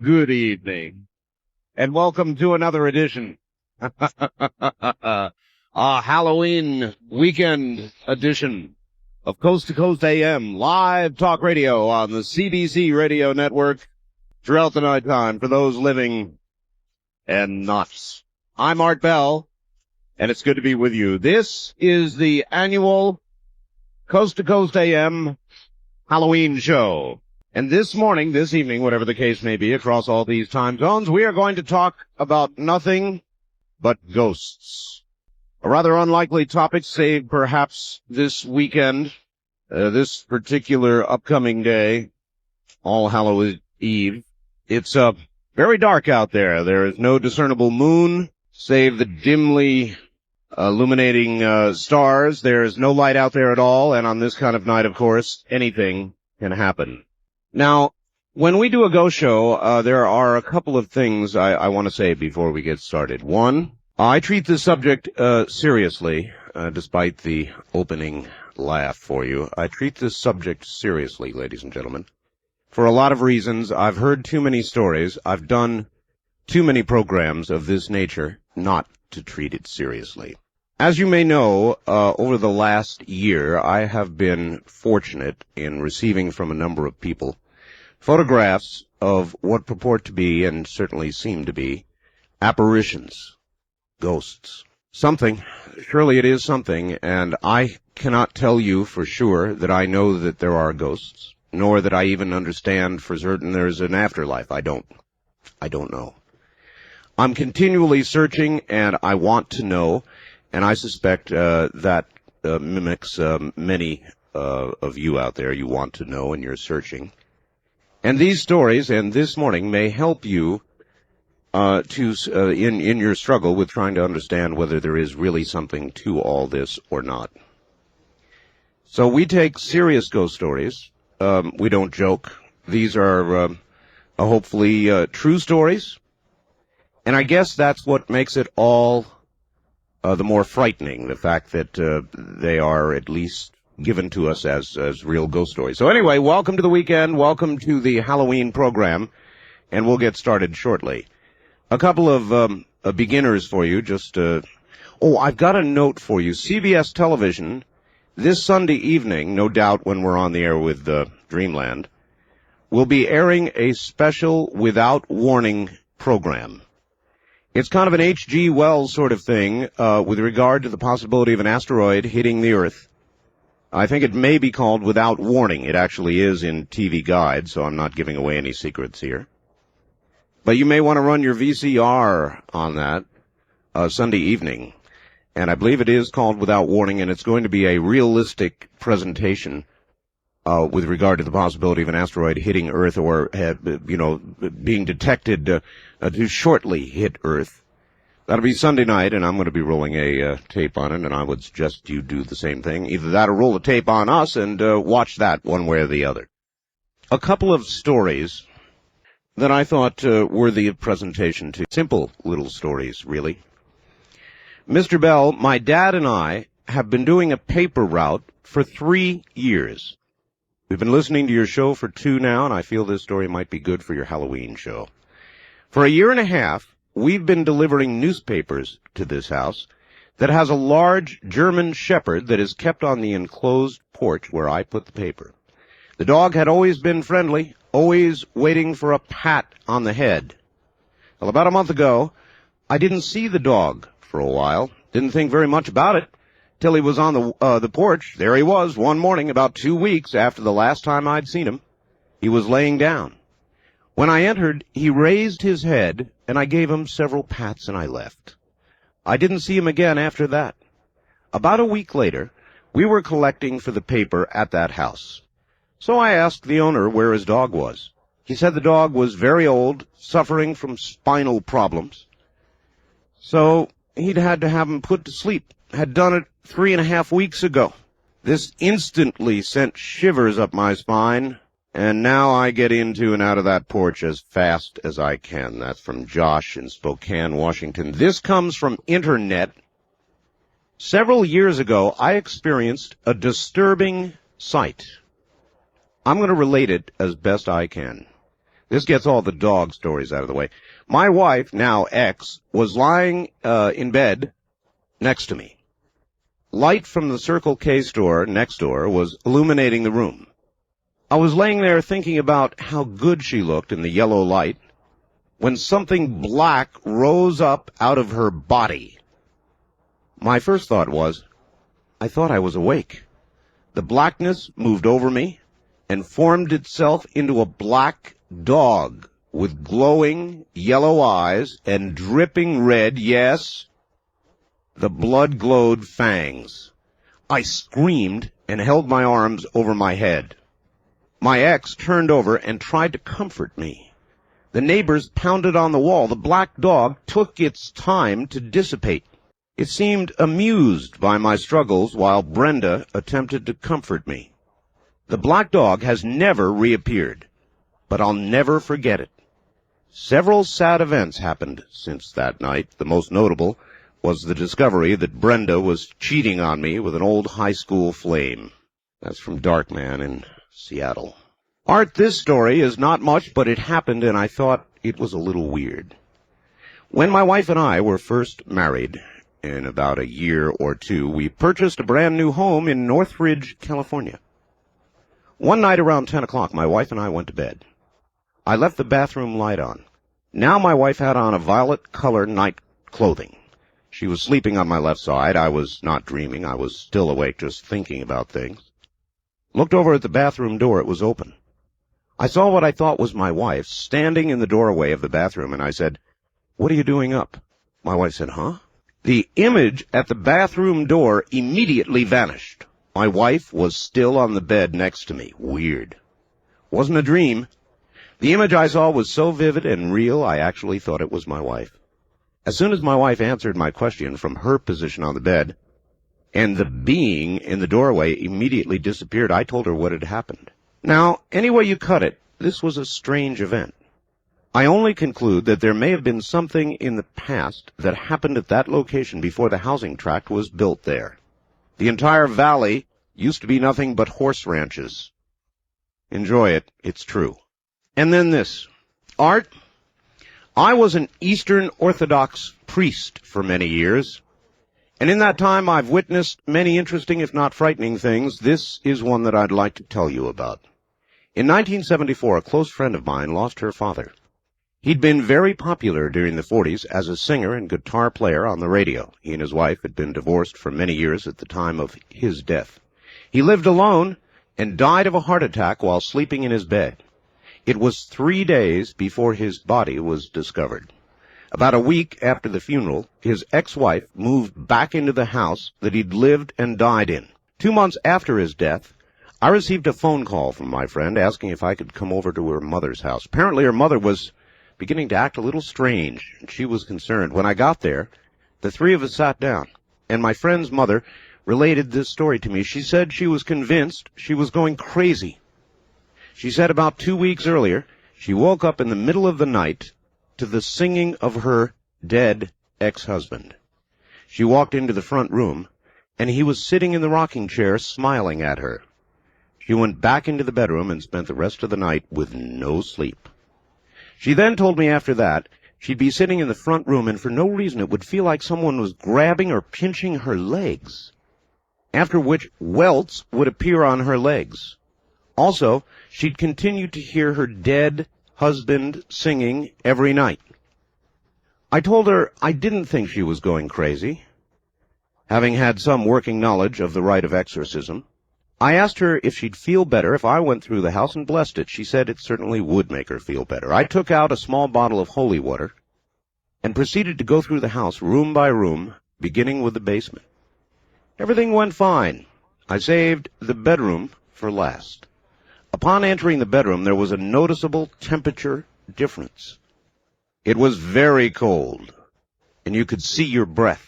Good evening, and welcome to another edition, a Halloween weekend edition of Coast to Coast AM live talk radio on the CBC radio network throughout the nighttime for those living and not. I'm Art Bell, and it's good to be with you. This is the annual Coast to Coast AM Halloween show. And this evening, whatever the case may be, across all these time zones, we are going to talk about nothing but ghosts. A rather unlikely topic, save perhaps this weekend, this particular upcoming day, All Hallows Eve. It's very dark out there. There is no discernible moon, save the dimly illuminating stars. There's no light out there at all, and on this kind of night, of course, anything can happen. Now, when we do a ghost show, there are a couple of things I want to say before we get started. One, I treat this subject seriously, despite the opening laugh for you. I treat this subject seriously, ladies and gentlemen, for a lot of reasons. I've heard too many stories. I've done too many programs of this nature not to treat it seriously. As you may know, over the last year, I have been fortunate in receiving from a number of people photographs of what purport to be, and certainly seem to be, apparitions, ghosts. Something. Surely it is something, and I cannot tell you for sure that I know that there are ghosts, nor that I even understand for certain there's an afterlife. I don't know. I'm continually searching, and I want to know, and I suspect that mimics many of you out there. You want to know, and you're searching. And these stories, and this morning, may help you in your struggle with trying to understand whether there is really something to all this or not. So we take serious ghost stories. We don't joke. These are hopefully true stories. And I guess that's what makes it all the more frightening, the fact that they are at least given to us as real ghost stories. So anyway, welcome to the weekend, welcome to the Halloween program, and we'll get started shortly. A couple of beginners for you, I've got a note for you. CBS Television, this Sunday evening, no doubt when we're on the air with Dreamland, will be airing a special Without Warning program. It's kind of an H.G. Wells sort of thing with regard to the possibility of an asteroid hitting the Earth. I think it may be called Without Warning. It actually is in TV Guide, so I'm not giving away any secrets here. But you may want to run your VCR on that Sunday evening. And I believe it is called Without Warning, and it's going to be a realistic presentation with regard to the possibility of an asteroid hitting Earth or, being detected to shortly hit Earth. That'll be Sunday night, and I'm going to be rolling a tape on it, and I would suggest you do the same thing. Either that or roll the tape on us and watch that one way or the other. A couple of stories that I thought worthy of presentation to. Simple little stories, really. Mr. Bell, my dad and I have been doing a paper route for 3 years. We've been listening to your show for 2 now, and I feel this story might be good for your Halloween show. For a year and a half, we've been delivering newspapers to this house that has a large German shepherd that is kept on the enclosed porch where I put the paper. The dog had always been friendly, always waiting for a pat on the head. Well, about a month ago, I didn't see the dog for a while, didn't think very much about it, till he was on the porch. There he was one morning about 2 weeks after the last time I'd seen him. He was laying down. When I entered, he raised his head, and I gave him several pats, and I left. I didn't see him again after that. About a week later, we were collecting for the paper at that house. So I asked the owner where his dog was. He said the dog was very old, suffering from spinal problems. So he'd had to have him put to sleep. Had done it 3.5 weeks ago. This instantly sent shivers up my spine. And now I get into and out of that porch as fast as I can. That's from Josh in Spokane, Washington. This comes from Internet. Several years ago, I experienced a disturbing sight. I'm going to relate it as best I can. This gets all the dog stories out of the way. My wife, now ex, was lying in bed next to me. Light from the Circle K store next door was illuminating the room. I was laying there thinking about how good she looked in the yellow light when something black rose up out of her body. My first thought was, I thought I was awake. The blackness moved over me and formed itself into a black dog with glowing yellow eyes and dripping red, yes, the blood-glowed fangs. I screamed and held my arms over my head. My ex turned over and tried to comfort me. The neighbors pounded on the wall. The black dog took its time to dissipate. It seemed amused by my struggles while Brenda attempted to comfort me. The black dog has never reappeared, but I'll never forget it. Several sad events happened since that night. The most notable was the discovery that Brenda was cheating on me with an old high school flame. That's from Darkman in Seattle. Art, this story is not much, but it happened, and I thought it was a little weird. When my wife and I were first married, in about a year or two, we purchased a brand new home in Northridge, California. One night around 10 o'clock, my wife and I went to bed. I left the bathroom light on. Now my wife had on a violet-color night clothing. She was sleeping on my left side. I was not dreaming. I was still awake, just thinking about things. Looked over at the bathroom door. It was open. I saw what I thought was my wife standing in the doorway of the bathroom, and I said, "What are you doing up?" My wife said, "Huh?" The image at the bathroom door immediately vanished. My wife was still on the bed next to me. Weird. Wasn't a dream. The image I saw was so vivid and real, I actually thought it was my wife. As soon as my wife answered my question from her position on the bed, and the being in the doorway immediately disappeared, I told her what had happened. Now, any way you cut it, this was a strange event. I only conclude that there may have been something in the past that happened at that location before the housing tract was built there. The entire valley used to be nothing but horse ranches. Enjoy it. It's true. And then this. Art, I was an Eastern Orthodox priest for many years, and in that time I've witnessed many interesting, if not frightening, things. This is one that I'd like to tell you about. In 1974, a close friend of mine lost her father. He'd been very popular during the 40s as a singer and guitar player on the radio. He and his wife had been divorced for many years at the time of his death. He lived alone and died of a heart attack while sleeping in his bed. It was 3 days before his body was discovered. About a week after the funeral, his ex-wife moved back into the house that he'd lived and died in. 2 months after his death, I received a phone call from my friend asking if I could come over to her mother's house. Apparently her mother was beginning to act a little strange, and she was concerned. When I got there, the three of us sat down, and my friend's mother related this story to me. She said she was convinced she was going crazy. She said about 2 weeks earlier, she woke up in the middle of the night to the singing of her dead ex-husband. She walked into the front room, and he was sitting in the rocking chair smiling at her. She went back into the bedroom and spent the rest of the night with no sleep. She then told me after that she'd be sitting in the front room, and for no reason it would feel like someone was grabbing or pinching her legs, after which welts would appear on her legs. Also, she'd continue to hear her dead husband singing every night. I told her I didn't think she was going crazy, having had some working knowledge of the rite of exorcism. I asked her if she'd feel better if I went through the house and blessed it. She said it certainly would make her feel better. I took out a small bottle of holy water and proceeded to go through the house room by room, beginning with the basement. Everything went fine. I saved the bedroom for last. Upon entering the bedroom, there was a noticeable temperature difference. It was very cold, and you could see your breath.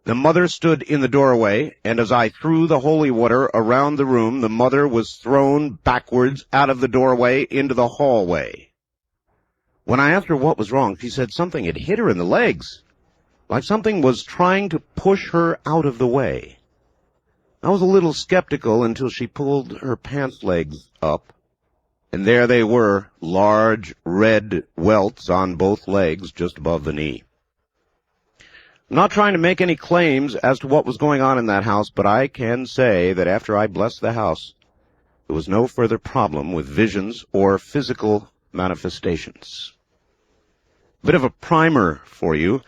The mother stood in the doorway, and as I threw the holy water around the room, the mother was thrown backwards out of the doorway into the hallway. When I asked her what was wrong, she said something had hit her in the legs, like something was trying to push her out of the way. I was a little skeptical until she pulled her pants legs up, and there they were, large red welts on both legs just above the knee. I'm not trying to make any claims as to what was going on in that house, but I can say that after I blessed the house, there was no further problem with visions or physical manifestations. A bit of a primer for you,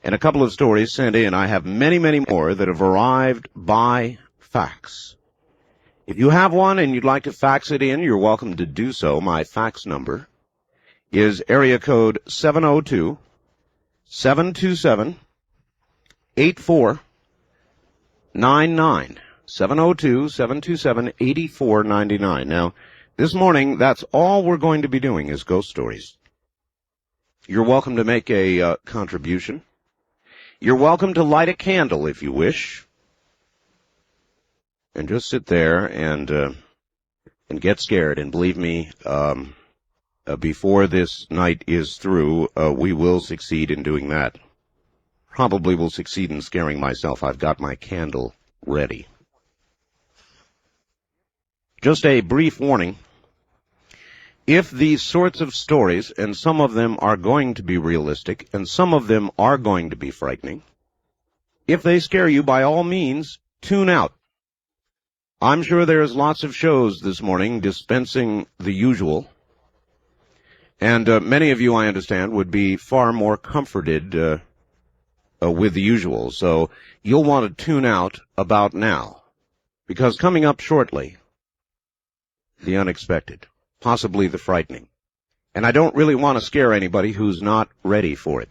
and a couple of stories sent in. I have many, many more that have arrived by fax. If you have one and you'd like to fax it in, you're welcome to do so. My fax number is area code 702-727-8499. 702-727-8499. Now, this morning, that's all we're going to be doing is ghost stories. You're welcome to make a contribution. You're welcome to light a candle if you wish. And just sit there and get scared. And believe me, before this night is through, we will succeed in doing that. Probably will succeed in scaring myself. I've got my candle ready. Just a brief warning. If these sorts of stories, and some of them are going to be realistic, and some of them are going to be frightening, if they scare you, by all means, tune out. I'm sure there's lots of shows this morning dispensing the usual, and many of you, I understand, would be far more comforted with the usual, so you'll want to tune out about now, because coming up shortly, the unexpected, possibly the frightening, and I don't really want to scare anybody who's not ready for it.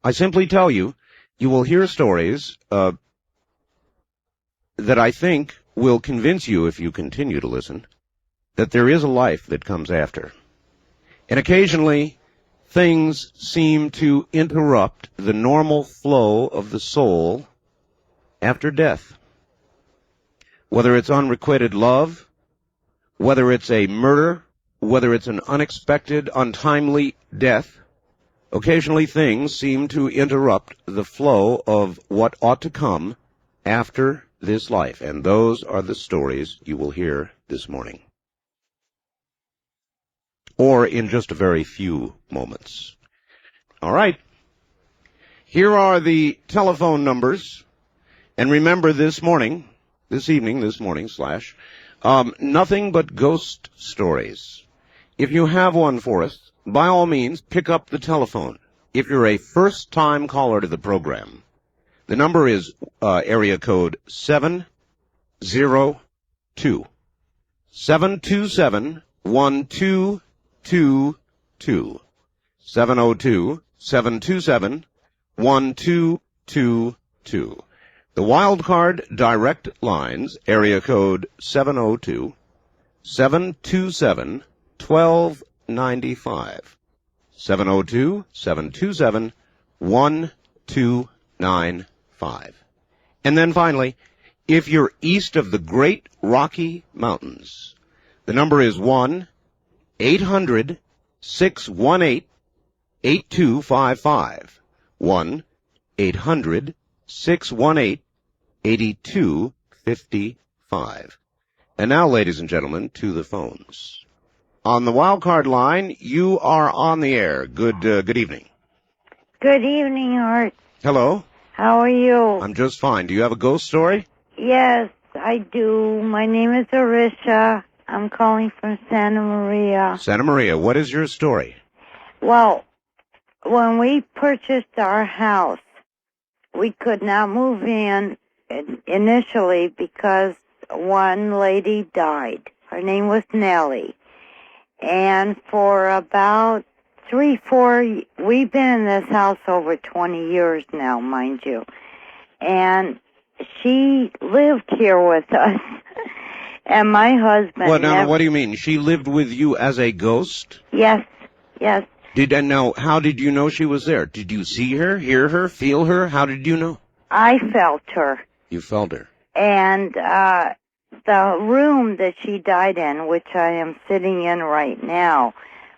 I simply tell you, you will hear stories that I think will convince you, if you continue to listen, that there is a life that comes after. And occasionally, things seem to interrupt the normal flow of the soul after death. Whether it's unrequited love, whether it's a murder, whether it's an unexpected, untimely death, occasionally things seem to interrupt the flow of what ought to come after this life. And those are the stories you will hear this morning. Or in just a very few moments. All right. Here are the telephone numbers. And remember this evening, nothing but ghost stories. If you have one for us, by all means, pick up the telephone. If you're a first-time caller to the program, the number is area code 702 727-1222. 702-727-1222. The wildcard direct lines, area code 702-727-1295. 702-727-1295. And then finally, if you're east of the Great Rocky Mountains, the number is 1-800-618-8255. 1-800-618-8255. And now, ladies and gentlemen, to the phones. On the wildcard line, you are on the air. Good evening. Good evening, Art. Hello. How are you? I'm just fine. Do you have a ghost story? Yes, I do. My name is Arisha. I'm calling from Santa Maria. Santa Maria, what is your story? Well, when we purchased our house, we could not move in initially because one lady died. Her name was Nellie. And for about 3-4, we've been in this house over 20 years now, mind you. And she lived here with us. And my husband... Well, now, what do you mean? She lived with you as a ghost? Yes. And now, how did you know she was there? Did you see her, hear her, feel her? How did you know? I felt her. You felt her. And the room that she died in, which I am sitting in right now,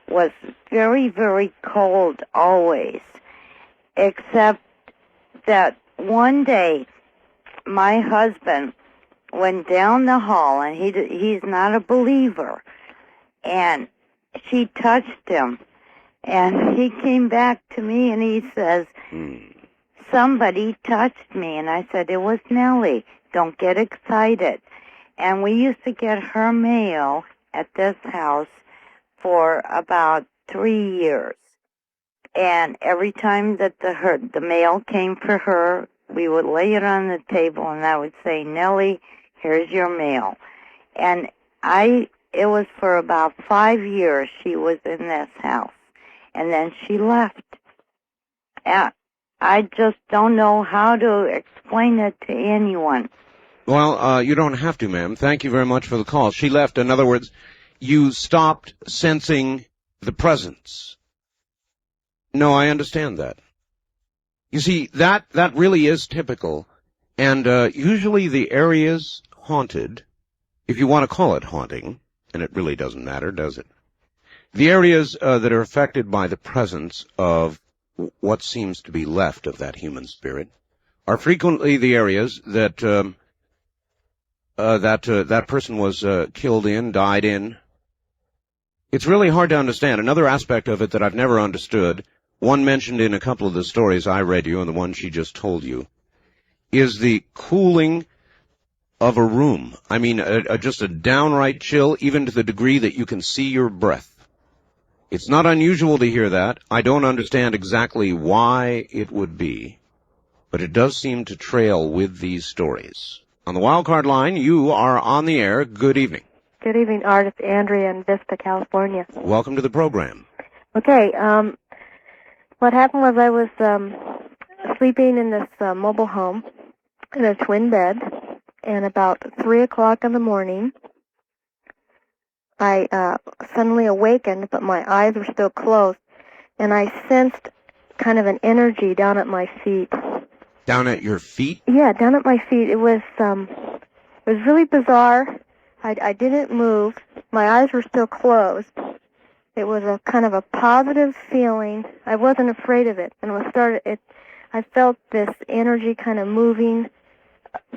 was very, very cold always. Except that one day, my husband went down the hall, and he's not a believer, and she touched him, and he came back to me, and he says, somebody touched me, and I said, it was Nellie. Don't get excited. And we used to get her mail at this house for about 3 years. And every time that the mail came for her, we would lay it on the table, and I would say, Nellie, here's your mail. And it was for about 5 years she was in this house. And then she left. And I just don't know how to explain it to anyone. Well, you don't have to, ma'am. Thank you very much for the call. She left. In other words, you stopped sensing the presence. No, I understand that. You see, that really is typical. And usually the areas haunted, if you want to call it haunting, and it really doesn't matter, does it? The areas that are affected by the presence of what seems to be left of that human spirit are frequently the areas that that person was killed in, died in. It's really hard to understand. Another aspect of it that I've never understood, one mentioned in a couple of the stories I read you and the one she just told you, is the cooling of a room. I mean, just a downright chill, even to the degree that you can see your breath. It's not unusual to hear that. I don't understand exactly why it would be, but it does seem to trail with these stories. On the wildcard line, you are on the air. Good evening. Good evening, artist Andrea in Vista, California. Welcome to the program. Okay, what happened was I was sleeping in this mobile home in a twin bed, and about 3 o'clock in the morning, I suddenly awakened, but my eyes were still closed, and I sensed kind of an energy down at my feet. Down at your feet? Yeah, down at my feet. It was really bizarre. I didn't move. My eyes were still closed. It was a kind of a positive feeling. I wasn't afraid of it, and I felt this energy kind of moving,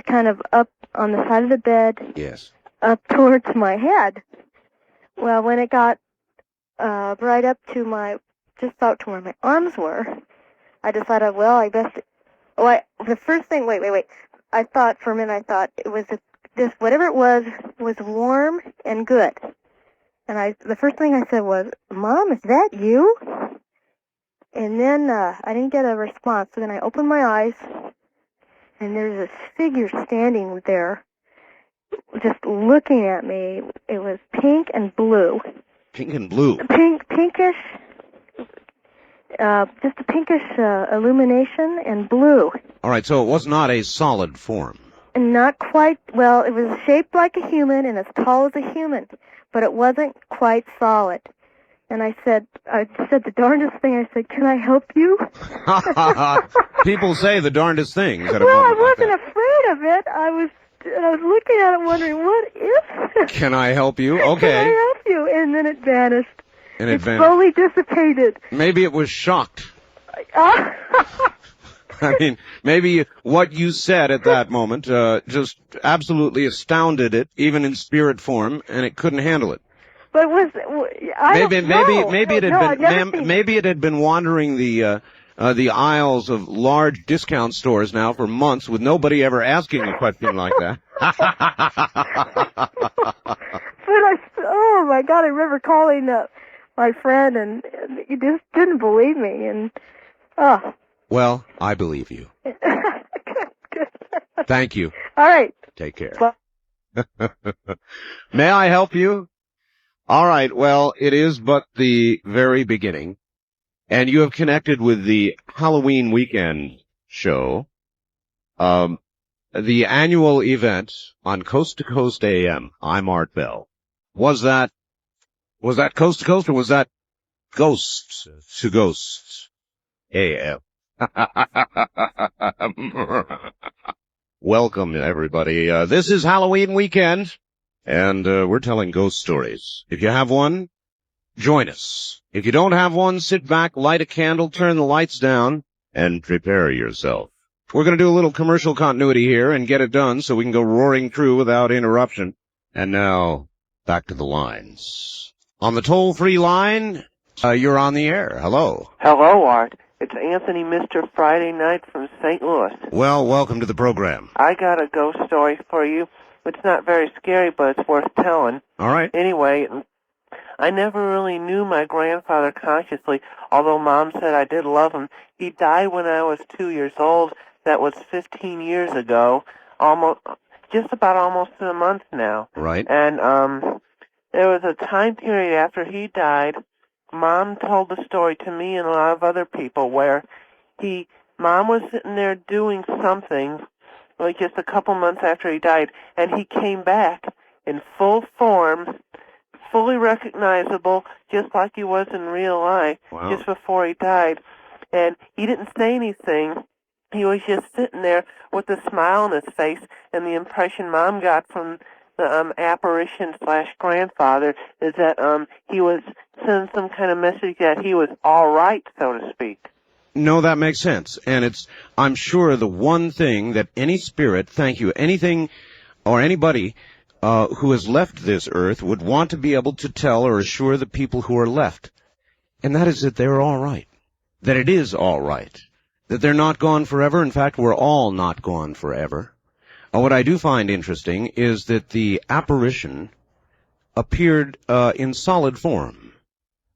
kind of up on the side of the bed. Yes. Up towards my head. Well, when it got right up to just about to where my arms were, I decided, well, I best. The first thing. Wait. I thought for a minute. It was this whatever it was warm and good. And the first thing I said was, "Mom, is that you?" And then I didn't get a response. So then I opened my eyes, and there's this figure standing there, just looking at me. It was pink and blue. Pink and blue. Pinkish, just a pinkish illumination and blue. All right, so it was not a solid form. And not quite, well, it was shaped like a human and as tall as a human, but it wasn't quite solid. And I said the darndest thing. I said, "Can I help you?" People say the darndest things. At a well, I moment like wasn't that. afraid of it. I was looking at it wondering, what is this? Can I help you? Okay. Can I help you? And then it vanished. And it vanished. Slowly dissipated. Maybe it was shocked. I mean, maybe what you said at that moment just absolutely astounded it, even in spirit form, and it couldn't handle it. But Maybe it had been wandering the aisles of large discount stores now for months with nobody ever asking a question like that. Oh my God! I remember calling my friend, and he just didn't believe me, and oh. Well, I believe you. Thank you. All right. Take care. May I help you? All right. Well, it is but the very beginning, and you have connected with the Halloween weekend show, the annual event on Coast to Coast AM. I'm Art Bell. Was that Coast to Coast, or was that Ghost to Ghost AM? Welcome, everybody. This is Halloween weekend, and we're telling ghost stories. If you have one, join us. If you don't have one, sit back, light a candle, turn the lights down, and prepare yourself We're going to do a little commercial continuity here and get it done so we can go roaring through without interruption. And now, back to the lines. On the toll-free line, you're on the air. Hello. Hello, Art. It's Anthony, Mr. Friday Night from St. Louis. Well, welcome to the program. I got a ghost story for you. It's not very scary, but it's worth telling. All right. Anyway, I never really knew my grandfather consciously, although Mom said I did love him. He died when I was 2 years old. That was 15 years ago, just about almost a month now. Right. And there was a time period after he died. Mom told the story to me and a lot of other people where Mom was sitting there doing something, like just a couple months after he died, and he came back in full form, fully recognizable, just like he was in real life, just before he died. And he didn't say anything. He was just sitting there with a smile on his face, and the impression Mom got from the apparition/grandfather is that he was sending some kind of message that he was all right, so to speak. No, that makes sense. And I'm sure the one thing that any spirit, anything or anybody who has left this earth would want to be able to tell or assure the people who are left. And that is that they're all right. That it is all right. That they're not gone forever. In fact, we're all not gone forever. What I do find interesting is that the apparition appeared in solid form.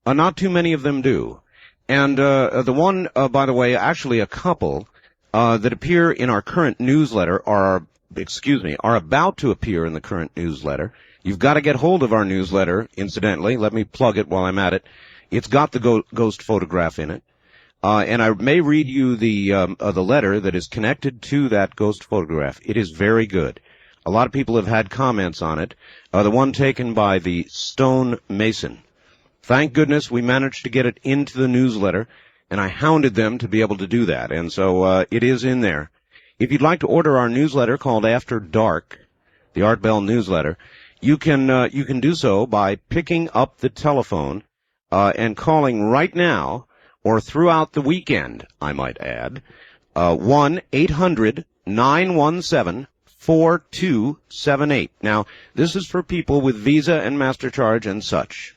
Not too many of them do. And the one, by the way, actually a couple that appear in our current newsletter are about to appear in the current newsletter. You've got to get hold of our newsletter, incidentally. Let me plug it while I'm at it. It's got the ghost photograph in it. And I may read you the letter that is connected to that ghost photograph. It is very good. A lot of people have had comments on it. The one taken by the Stone Mason. Thank goodness we managed to get it into the newsletter, and I hounded them to be able to do that. And so it is in there. If you'd like to order our newsletter called After Dark, the Art Bell newsletter, you can do so by picking up the telephone and calling right now, or throughout the weekend, I might add, 1-800-917-4278. Now, this is for people with Visa and MasterCharge and such.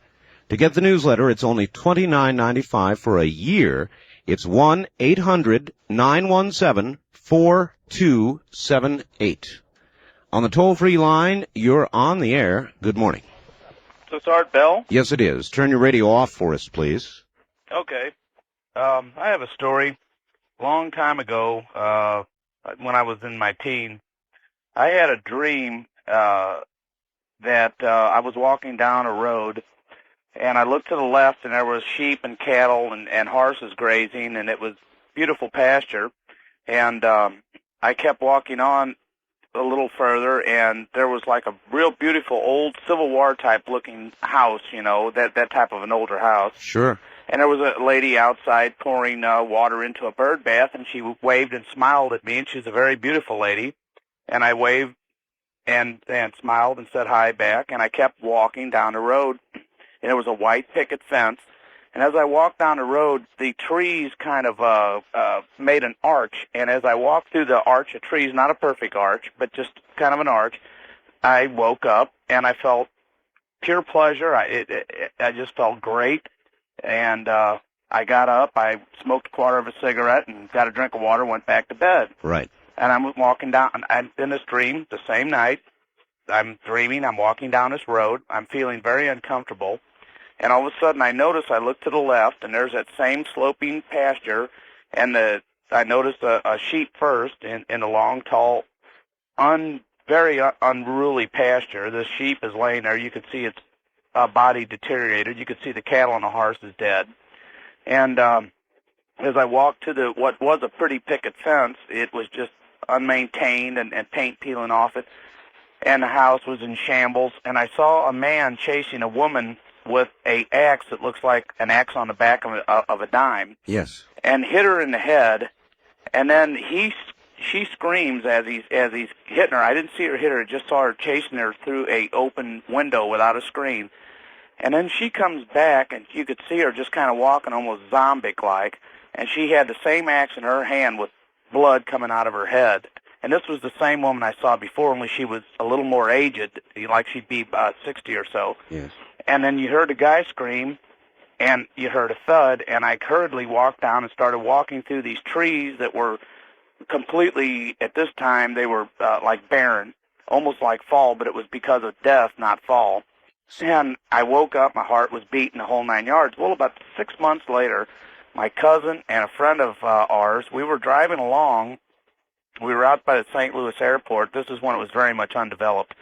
To get the newsletter, it's only $29.95 for a year. It's 1-800-917-4278. On the toll-free line, you're on the air. Good morning. So it's Art Bell? Yes, it is. Turn your radio off for us, please. Okay. I have a story. Long time ago, when I was in my teens, I had a dream that I was walking down a road, and I looked to the left, and there was sheep and cattle and horses grazing, and it was beautiful pasture. And I kept walking on a little further, and there was like a real beautiful old Civil War type looking house, that type of an older house. Sure. And there was a lady outside pouring water into a bird bath, and she waved and smiled at me, and she was a very beautiful lady. And I waved and smiled and said hi back, and I kept walking down the road, and there was a white picket fence. And as I walked down the road, the trees kind of made an arch, and as I walked through the arch of trees, not a perfect arch, but just kind of an arch, I woke up, and I felt pure pleasure. I just felt great. And I got up, I smoked a quarter of a cigarette, and got a drink of water, went back to bed. Right. And I'm walking down, and in this dream, the same night, I'm dreaming, I'm walking down this road, I'm feeling very uncomfortable, and all of a sudden I notice, I look to the left, and there's that same sloping pasture, and I noticed a sheep first in a long, tall, very unruly pasture. The sheep is laying there, you could see its body deteriorated. You could see the cattle and the horses dead. And as I walked to what was a pretty picket fence, it was just unmaintained and paint peeling off it. And the house was in shambles. And I saw a man chasing a woman with a axe that looks like an axe on the back of a dime. Yes. And hit her in the head. And then she screams as he's hitting her. I didn't see her hit her. I just saw her chasing her through a open window without a screen. And then she comes back, and you could see her just kind of walking almost zombie-like. And she had the same axe in her hand with blood coming out of her head. And this was the same woman I saw before, only she was a little more aged, like she'd be 60 or so. Yes. And then you heard a guy scream, and you heard a thud, and I hurriedly walked down and started walking through these trees that were completely, at this time, they were like barren, almost like fall, but it was because of death, not fall. And I woke up, my heart was beating the whole 9 yards. Well, about 6 months later, my cousin and a friend of ours, we were driving along. We were out by the St. Louis airport. This is when it was very much undeveloped.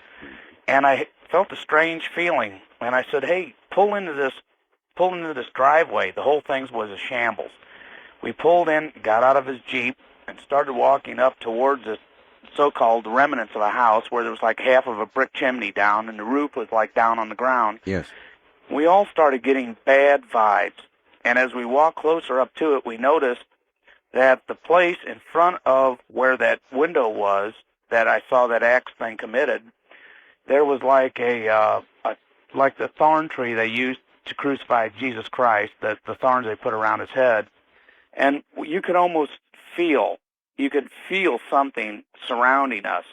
And I felt a strange feeling. And I said, hey, pull into this driveway. The whole thing was a shambles. We pulled in, got out of his Jeep, and started walking up towards this so-called remnants of a house where there was like half of a brick chimney down, and the roof was like down on the ground. Yes. We all started getting bad vibes. And as we walked closer up to it, we noticed that the place in front of where that window was that I saw that axe thing committed, there was like like the thorn tree they used to crucify Jesus Christ, the thorns they put around his head. And you could almost feel something surrounding us.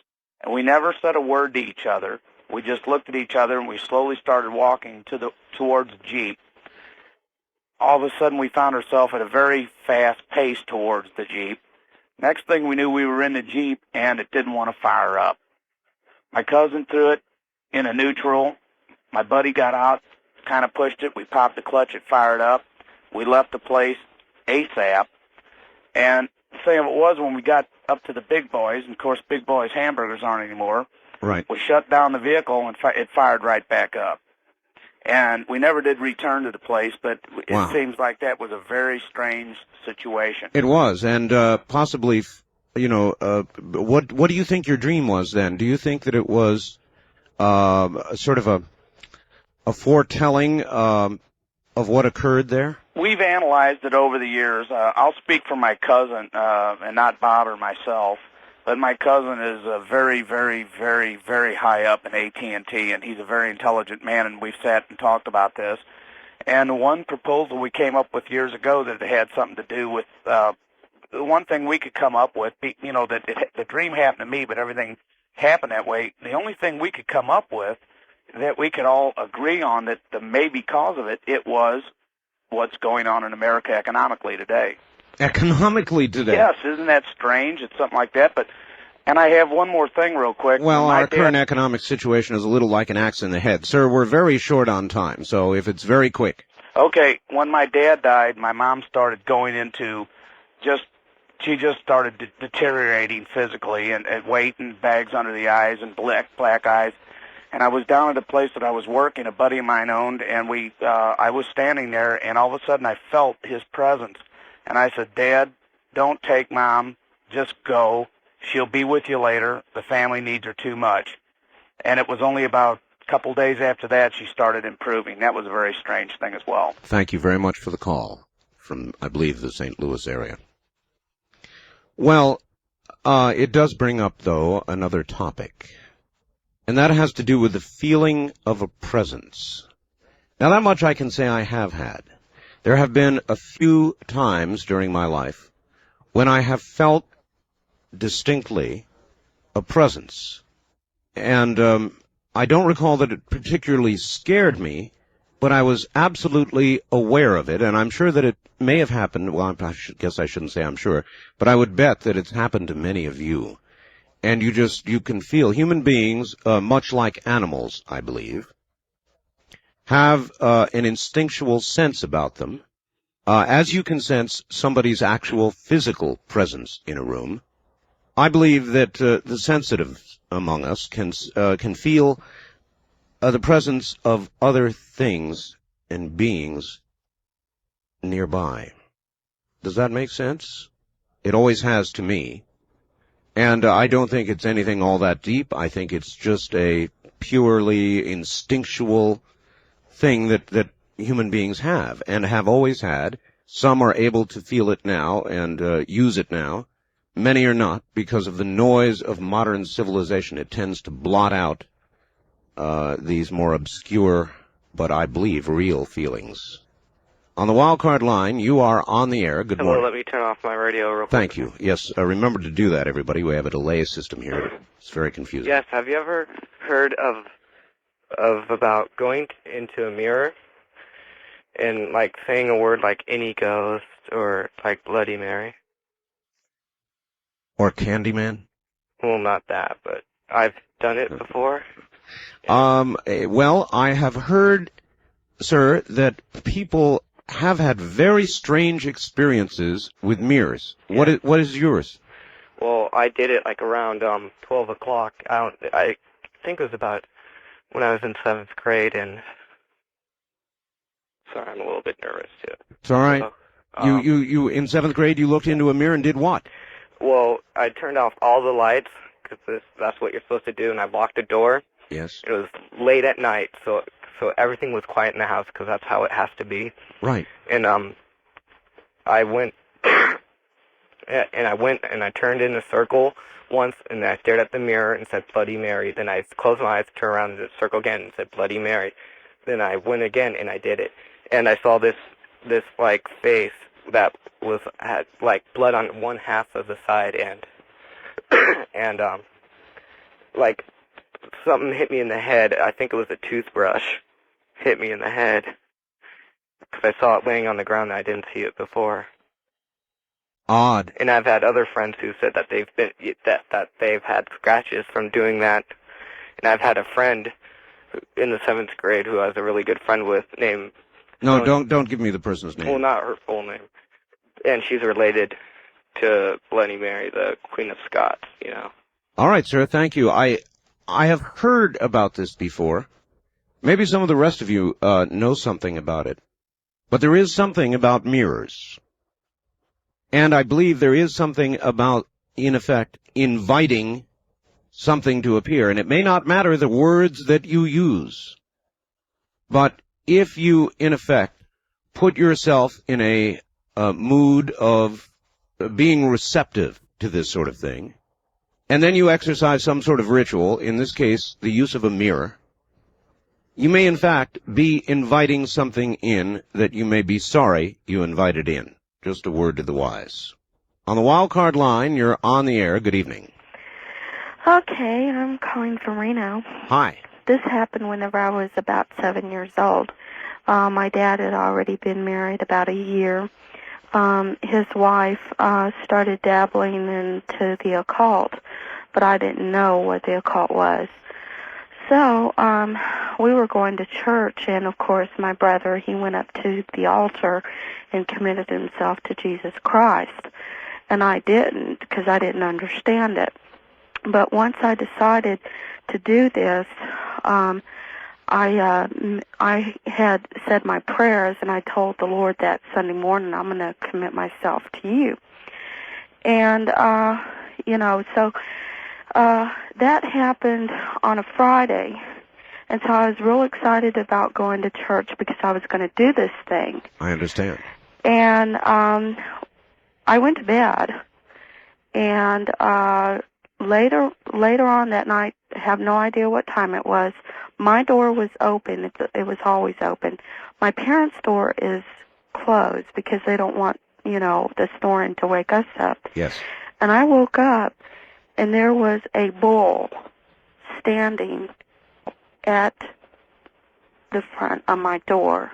And we never said a word to each other. We just looked at each other, and we slowly started walking towards the Jeep. All of a sudden, we found ourselves at a very fast pace towards the Jeep. Next thing we knew, we were in the Jeep, and it didn't want to fire up. My cousin threw it in a neutral. My buddy got out, kind of pushed it. We popped the clutch. It fired up. We left the place ASAP. And the thing of it was, when we got up to the Big Boys, and of course, Big Boys hamburgers aren't anymore, Right. we shut down the vehicle, and it fired right back up. And we never did return to the place, but Wow. it seems like that was a very strange situation. It was, and possibly, what do you think your dream was then? Do you think that it was sort of a foretelling of what occurred there? We've analyzed it over the years. I'll speak for my cousin and not Bob or myself, but my cousin is very, very, very, very high up in AT&T, and he's a very intelligent man, and we've sat and talked about this. And one proposal we came up with years ago that it had something to do with the one thing we could come up with, that the dream happened to me, but everything happened that way. The only thing we could come up with that we could all agree on that the maybe cause of it was what's going on in America economically today. Economically today? Yes, isn't that strange? It's something like that. And I have one more thing real quick. Well, our current economic situation is a little like an axe in the head. Sir, we're very short on time, so if it's very quick. Okay, when my dad died, my mom started going into she just started deteriorating physically, and weight and bags under the eyes and black eyes. And I was down at a place that I was working, a buddy of mine owned, and I was standing there, and all of a sudden I felt his presence. And I said, Dad, don't take Mom, just go. She'll be with you later. The family needs her too much. And it was only about a couple days after that she started improving. That was a very strange thing as well. Thank you very much for the call from, I believe, the St. Louis area. Well, it does bring up, though, another topic. And that has to do with the feeling of a presence. Now, that much I can say I have had. There have been a few times during my life when I have felt distinctly a presence. And I don't recall that it particularly scared me, but I was absolutely aware of it, and I'm sure that it may have happened, well, I guess I shouldn't say I'm sure, but I would bet that it's happened to many of you. And you can feel human beings, much like animals, I believe, have an instinctual sense about them. As you can sense somebody's actual physical presence in a room, I believe that the sensitive among us can feel the presence of other things and beings nearby. Does that make sense? It always has to me. And I don't think it's anything all that deep. I think it's just a purely instinctual thing that human beings have and have always had. Some are able to feel it now and use it now. Many are not because of the noise of modern civilization. It tends to blot out these more obscure, but I believe real feelings. On the wildcard line, you are on the air. Good Hello, morning. let me turn off my radio real quick. Thank you. Yes, remember to do that, everybody. We have a delay system here. It's very confusing. Yes, have you ever heard of about going into a mirror and, like, saying a word like any ghost or, like, Bloody Mary? Or Candyman? Well, not that, but I've done it before. Well, I have heard, sir, that people have had very strange experiences with mirrors. Yeah. What is yours? Well, I did it, like, around 12 o'clock. I think it was about when I was in 7th grade, and... Sorry, I'm a little bit nervous, too. It's all right. So, you in 7th grade, you looked into a mirror and did what? Well, I turned off all the lights, because that's what you're supposed to do, and I locked the door. Yes. It was late at night, so everything was quiet in the house, because that's how it has to be. Right. And I went, and I turned in a circle once, and I stared at the mirror and said Bloody Mary. Then I closed my eyes, turned around the circle again, and said Bloody Mary. Then I went again, and I did it. And I saw this like face that had like blood on one half of the side, and like something hit me in the head. I think it was a toothbrush hit me in the head, because I saw it laying on the ground and I didn't see it before. Odd. And I've had other friends who said that they've had scratches from doing that. And I've had a friend in the 7th grade who I was a really good friend with named... No, don't give me the person's name. Well, not her full name. And she's related to Bloody Mary, the Queen of Scots, you know. All right, sir, thank you. I have heard about this before. Maybe some of the rest of you know something about it. But there is something about mirrors. And I believe there is something about, in effect, inviting something to appear. And it may not matter the words that you use. But if you, in effect, put yourself in a mood of being receptive to this sort of thing, and then you exercise some sort of ritual, in this case, the use of a mirror, you may, in fact, be inviting something in that you may be sorry you invited in. Just a word to the wise. On the wildcard line, you're on the air. Good evening. Okay, I'm calling from Reno. Hi. This happened whenever I was about 7 years old. My dad had already been married about a year. His wife started dabbling into the occult, but I didn't know what the occult was. So we were going to church, and of course my brother, he went up to the altar and committed himself to Jesus Christ. And I didn't, because I didn't understand it. But once I decided to do this, I had said my prayers, and I told the Lord that Sunday morning, I'm going to commit myself to you. And, so that happened on a Friday. And so I was real excited about going to church because I was going to do this thing. I understand. And I went to bed. And later on that night, I have no idea what time it was, my door was open. It was always open. My parents' door is closed because they don't want, the snoring to wake us up. Yes. And I woke up, and there was a bull standing at the front of my door.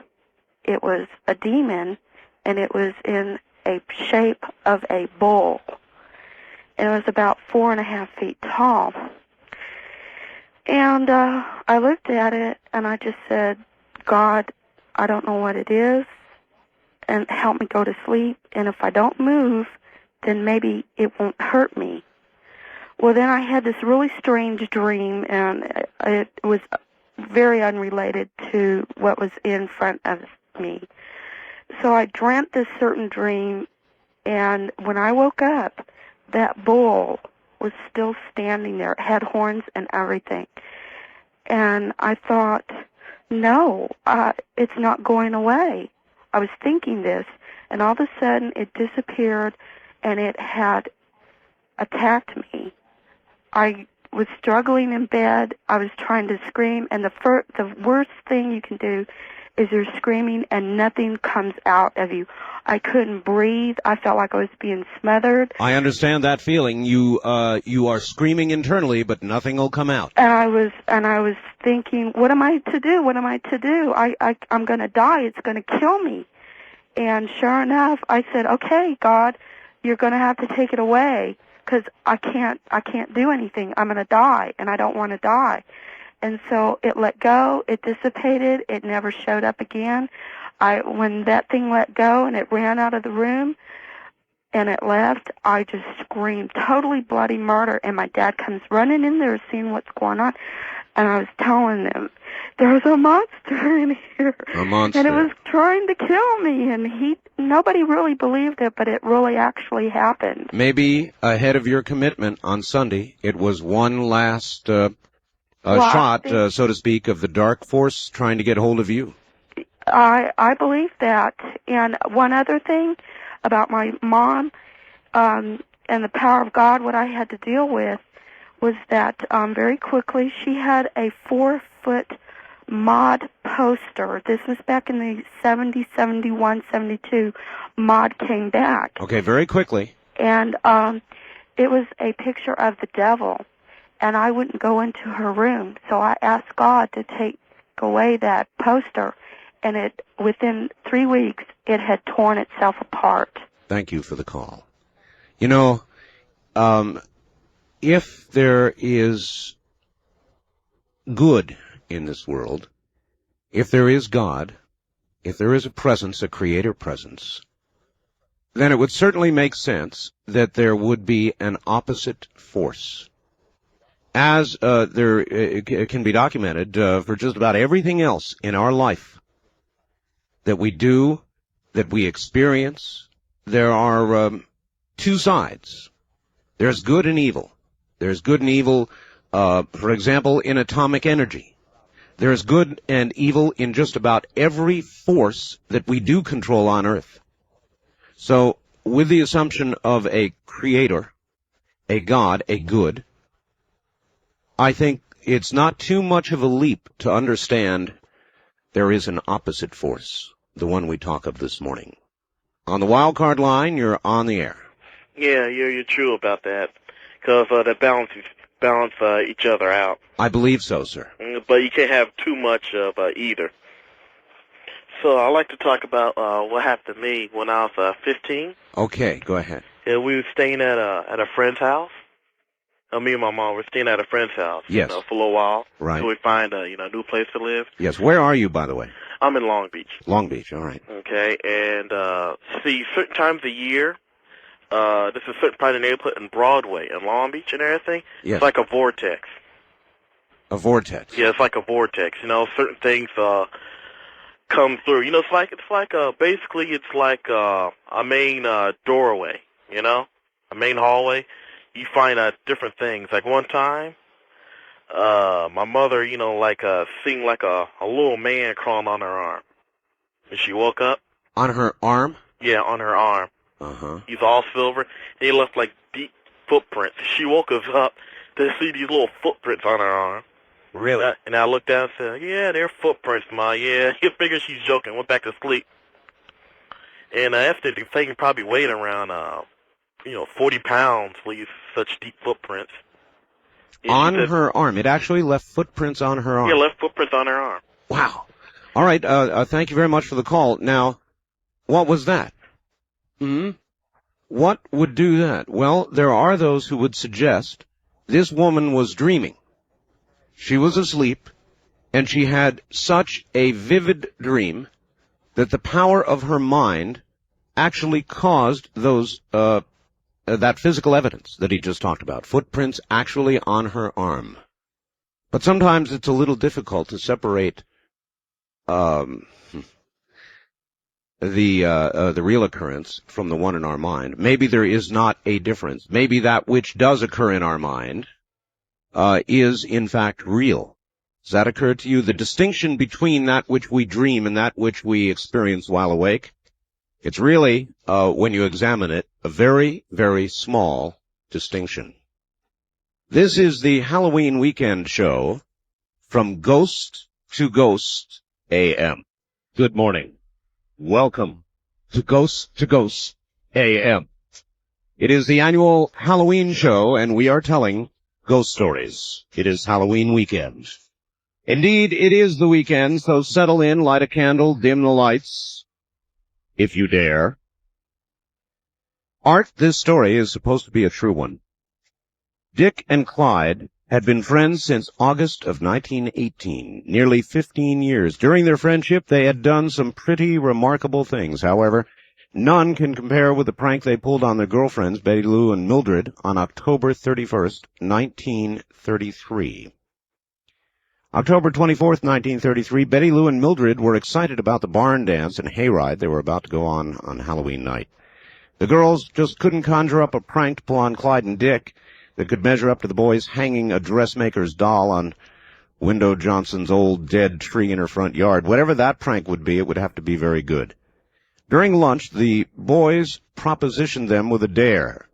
It was a demon, and it was in a shape of a bull. And it was about 4.5 feet tall. And I looked at it, and I just said, God, I don't know what it is, and help me go to sleep. And if I don't move, then maybe it won't hurt me. Well, then I had this really strange dream, and it was very unrelated to what was in front of me. So I dreamt this certain dream, and when I woke up, that bull was still standing there. It had horns and everything. And I thought, no, it's not going away. I was thinking this, and all of a sudden it disappeared, and it had attacked me. I was struggling in bed. I was trying to scream, and the worst thing you can do is you're screaming and nothing comes out of you. I couldn't breathe. I felt like I was being smothered. I understand that feeling. You are screaming internally, but nothing will come out. And I was thinking, what am I to do? What am I to do? I'm going to die. It's going to kill me. And sure enough, I said, okay, God, you're going to have to take it away because I can't do anything. I'm going to die, and I don't want to die. And so it let go. It dissipated. It never showed up again. When that thing let go and it ran out of the room and it left, I just screamed, totally bloody murder. And my dad comes running in there seeing what's going on. And I was telling them, there's a monster in here. A monster. And it was trying to kill me. And nobody really believed it, but it really actually happened. Maybe ahead of your commitment on Sunday, it was one last shot, so to speak, of the dark force trying to get hold of you. I believe that. And one other thing about my mom and the power of God, what I had to deal with was that very quickly she had a 4-foot mod poster. This was back in the 70, 71, 72. Mod came back. Okay, very quickly. And it was a picture of the devil. And I wouldn't go into her room. So I asked God to take away that poster. And within 3 weeks, it had torn itself apart. Thank you for the call. You know, if there is good in this world, if there is God, if there is a presence, a creator presence, then it would certainly make sense that there would be an opposite force. As it can be documented for just about everything else in our life that we do, that we experience, there are two sides. There's good and evil. There's good and evil, for example, in atomic energy. There's good and evil in just about every force that we do control on Earth. So, with the assumption of a creator, a God, a good, I think it's not too much of a leap to understand there is an opposite force, the one we talk of this morning. On the wild card line, you're on the air. Yeah, you're true about that, because they balance each other out. I believe so, sir. But you can't have too much of either. So I'd like to talk about what happened to me when I was 15. Okay, go ahead. Yeah, we were staying at a friend's house. Me and my mom were staying at a friend's house. Yes. For a little while. Right. So we find a new place to live. Yes. Where are you, by the way? I'm in Long Beach. Long Beach. All right. Okay. And see, certain times of year, this is certain part of the neighborhood in Broadway and Long Beach and everything. Yes. It's like a vortex. A vortex. Yeah, it's like a vortex. Certain things come through. Basically it's like a main doorway. A main hallway. You find different things. Like one time, my mother, seen like a little man crawling on her arm. And she woke up. On her arm? Yeah, on her arm. Uh-huh. He's all silver. And he left like deep footprints. She woke us up to see these little footprints on her arm. Really? And I looked down and said, yeah, they're footprints, Ma. Yeah. You figure she's joking. Went back to sleep. And I estimated the thing probably weighed around 40 pounds, leave such deep footprints. On her arm. It actually left footprints on her arm. Yeah, left footprints on her arm. Wow. All right. Thank you very much for the call. Now, what was that? What would do that? Well, there are those who would suggest this woman was dreaming. She was asleep, and she had such a vivid dream that the power of her mind actually caused those that physical evidence that he just talked about, footprints actually on her arm. But sometimes it's a little difficult to separate the real occurrence from the one in our mind. Maybe there is not a difference. Maybe that which does occur in our mind is in fact real. Does that occur to you? The distinction between that which we dream and that which we experience while awake? It's really, when you examine it, a very, very small distinction. This is the Halloween weekend show from Ghost to Ghost AM. Good morning. Welcome to Ghosts AM. It is the annual Halloween show, and we are telling ghost stories. It is Halloween weekend. Indeed, it is the weekend, so settle in, light a candle, dim the lights, if you dare. Art, this story is supposed to be a true one. Dick and Clyde had been friends since August of 1918, nearly 15 years. During their friendship, they had done some pretty remarkable things. However, none can compare with the prank they pulled on their girlfriends, Betty Lou and Mildred, on October 31st, 1933. October 24th, 1933, Betty Lou and Mildred were excited about the barn dance and hayride they were about to go on Halloween night. The girls just couldn't conjure up a prank to pull on Clyde and Dick that could measure up to the boys hanging a dressmaker's doll on Window Johnson's old dead tree in her front yard. Whatever that prank would be, it would have to be very good. During lunch, the boys propositioned them with a dare.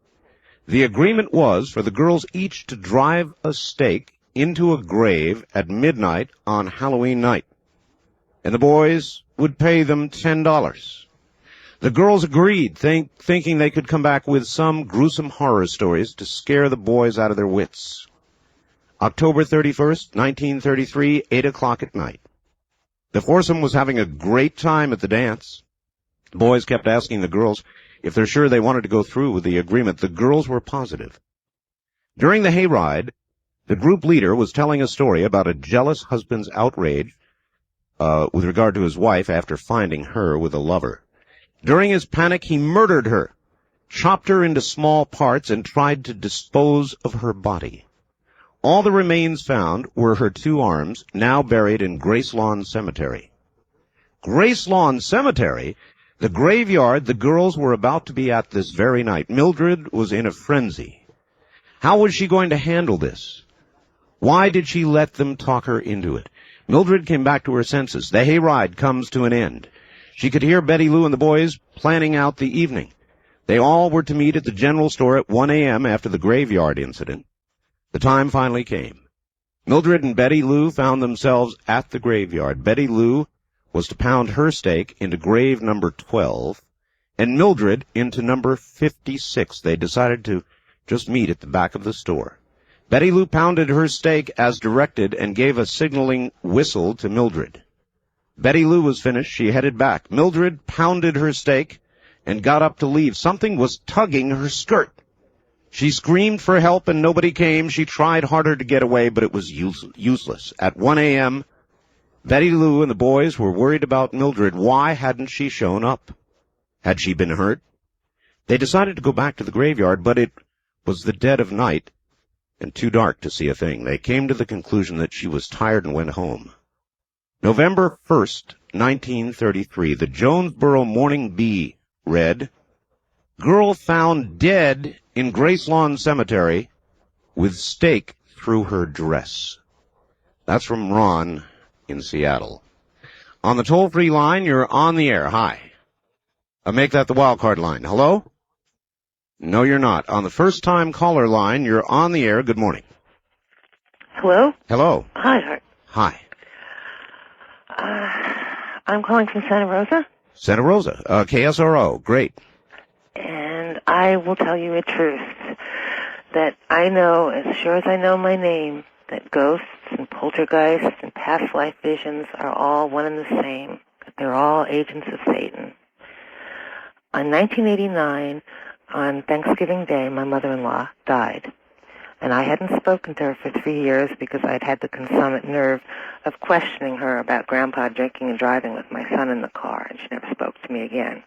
The agreement was for the girls each to drive a stake into a grave at midnight on Halloween night, and the boys would pay them $10. The girls agreed, thinking they could come back with some gruesome horror stories to scare the boys out of their wits. October 31st, 1933, 8 o'clock at night. The foursome was having a great time at the dance. The boys kept asking the girls if they're sure they wanted to go through with the agreement. The girls were positive. During the hayride, the group leader was telling a story about a jealous husband's outrage with regard to his wife after finding her with a lover. During his panic, he murdered her, chopped her into small parts, and tried to dispose of her body. All the remains found were her two arms, now buried in Gracelawn Cemetery. Gracelawn Cemetery? The graveyard the girls were about to be at this very night. Mildred was in a frenzy. How was she going to handle this? Why did she let them talk her into it? Mildred came back to her senses. The hayride comes to an end. She could hear Betty Lou and the boys planning out the evening. They all were to meet at the general store at 1 a.m. after the graveyard incident. The time finally came. Mildred and Betty Lou found themselves at the graveyard. Betty Lou was to pound her stake into grave number 12, and Mildred into number 56. They decided to just meet at the back of the store. Betty Lou pounded her stake as directed and gave a signaling whistle to Mildred. Betty Lou was finished. She headed back. Mildred pounded her stake and got up to leave. Something was tugging her skirt. She screamed for help and nobody came. She tried harder to get away, but it was useless. At 1 a.m., Betty Lou and the boys were worried about Mildred. Why hadn't she shown up? Had she been hurt? They decided to go back to the graveyard, but it was the dead of night and too dark to see a thing. They came to the conclusion that she was tired and went home. November 1st, 1933, the Jonesboro Morning Bee read, "Girl found dead in Gracelawn Cemetery with stake through her dress." That's from Ron in Seattle. On the toll-free line, you're on the air. Hi. Make that the wildcard line. Hello? No, you're not. On the first-time caller line, you're on the air. Good morning. Hello? Hello. Hi, Art. Hi. I'm calling from Santa Rosa, Santa Rosa. KSRO. Great. and I will tell you a truth that I know, as sure as I know my name, that ghosts and poltergeists and past life visions are all one and the same, that they're all agents of Satan. In 1989, on Thanksgiving Day, my mother-in-law died. And I hadn't spoken to her for 3 years because I'd had the consummate nerve of questioning her about Grandpa drinking and driving with my son in the car, and she never spoke to me again.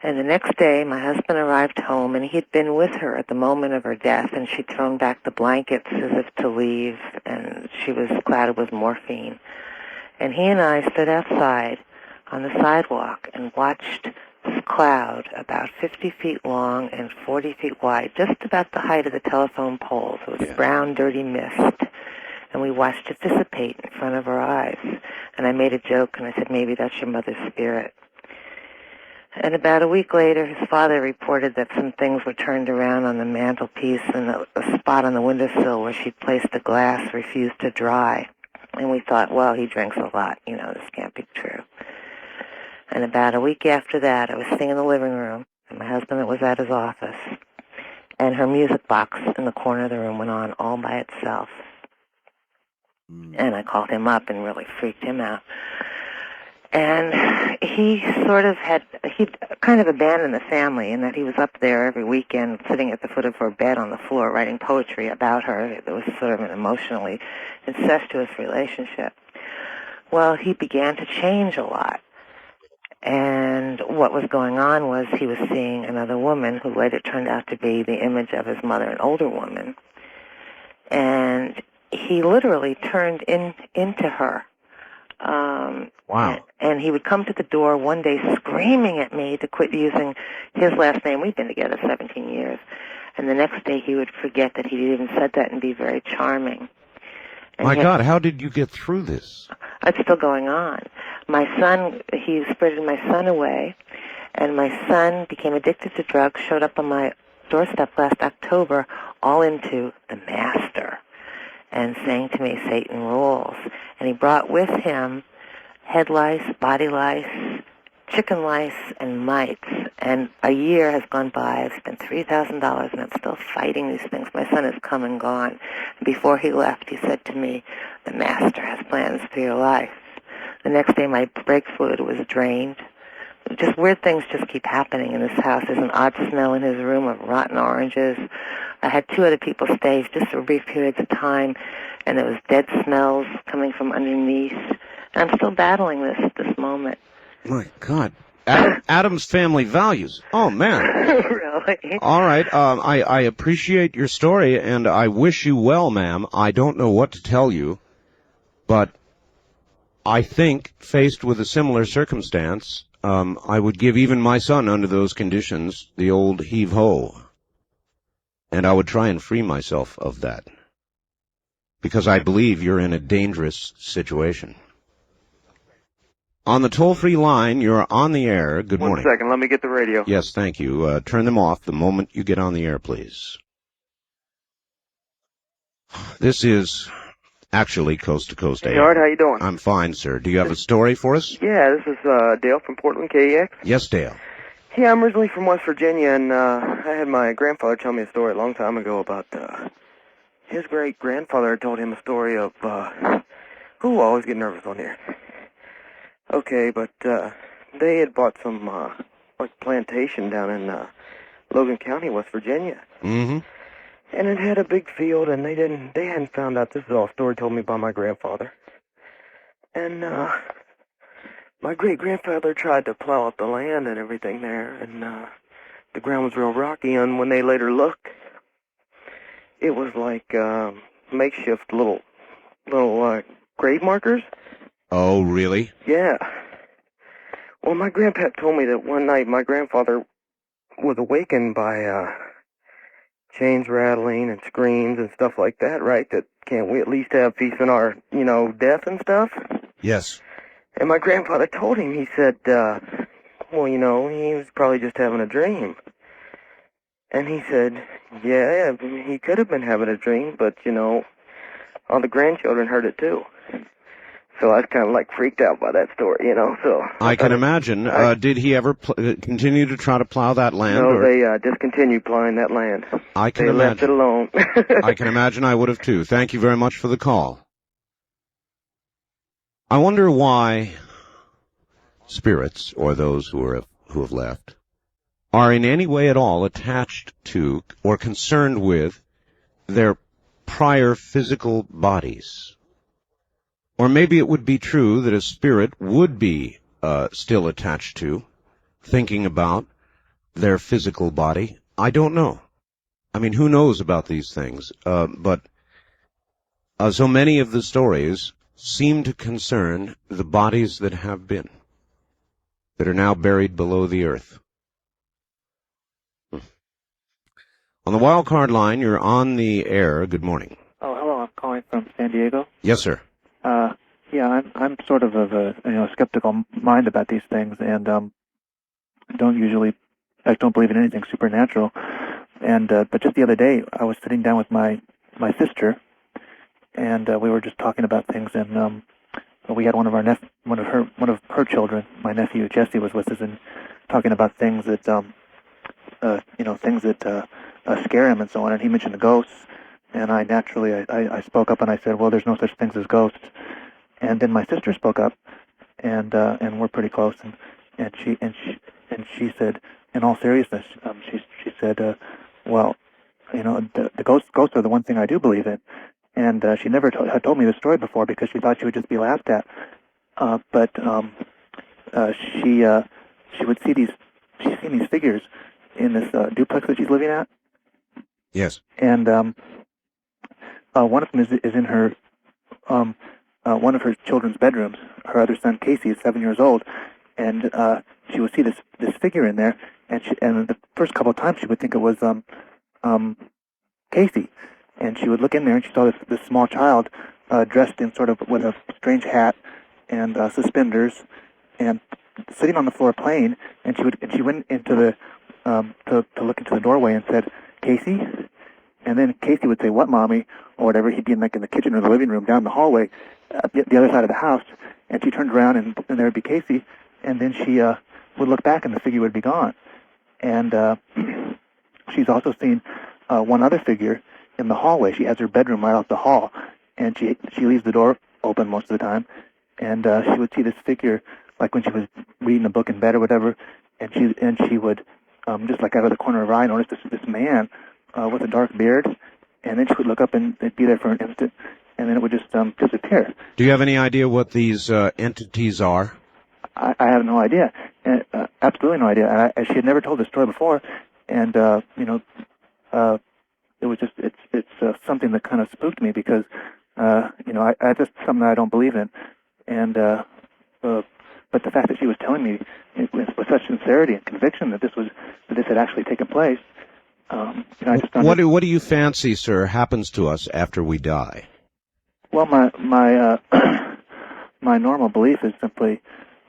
And the next day, my husband arrived home, and he'd been with her at the moment of her death, and she'd thrown back the blankets as if to leave, and she was clouded with morphine. And he and I stood outside on the sidewalk and watched this cloud about 50 feet long and 40 feet wide, just about the height of the telephone poles. It was brown, dirty mist. And we watched it dissipate in front of our eyes. And I made a joke, and I said, maybe that's your mother's spirit. And about a week later, his father reported that some things were turned around on the mantelpiece, and a spot on the windowsill where she'd placed the glass refused to dry. And we thought, well, he drinks a lot. This can't be true. And about a week after that, I was sitting in the living room, and my husband was at his office, and her music box in the corner of the room went on all by itself. And I called him up and really freaked him out. And he'd kind of abandoned the family in that he was up there every weekend sitting at the foot of her bed on the floor writing poetry about her. It was sort of an emotionally incestuous relationship. Well, he began to change a lot. And what was going on was he was seeing another woman who later turned out to be the image of his mother, an older woman. And he literally turned into her. Wow. And he would come to the door one day screaming at me to quit using his last name. We've been together 17 years. And the next day he would forget that he'd even said that and be very charming. And My God, how did you get through this? It's still going on. My son, he spirited my son away, and my son became addicted to drugs, showed up on my doorstep last October, all into the master, and saying to me, Satan rules. And he brought with him head lice, body lice, chicken lice, and mites. And a year has gone by. I've spent $3,000, and I'm still fighting these things. My son has come and gone. Before he left, he said to me, the master has plans for your life. The next day, my brake fluid was drained. Just weird things just keep happening in this house. There's an odd smell in his room of rotten oranges. I had 2 other people stay just for brief periods of time, and there was dead smells coming from underneath. And I'm still battling this at this moment. My God. Adam's family values. Oh, man. Really? All right. I appreciate your story, and I wish you well, ma'am. I don't know what to tell you, but I think, faced with a similar circumstance, I would give even my son, under those conditions, the old heave-ho. And I would try and free myself of that. Because I believe you're in a dangerous situation. On the toll-free line, you're on the air. Good morning. 1 second, let me get the radio. Yes, thank you. Turn them off the moment you get on the air, please. This is actually Coast to Coast AM. Hey, Art, how you doing? I'm fine, sir. Do you have a story for us? Yeah, this is Dale from Portland, KEX. Yes, Dale. Yeah, I'm originally from West Virginia, and I had my grandfather tell me a story a long time ago about his great-grandfather had told him a story of, I always get nervous on here. Okay, but they had bought some, plantation down in Logan County, West Virginia. Mm-hmm. And it had a big field, and they hadn't found out. This is all a story told me by my grandfather. And my great-grandfather tried to plow up the land and everything there, and the ground was real rocky, and when they later looked, it was like makeshift little grave markers. Oh, really? Yeah. Well, my grandpap told me that one night my grandfather was awakened by chains rattling and screams and stuff like that, right? That can't we at least have peace in our, death and stuff? Yes. And my grandfather told him, he said, well, he was probably just having a dream. And he said, yeah, he could have been having a dream, but, all the grandchildren heard it too. So I was kind of like freaked out by that story, so. I can imagine. Did he ever continue to try to plow that land? No, or? they discontinued plowing that land. I can they imagine. left it alone. I can imagine I would have too. Thank you very much for the call. I wonder why spirits, or those who have left, are in any way at all attached to or concerned with their prior physical bodies. Or maybe it would be true that a spirit would be still attached to, thinking about their physical body. I don't know. I mean, who knows about these things? But so many of the stories seem to concern the bodies that have been, that are now buried below the earth. On the wild card line, you're on the air. Good morning. Oh, hello. I'm calling from San Diego. Yes, sir. Yeah, I'm sort of a skeptical mind about these things, and don't believe in anything supernatural. And but just the other day, I was sitting down with my sister, and we were just talking about things, and we had one of her children, my nephew Jesse, was with us, and talking about things that things that scare him and so on. And he mentioned the ghosts, and I naturally I spoke up and I said, well, there's no such things as ghosts. And then my sister spoke up, and we're pretty close, and she said, in all seriousness, she said, well, the ghosts are the one thing I do believe in. And she never had told me the story before because she thought she would just be laughed at. But she would see she's seen these figures in this duplex that she's living at. Yes. And one of them is in her one of her children's bedrooms. Her other son Casey is 7 years old, and she would see this figure in there, and the first couple of times she would think it was Casey, and she would look in there and she saw this small child dressed in sort of with a strange hat and suspenders, and sitting on the floor playing. And she went into the to look into the doorway and said, "Casey." And then Casey would say, "What, Mommy?" or whatever. He'd be in the kitchen or the living room down the hallway, the other side of the house. And she turned around and there would be Casey. And then she would look back and the figure would be gone. And she's also seen one other figure in the hallway. She has her bedroom right off the hall, and she leaves the door open most of the time. And she would see this figure, like when she was reading a book in bed or whatever, and she would just like out of the corner of her eye notice this man with a dark beard, and then she would look up and it'd be there for an instant, and then it would just disappear. Do you have any idea what these entities are? I have no idea, absolutely no idea. And she had never told this story before, and it was just it's something that kind of spooked me because I just something that I don't believe in, and but the fact that she was telling me with such sincerity and conviction that this had actually taken place. I just what do you fancy, sir, happens to us after we die? Well, my my normal belief is simply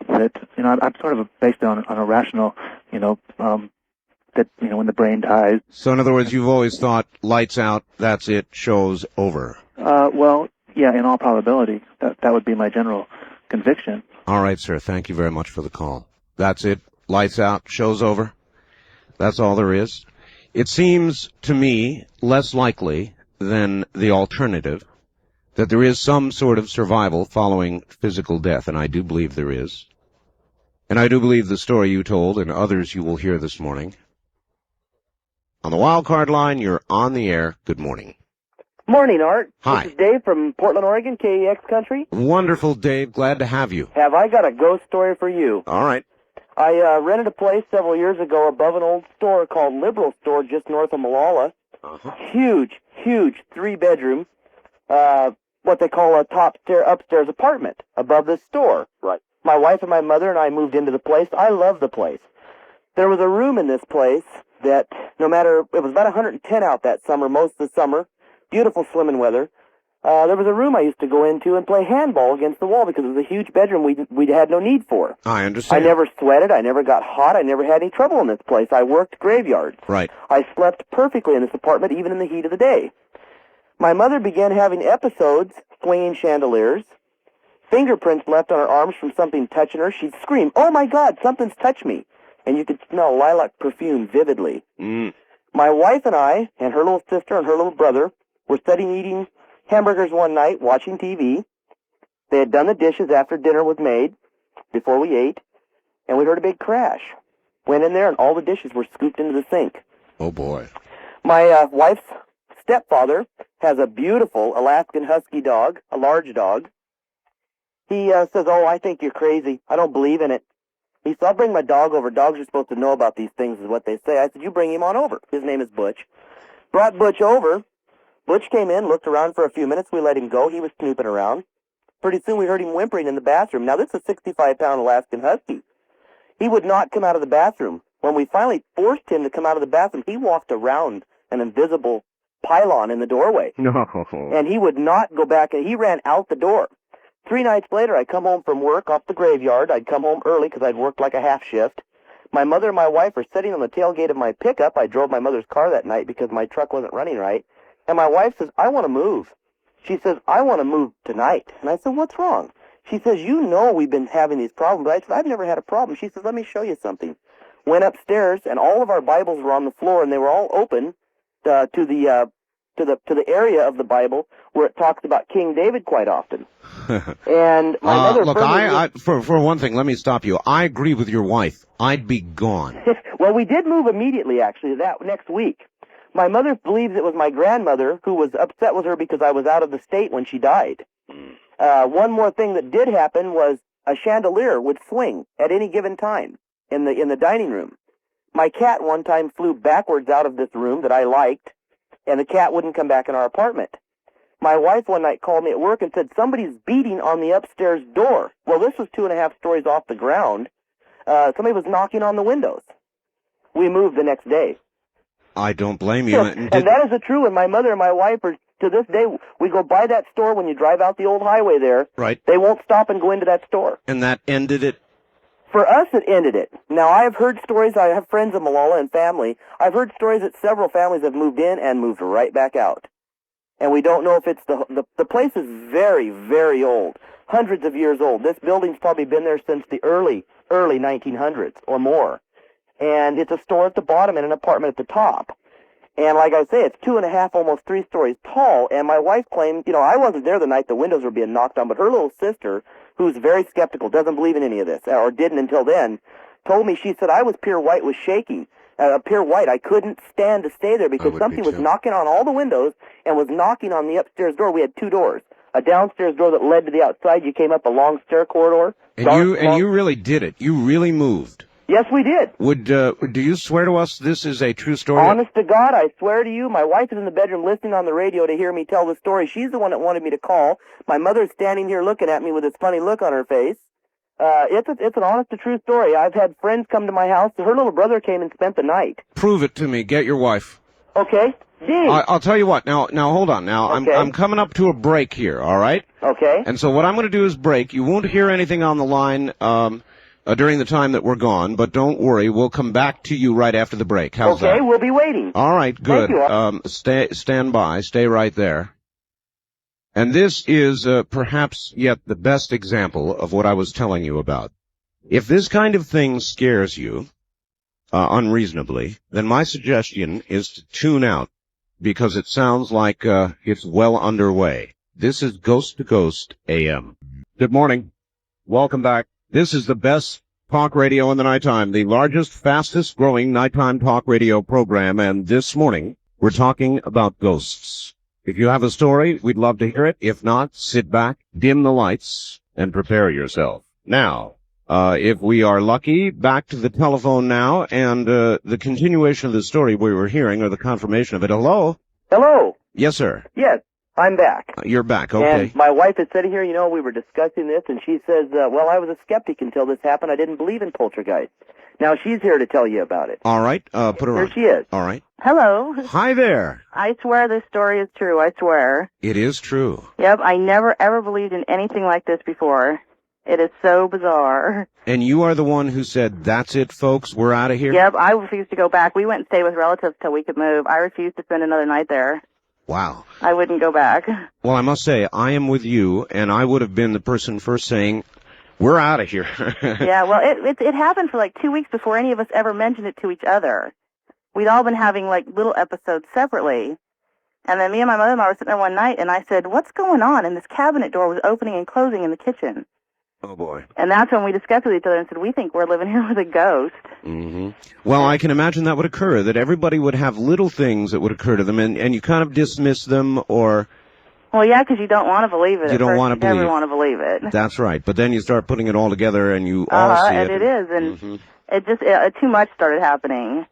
that I'm sort of based on a rational, that when the brain dies. So in other words, you've always thought lights out, that's it, show's over. Well, yeah, in all probability, that would be my general conviction. All right, sir. Thank you very much for the call. That's it. Lights out, show's over. That's all there is. It seems to me less likely than the alternative that there is some sort of survival following physical death, and I do believe there is. And I do believe the story you told and others you will hear this morning. On the wild card line, you're on the air. Good morning. Morning, Art. Hi. This is Dave from Portland, Oregon, KEX Country. Wonderful, Dave. Glad to have you. Have I got a ghost story for you? All right. I rented a place several years ago above an old store called Liberal Store just north of Malala. Huge 3-bedroom, what they call a upstairs apartment above the store. Right. My wife and my mother and I moved into the place. I love the place. There was a room in this place that it was about 110 out that summer, most of the summer. Beautiful swimming weather. There was a room I used to go into and play handball against the wall because it was a huge bedroom we had no need for. I understand. I never sweated. I never got hot. I never had any trouble in this place. I worked graveyards. Right. I slept perfectly in this apartment, even in the heat of the day. My mother began having episodes, swinging chandeliers, fingerprints left on her arms from something touching her. She'd scream, "Oh my God, something's touched me." And you could smell lilac perfume vividly. My wife and I, and her little sister and her little brother, were sitting eating hamburgers one night, watching TV. They had done the dishes after dinner was made, before we ate, and we heard a big crash. Went in there, and all the dishes were scooped into the sink. Oh, boy. My wife's stepfather has a beautiful Alaskan Husky dog, a large dog. He says, "Oh, I think you're crazy. I don't believe in it." He said, "I'll bring my dog over. Dogs are supposed to know about these things," is what they say. I said, "You bring him on over." His name is Butch. Brought Butch over. Butch came in, looked around for a few minutes. We let him go. He was snooping around. Pretty soon we heard him whimpering in the bathroom. Now, this is a 65-pound Alaskan Husky. He would not come out of the bathroom. When we finally forced him to come out of the bathroom, he walked around an invisible pylon in the doorway. No. And he would not go back, and he ran out the door. 3 nights later, I come home from work off the graveyard. I'd come home early because I'd worked like a half shift. My mother and my wife are sitting on the tailgate of my pickup. I drove my mother's car that night because my truck wasn't running right. And my wife says, "I want to move." She says, I want to move tonight. And I said, what's wrong? She says, you know we've been having these problems. I said, I've never had a problem. She says, let me show you something. Went upstairs, and all of our Bibles were on the floor, and they were all open to the area of the Bible where it talks about King David quite often. And my mother... Look, for one thing, let me stop you. I agree with your wife. I'd be gone. Well, we did move immediately, actually, that next week. My mother believes it was my grandmother who was upset with her because I was out of the state when she died. One more thing that did happen was a chandelier would swing at any given time in the dining room. My cat one time flew backwards out of this room that I liked, and the cat wouldn't come back in our apartment. My wife one night called me at work and said, somebody's beating on the upstairs door. Well, this was 2.5 stories off the ground. Somebody was knocking on the windows. We moved the next day. I don't blame you. And that is the true, and my mother and my wife are, to this day, we go by that store when you drive out the old highway there. Right. They won't stop and go into that store. And that ended it? For us, it ended it. Now, I have heard stories, I have friends in Malala and family. I've heard stories that several families have moved in and moved right back out. And we don't know if it's the place is very, very old. Hundreds of years old. This building's probably been there since the early 1900s or more. And it's a store at the bottom and an apartment at the top. And like I say, it's 2.5, almost 3 stories tall. And my wife claimed, I wasn't there the night the windows were being knocked on, but her little sister, who's very skeptical, doesn't believe in any of this, or didn't until then, told me, she said, I was pure white, was shaking. Pure white. I couldn't stand to stay there because something was knocking on all the windows and was knocking on the upstairs door. We had 2 doors. A downstairs door that led to the outside. You came up a long stair corridor. And you really did it. You really moved. Yes, we did. Do you swear to us this is a true story? Honest to God, I swear to you, my wife is in the bedroom listening on the radio to hear me tell the story. She's the one that wanted me to call. My mother's standing here looking at me with this funny look on her face. It's an honest to true story. I've had friends come to my house. Her little brother came and spent the night. Prove it to me. Get your wife. Okay. Dean. I'll tell you what. Now hold on. Now okay. I'm coming up to a break here. All right. Okay. And so what I'm going to do is break. You won't hear anything on the line during the time that we're gone, but don't worry. We'll come back to you right after the break. How's that? Okay. We'll be waiting. All right. Good. Thank you. Stand by. Stay right there. And this is perhaps yet the best example of what I was telling you about. If this kind of thing scares you unreasonably, then my suggestion is to tune out, because it sounds like it's well underway. This is Ghost to Ghost AM. Good morning. Welcome back. This is the best talk radio in the nighttime, the largest, fastest-growing nighttime talk radio program, and this morning we're talking about ghosts. If you have a story, we'd love to hear it. If not, sit back, dim the lights, and prepare yourself. Now, if we are lucky, back to the telephone now, and the continuation of the story we were hearing, or the confirmation of it. Hello? Hello? Yes, sir. Yes, I'm back. You're back, okay. And my wife is sitting here, we were discussing this, and she says, well, I was a skeptic until this happened. I didn't believe in poltergeists. Now she's here to tell you about it. All right, put her on. Here she is. All right. Hello. Hi there. I swear this story is true. I swear. It is true. Yep, I never ever believed in anything like this before. It is so bizarre. And you are the one who said, that's it, folks, we're out of here? Yep, I refused to go back. We went and stayed with relatives till we could move. I refused to spend another night there. Wow. I wouldn't go back. Well, I must say, I am with you, and I would have been the person first saying, we're out of here. Yeah, well, it happened for like 2 weeks before any of us ever mentioned it to each other. We'd all been having like little episodes separately. And then me and my mother-in-law were sitting there one night, and I said, what's going on? And this cabinet door was opening and closing in the kitchen. Oh, boy. And that's when we discussed with each other and said, we think we're living here with a ghost. Mm-hmm. Well, I can imagine that would occur, that everybody would have little things that would occur to them, and you kind of dismiss them, or... Well, yeah, because you don't want to believe it. You don't want to believe it. You never want to believe it. That's right. But then you start putting it all together, and you all see it. And it is, and it too much started happening.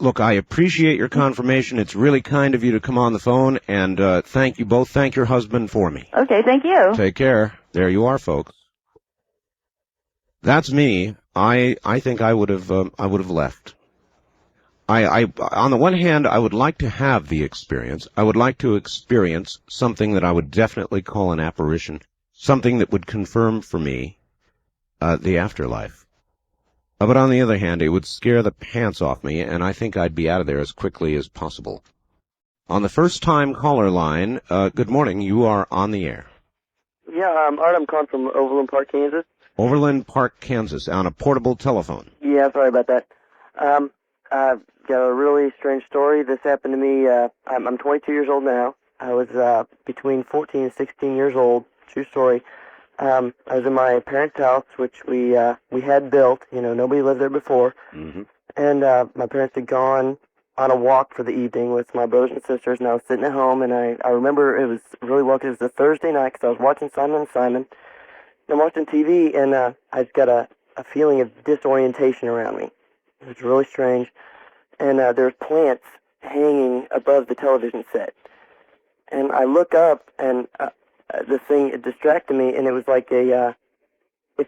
Look, I appreciate your confirmation. It's really kind of you to come on the phone, and thank you both. Thank your husband for me. Okay, thank you. Take care. There you are, folks. That's me. I think I would have left. On the one hand, I would like to have the experience. I would like to experience something that I would definitely call an apparition, something that would confirm for me the afterlife. But on the other hand, it would scare the pants off me, and I think I'd be out of there as quickly as possible. On the first-time caller line, good morning. You are on the air. Yeah, Art, I'm calling from Overland Park, Kansas. Overland Park, Kansas, on a portable telephone. Yeah, sorry about that. I've got a really strange story. This happened to me. I'm 22 years old now. I was between 14 and 16 years old. True story. I was in my parents' house, which we had built. You know, nobody lived there before. Mm-hmm. And my parents had gone on a walk for the evening with my brothers and sisters, and I was sitting at home, and I remember it was really well, 'cause it was a Thursday night, because I was watching Simon & Simon. I'm watching TV, and I just got a feeling of disorientation around me. It was really strange. And there's plants hanging above the television set. And I look up, and the thing, it distracted me, and it was like if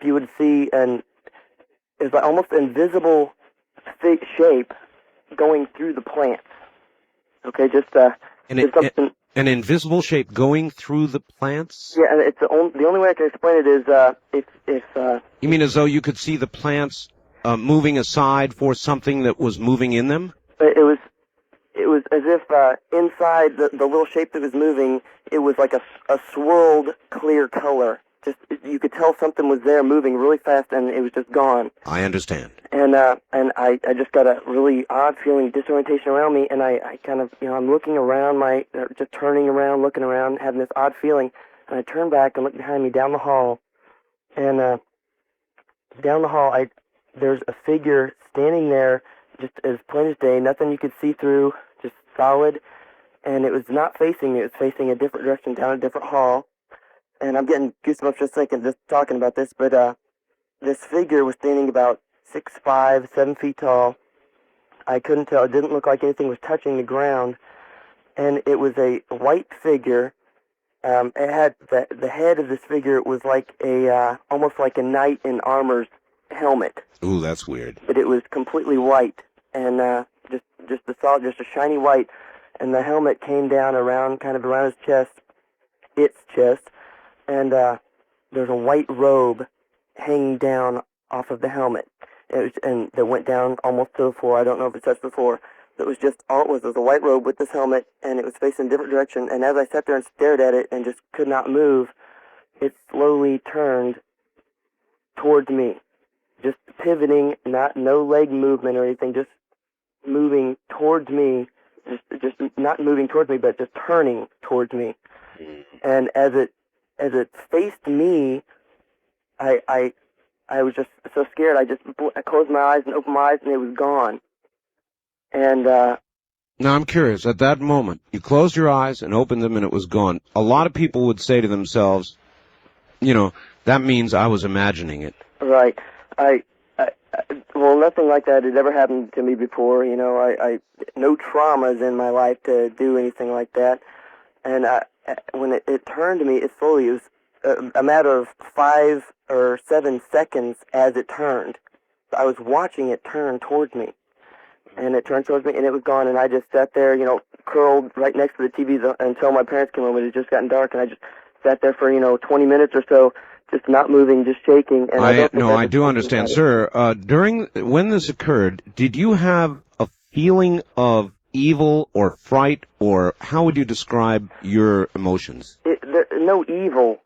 you would see it was like almost invisible thick shape going through the plants. Okay, just something. An invisible shape going through the plants? Yeah, and it's the only way I can explain it is if You mean as though you could see the plants moving aside for something that was moving in them? it was as if inside the little shape that was moving, it was like a swirled clear color. Just you could tell something was there moving really fast, and it was just gone. I understand. And I just got a really odd feeling, disorientation around me, and I kind of, I'm looking around, just turning around, looking around, having this odd feeling, and I turn back and look behind me down the hall, and down the hall, there's a figure standing there, just as plain as day, nothing you could see through, just solid, and it was not facing me, it was facing a different direction down a different hall, and I'm getting goosebumps just talking about this, but this figure was standing about 6'5", 7 feet tall. I couldn't tell. It didn't look like anything was touching the ground. And it was a white figure. It had the head of this figure was like almost like a knight in armor's helmet. Ooh, that's weird. But it was completely white, and just a shiny white. And the helmet came down kind of around his chest, its chest, and there's a white robe hanging down off of the helmet. And that went down almost to the floor. I don't know if it touched the floor. It was just, all it was a white robe with this helmet, and it was facing a different direction. And as I sat there and stared at it and just could not move, it slowly turned towards me. Just pivoting, no leg movement or anything, just moving towards me. Just not moving towards me, but just turning towards me. And as it faced me, I was just so scared. I closed my eyes and opened my eyes, and it was gone. And now I'm curious. At that moment, you closed your eyes and opened them, and it was gone. A lot of people would say to themselves, that means I was imagining it. Right. Well, nothing like that had ever happened to me before. No traumas in my life to do anything like that. And when it turned to me, it was a matter of 5 or 7 seconds as it turned. I was watching it turn towards me, and it turned towards me, and it was gone, and I just sat there, curled right next to the TV until my parents came home. It had just gotten dark, and I just sat there for, 20 minutes or so, just not moving, just shaking. And I do understand, sir. When this occurred, did you have a feeling of evil or fright, or how would you describe your emotions? No evil.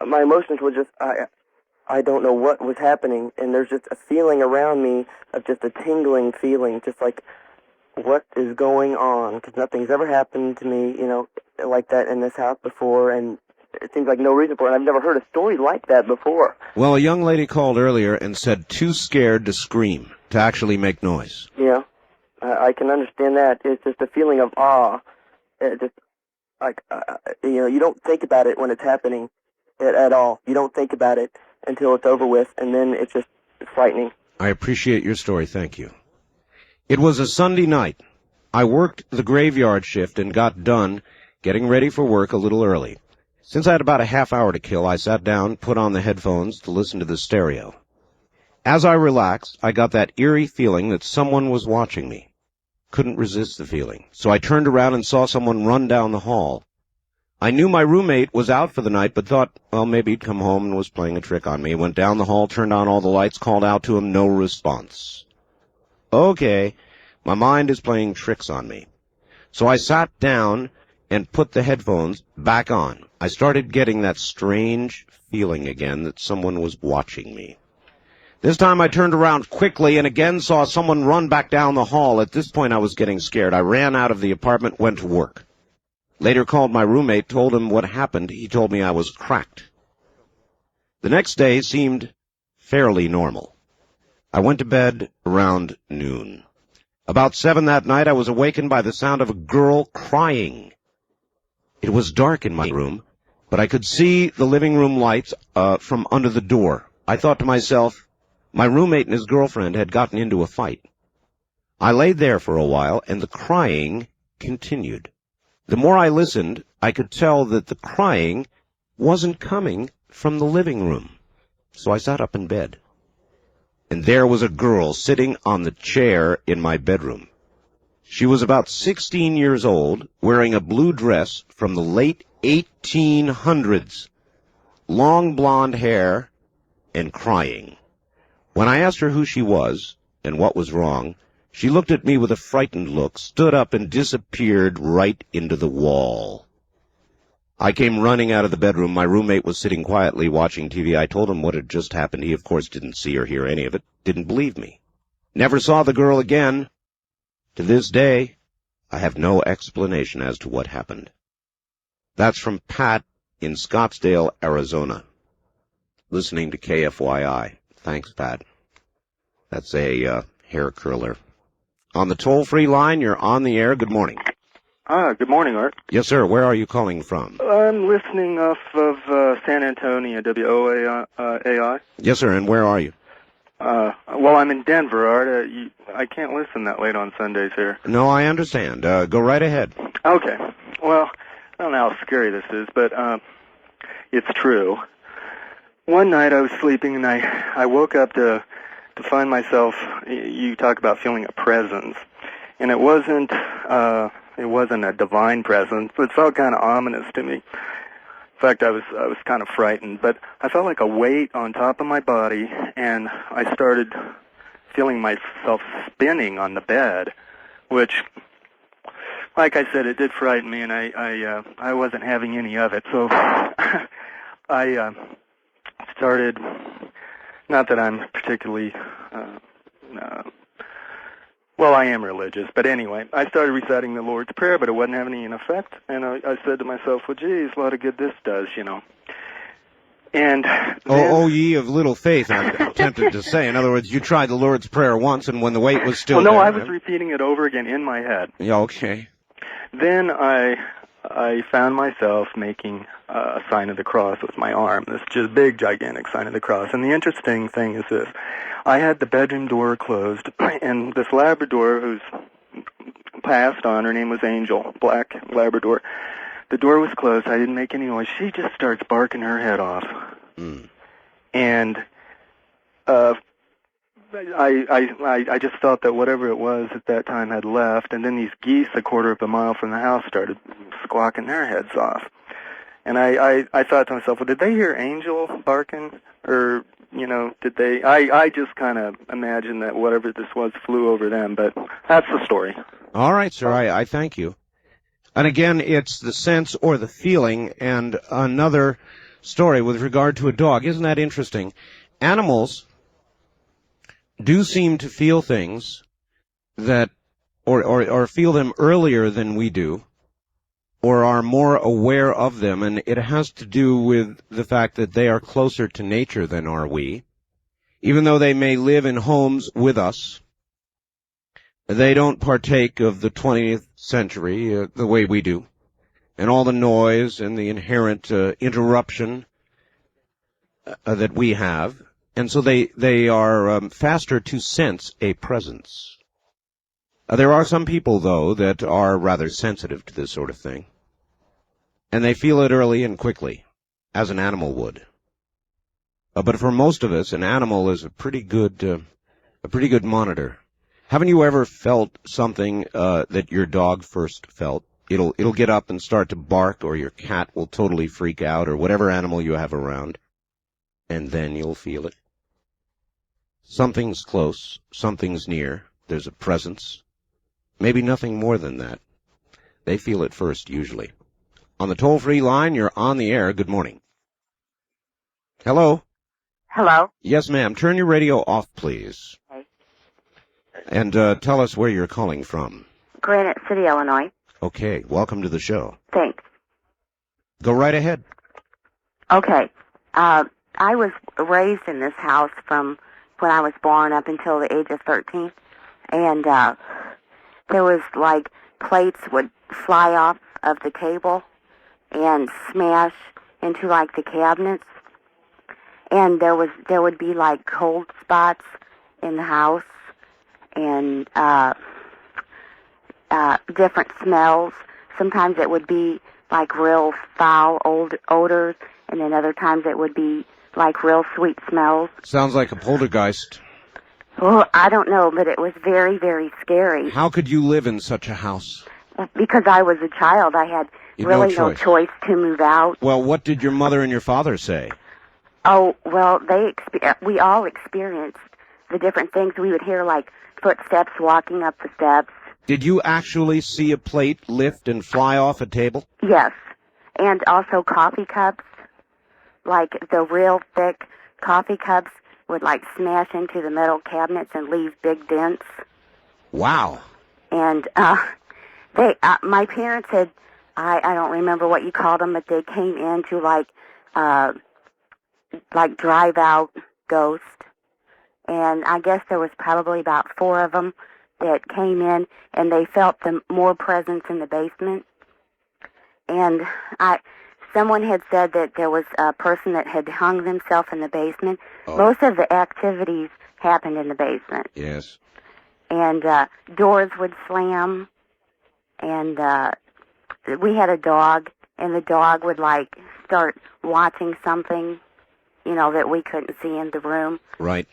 My emotions were just, I don't know what was happening, and there's just a feeling around me of just a tingling feeling, just like, what is going on? Because nothing's ever happened to me, like that in this house before, and it seems like no reason for it. I've never heard a story like that before. Well, a young lady called earlier and said too scared to scream, to actually make noise. Yeah, I can understand that. It's just a feeling of awe. Just like, you don't think about it when it's happening at all. You don't think about it until it's over with, and then it's just frightening. I appreciate your story. Thank you. It was a Sunday night. I worked the graveyard shift and got done getting ready for work a little early. Since I had about a half hour to kill, I sat down, put on the headphones to listen to the stereo. As I relaxed, I got that eerie feeling that someone was watching me. Couldn't resist the feeling, so I turned around and saw someone run down the hall. I knew my roommate was out for the night, but thought, well, maybe he'd come home and was playing a trick on me. Went down the hall, turned on all the lights, called out to him, no response. Okay, my mind is playing tricks on me. So I sat down and put the headphones back on. I started getting that strange feeling again that someone was watching me. This time I turned around quickly and again saw someone run back down the hall. At this point I was getting scared. I ran out of the apartment, went to work. Later called my roommate, told him what happened. He told me I was cracked. The next day seemed fairly normal. I went to bed around noon. About 7 that night I was awakened by the sound of a girl crying. It was dark in my room, but I could see the living room lights from under the door. I thought to myself, my roommate and his girlfriend had gotten into a fight. I laid there for a while, and the crying continued. The more I listened, I could tell that the crying wasn't coming from the living room. So I sat up in bed. And there was a girl sitting on the chair in my bedroom. She was about 16 years old, wearing a blue dress from the late 1800s, long blonde hair, and crying. When I asked her who she was and what was wrong, she looked at me with a frightened look, stood up, and disappeared right into the wall. I came running out of the bedroom. My roommate was sitting quietly watching TV. I told him what had just happened. He, of course, didn't see or hear any of it, didn't believe me. Never saw the girl again. To this day, I have no explanation as to what happened. That's from Pat in Scottsdale, Arizona, listening to KFYI. Thanks, Pat. That's a hair curler. On the toll-free line, you're on the air. Good morning. Good morning, Art. Yes, sir. Where are you calling from? I'm listening off of San Antonio, WOAI. Yes, sir. And where are you? Well, I'm in Denver, Art. I can't listen that late on Sundays here. No, I understand. Go right ahead. Okay. Well, I don't know how scary this is, but it's true. One night I was sleeping and I woke up to find myself. You talk about feeling a presence, and it wasn't a divine presence, but it felt kind of ominous to me. In fact, I was kind of frightened, but I felt like a weight on top of my body, and I started feeling myself spinning on the bed, which, like I said, it did frighten me, and I wasn't having any of it. So I started, not that I'm particularly, well, I am religious, but anyway, I started reciting the Lord's Prayer, but it wasn't having any effect, and I said to myself, well, geez, a lot of good this does, you know. And then, oh, ye of little faith, I'm tempted to say. In other words, you tried the Lord's Prayer once, and when the weight was still well, no, there, I was repeating it over again in my head. Yeah, okay. Then I found myself making a sign of the cross with my arm, this just big, gigantic sign of the cross. And the interesting thing is this. I had the bedroom door closed, and this Labrador who's passed on, her name was Angel, black Labrador. The door was closed. I didn't make any noise. She just starts barking her head off. And I just thought that whatever it was at that time had left, and then these geese a quarter of a mile from the house started squawking their heads off. And I thought to myself, well, did they hear Angel barking? Or, you know, did they? I just kind of imagined that whatever this was flew over them, but that's the story. All right, sir, I thank you. And again, it's the sense or the feeling, and another story with regard to a dog. Isn't that interesting? Animals do seem to feel things that, or feel them earlier than we do, or are more aware of them, and it has to do with the fact that they are closer to nature than are we. Even though they may live in homes with us, they don't partake of the 20th century the way we do, and all the noise and the inherent interruption that we have. And so they are faster to sense a presence. There are some people, though, that are rather sensitive to this sort of thing. And they feel it early and quickly, as an animal would. But for most of us, an animal is a pretty good monitor. Haven't you ever felt something that your dog first felt? It'll get up and start to bark, or your cat will totally freak out, or whatever animal you have around, and then you'll feel it. Something's close, something's near, there's a presence. Maybe nothing more than that. They feel it first, usually. On the toll-free line, you're on the air. Good morning. Hello? Hello? Yes, ma'am. Turn your radio off, please. Okay. And tell us where you're calling from. Granite City, Illinois. Okay, welcome to the show. Thanks. Go right ahead. Okay. I was raised in this house from when I was born up until the age of 13. And there was, like, plates would fly off of the table and smash into, like, the cabinets. And there would be, like, cold spots in the house and different smells. Sometimes it would be, like, real foul odors, and then other times it would be, like, real sweet smells. Sounds like a poltergeist. Well, I don't know, but it was very, very scary. How could you live in such a house? Because I was a child, I had really no choice to move out. Well, what did your mother and your father say? Oh, well, we all experienced the different things. We would hear, like, footsteps walking up the steps. Did you actually see a plate lift and fly off a table? Yes, and also coffee cups, like the real thick coffee cups would, like, smash into the metal cabinets and leave big dents. Wow. And my parents had, I don't remember what you called them, but they came in to, like drive out ghosts. And I guess there was probably about 4 of them that came in, and they felt more presence in the basement. And someone had said that there was a person that had hung themselves in the basement. Oh. Most of the activities happened in the basement. Yes. And doors would slam, and we had a dog, and the dog would, like, start watching something, that we couldn't see in the room. Right.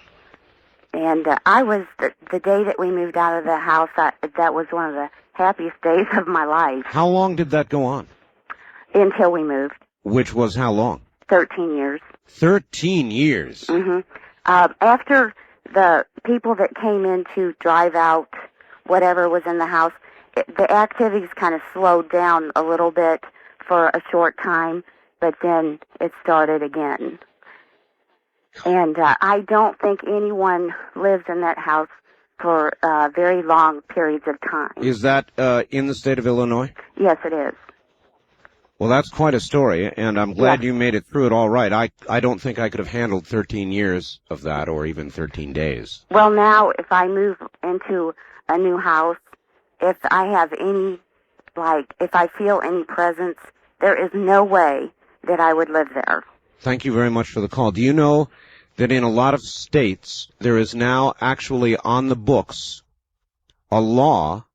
And I was, the day that we moved out of the house, that was one of the happiest days of my life. How long did that go on? Until we moved. Which was how long? 13 years. 13 years? Mm-hmm. After the people that came in to drive out whatever was in the house, the activities kind of slowed down a little bit for a short time, but then it started again. And I don't think anyone lives in that house for very long periods of time. Is that in the state of Illinois? Yes, it is. Well, that's quite a story, and I'm glad you made it through it all right. I don't think I could have handled 13 years of that, or even 13 days. Well, now, if I move into a new house, if I have any, if I feel any presence, there is no way that I would live there. Thank you very much for the call. Do you know that in a lot of states, there is now actually on the books a law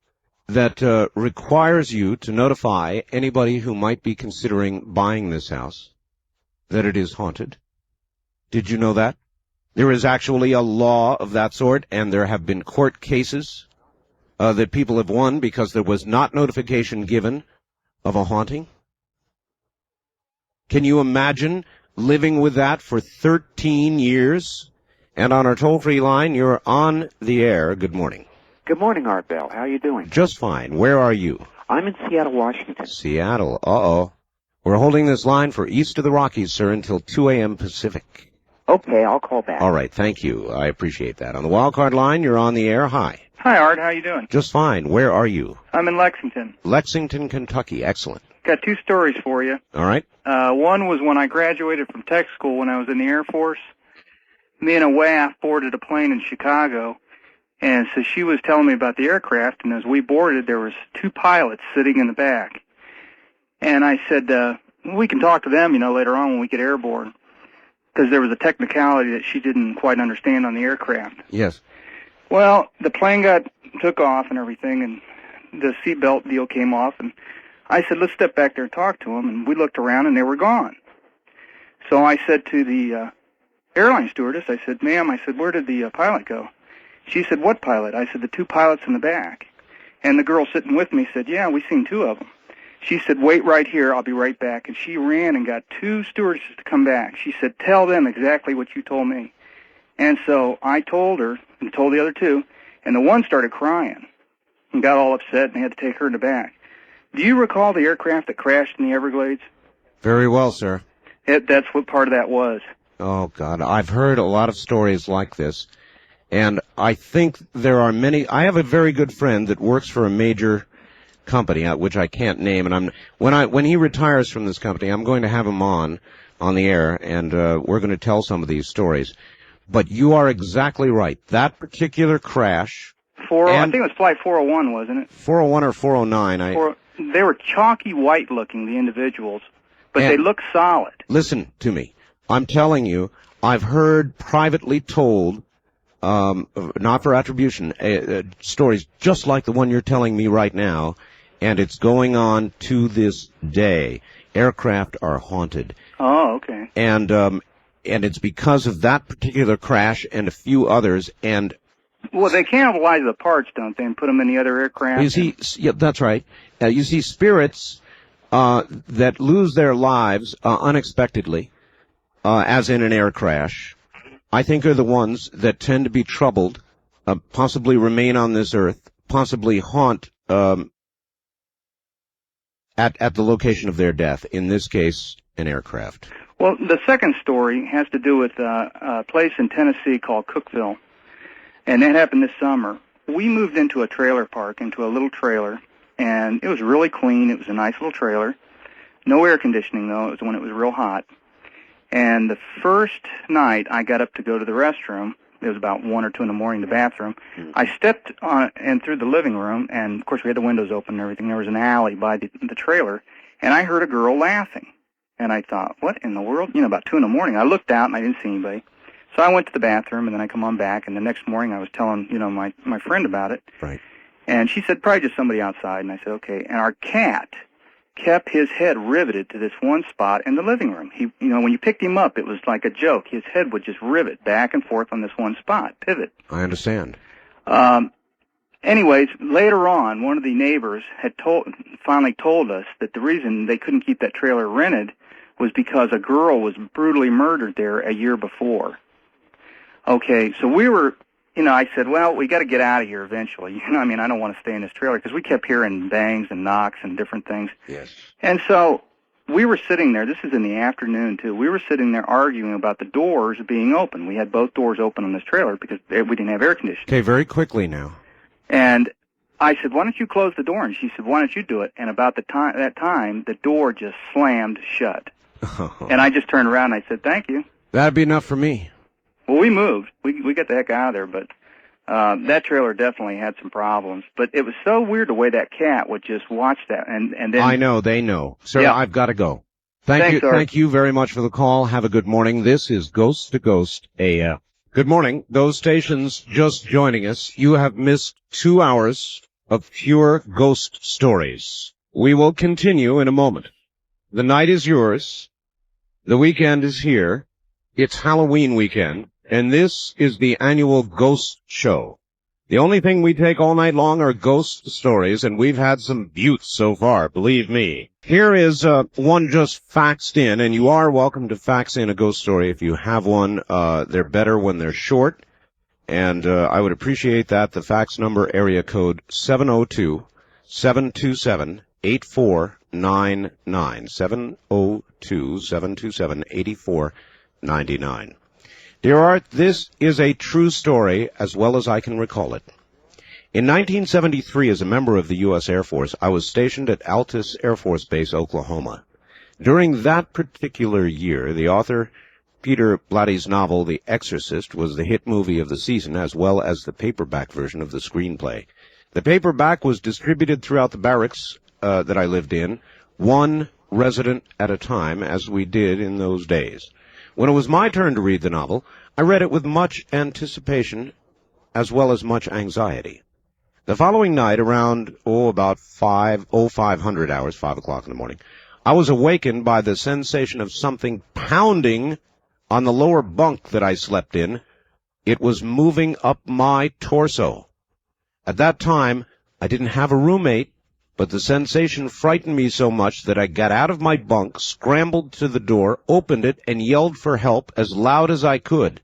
that requires you to notify anybody who might be considering buying this house that it is haunted? Did you know that? There is actually a law of that sort, and there have been court cases that people have won because there was not notification given of a haunting. Can you imagine living with that for 13 years? And on our toll-free line, you're on the air. Good morning. Good morning, Art Bell. How are you doing? Just fine. Where are you? I'm in Seattle, Washington. Seattle. Uh-oh. We're holding this line for east of the Rockies, sir, until 2 a.m. Pacific. Okay, I'll call back. All right, thank you. I appreciate that. On the wildcard line, you're on the air. Hi. Hi, Art. How you doing? Just fine. Where are you? I'm in Lexington. Lexington, Kentucky. Excellent. Got 2 stories for you. All right. One was when I graduated from tech school when I was in the Air Force. Me and a WAF boarded a plane in Chicago, and so she was telling me about the aircraft, and as we boarded, there was 2 pilots sitting in the back. And I said, we can talk to them, later on when we get airborne, because there was a technicality that she didn't quite understand on the aircraft. Yes. Well, the plane took off and everything, and the seatbelt deal came off, and I said, let's step back there and talk to them, and we looked around, and they were gone. So I said to the airline stewardess, I said, ma'am, I said, where did the pilot go? She said, what pilot? I said, the 2 pilots in the back. And the girl sitting with me said, yeah, we seen 2 of them. She said, wait right here, I'll be right back. And she ran and got 2 stewardesses to come back. She said, tell them exactly what you told me. And so I told her and told the other 2, and the one started crying and got all upset, and they had to take her in the back. Do you recall the aircraft that crashed in the Everglades? Very well, sir. That's what part of that was. Oh, God. I've heard a lot of stories like this, and I think there are many. I have a very good friend that works for a major company, which I can't name, and when he retires from this company, I'm going to have him on the air, and we're going to tell some of these stories. But you are exactly right. That particular crash... I think it was Flight 401, wasn't it? 401 or 409. They were chalky white-looking, the individuals, but they looked solid. Listen to me. I'm telling you, I've heard privately told, not for attribution, stories just like the one you're telling me right now, and it's going on to this day. Aircraft are haunted. Oh, okay. And it's because of that particular crash and a few others, and... Well, they cannibalize the parts, don't they, and put them in the other aircraft? You see, yeah, that's right. You see, spirits that lose their lives unexpectedly, as in an air crash, I think are the ones that tend to be troubled, possibly remain on this earth, possibly haunt at the location of their death, in this case, an aircraft. Well, the second story has to do with a place in Tennessee called Cookville. And that happened this summer. We moved into a trailer park, into a little trailer, and it was really clean. It was a nice little trailer. No air conditioning, though. It was when it was real hot. And the first night I got up to go to the restroom, it was about 1 or 2 in the morning, the bathroom. I stepped on and through the living room, and, of course, we had the windows open and everything. There was an alley by the trailer, and I heard a girl laughing. And I thought, what in the world? About 2 in the morning. I looked out, and I didn't see anybody. So I went to the bathroom, and then I come on back, and the next morning I was telling, my friend about it. Right. And she said, probably just somebody outside. And I said, okay. And our cat kept his head riveted to this one spot in the living room. He, when you picked him up, it was like a joke. His head would just rivet back and forth on this one spot, pivot. I understand. Anyways, later on, one of the neighbors had finally told us that the reason they couldn't keep that trailer rented was because a girl was brutally murdered there a year before. Okay, so we were, I said, well, we got to get out of here eventually. I don't want to stay in this trailer because we kept hearing bangs and knocks and different things. Yes. And so we were sitting there. This is in the afternoon, too. We were sitting there arguing about the doors being open. We had both doors open on this trailer because we didn't have air conditioning. Okay, very quickly now. And I said, why don't you close the door? And she said, why don't you do it? And about that time, the door just slammed shut. And I just turned around and I said, thank you. That'd be enough for me. Well, we moved. We got the heck out of there, but that trailer definitely had some problems. But it was so weird the way that cat would just watch that, and then... I know, they know. Sir, Yeah. I've got to go. Thank you very much for the call. Have a good morning. This is Ghost to Ghost AM. Good morning. Those stations just joining us, you have missed 2 hours of pure ghost stories. We will continue in a moment. The night is yours. The weekend is here. It's Halloween weekend, and this is the annual Ghost Show. The only thing we take all night long are ghost stories, and we've had some buttes so far, believe me. Here is one just faxed in, and you are welcome to fax in a ghost story if you have one. They're better when they're short, and I would appreciate that. The fax number, area code 702-727-8499, 702-727-8499. Dear Art, this is a true story as well as I can recall it. In 1973, as a member of the U.S. Air Force, I was stationed at Altus Air Force Base, Oklahoma. During that particular year, the author Peter Blatty's novel, The Exorcist, was the hit movie of the season, as well as the paperback version of the screenplay. The paperback was distributed throughout the barracks that I lived in, one resident at a time, as we did in those days. When it was my turn to read the novel, I read it with much anticipation as well as much anxiety. The following night, around, about 500 hours, 5 o'clock in the morning, I was awakened by the sensation of something pounding on the lower bunk that I slept in. It was moving up my torso. At that time, I didn't have a roommate, but the sensation frightened me so much that I got out of my bunk, scrambled to the door, opened it, and yelled for help as loud as I could.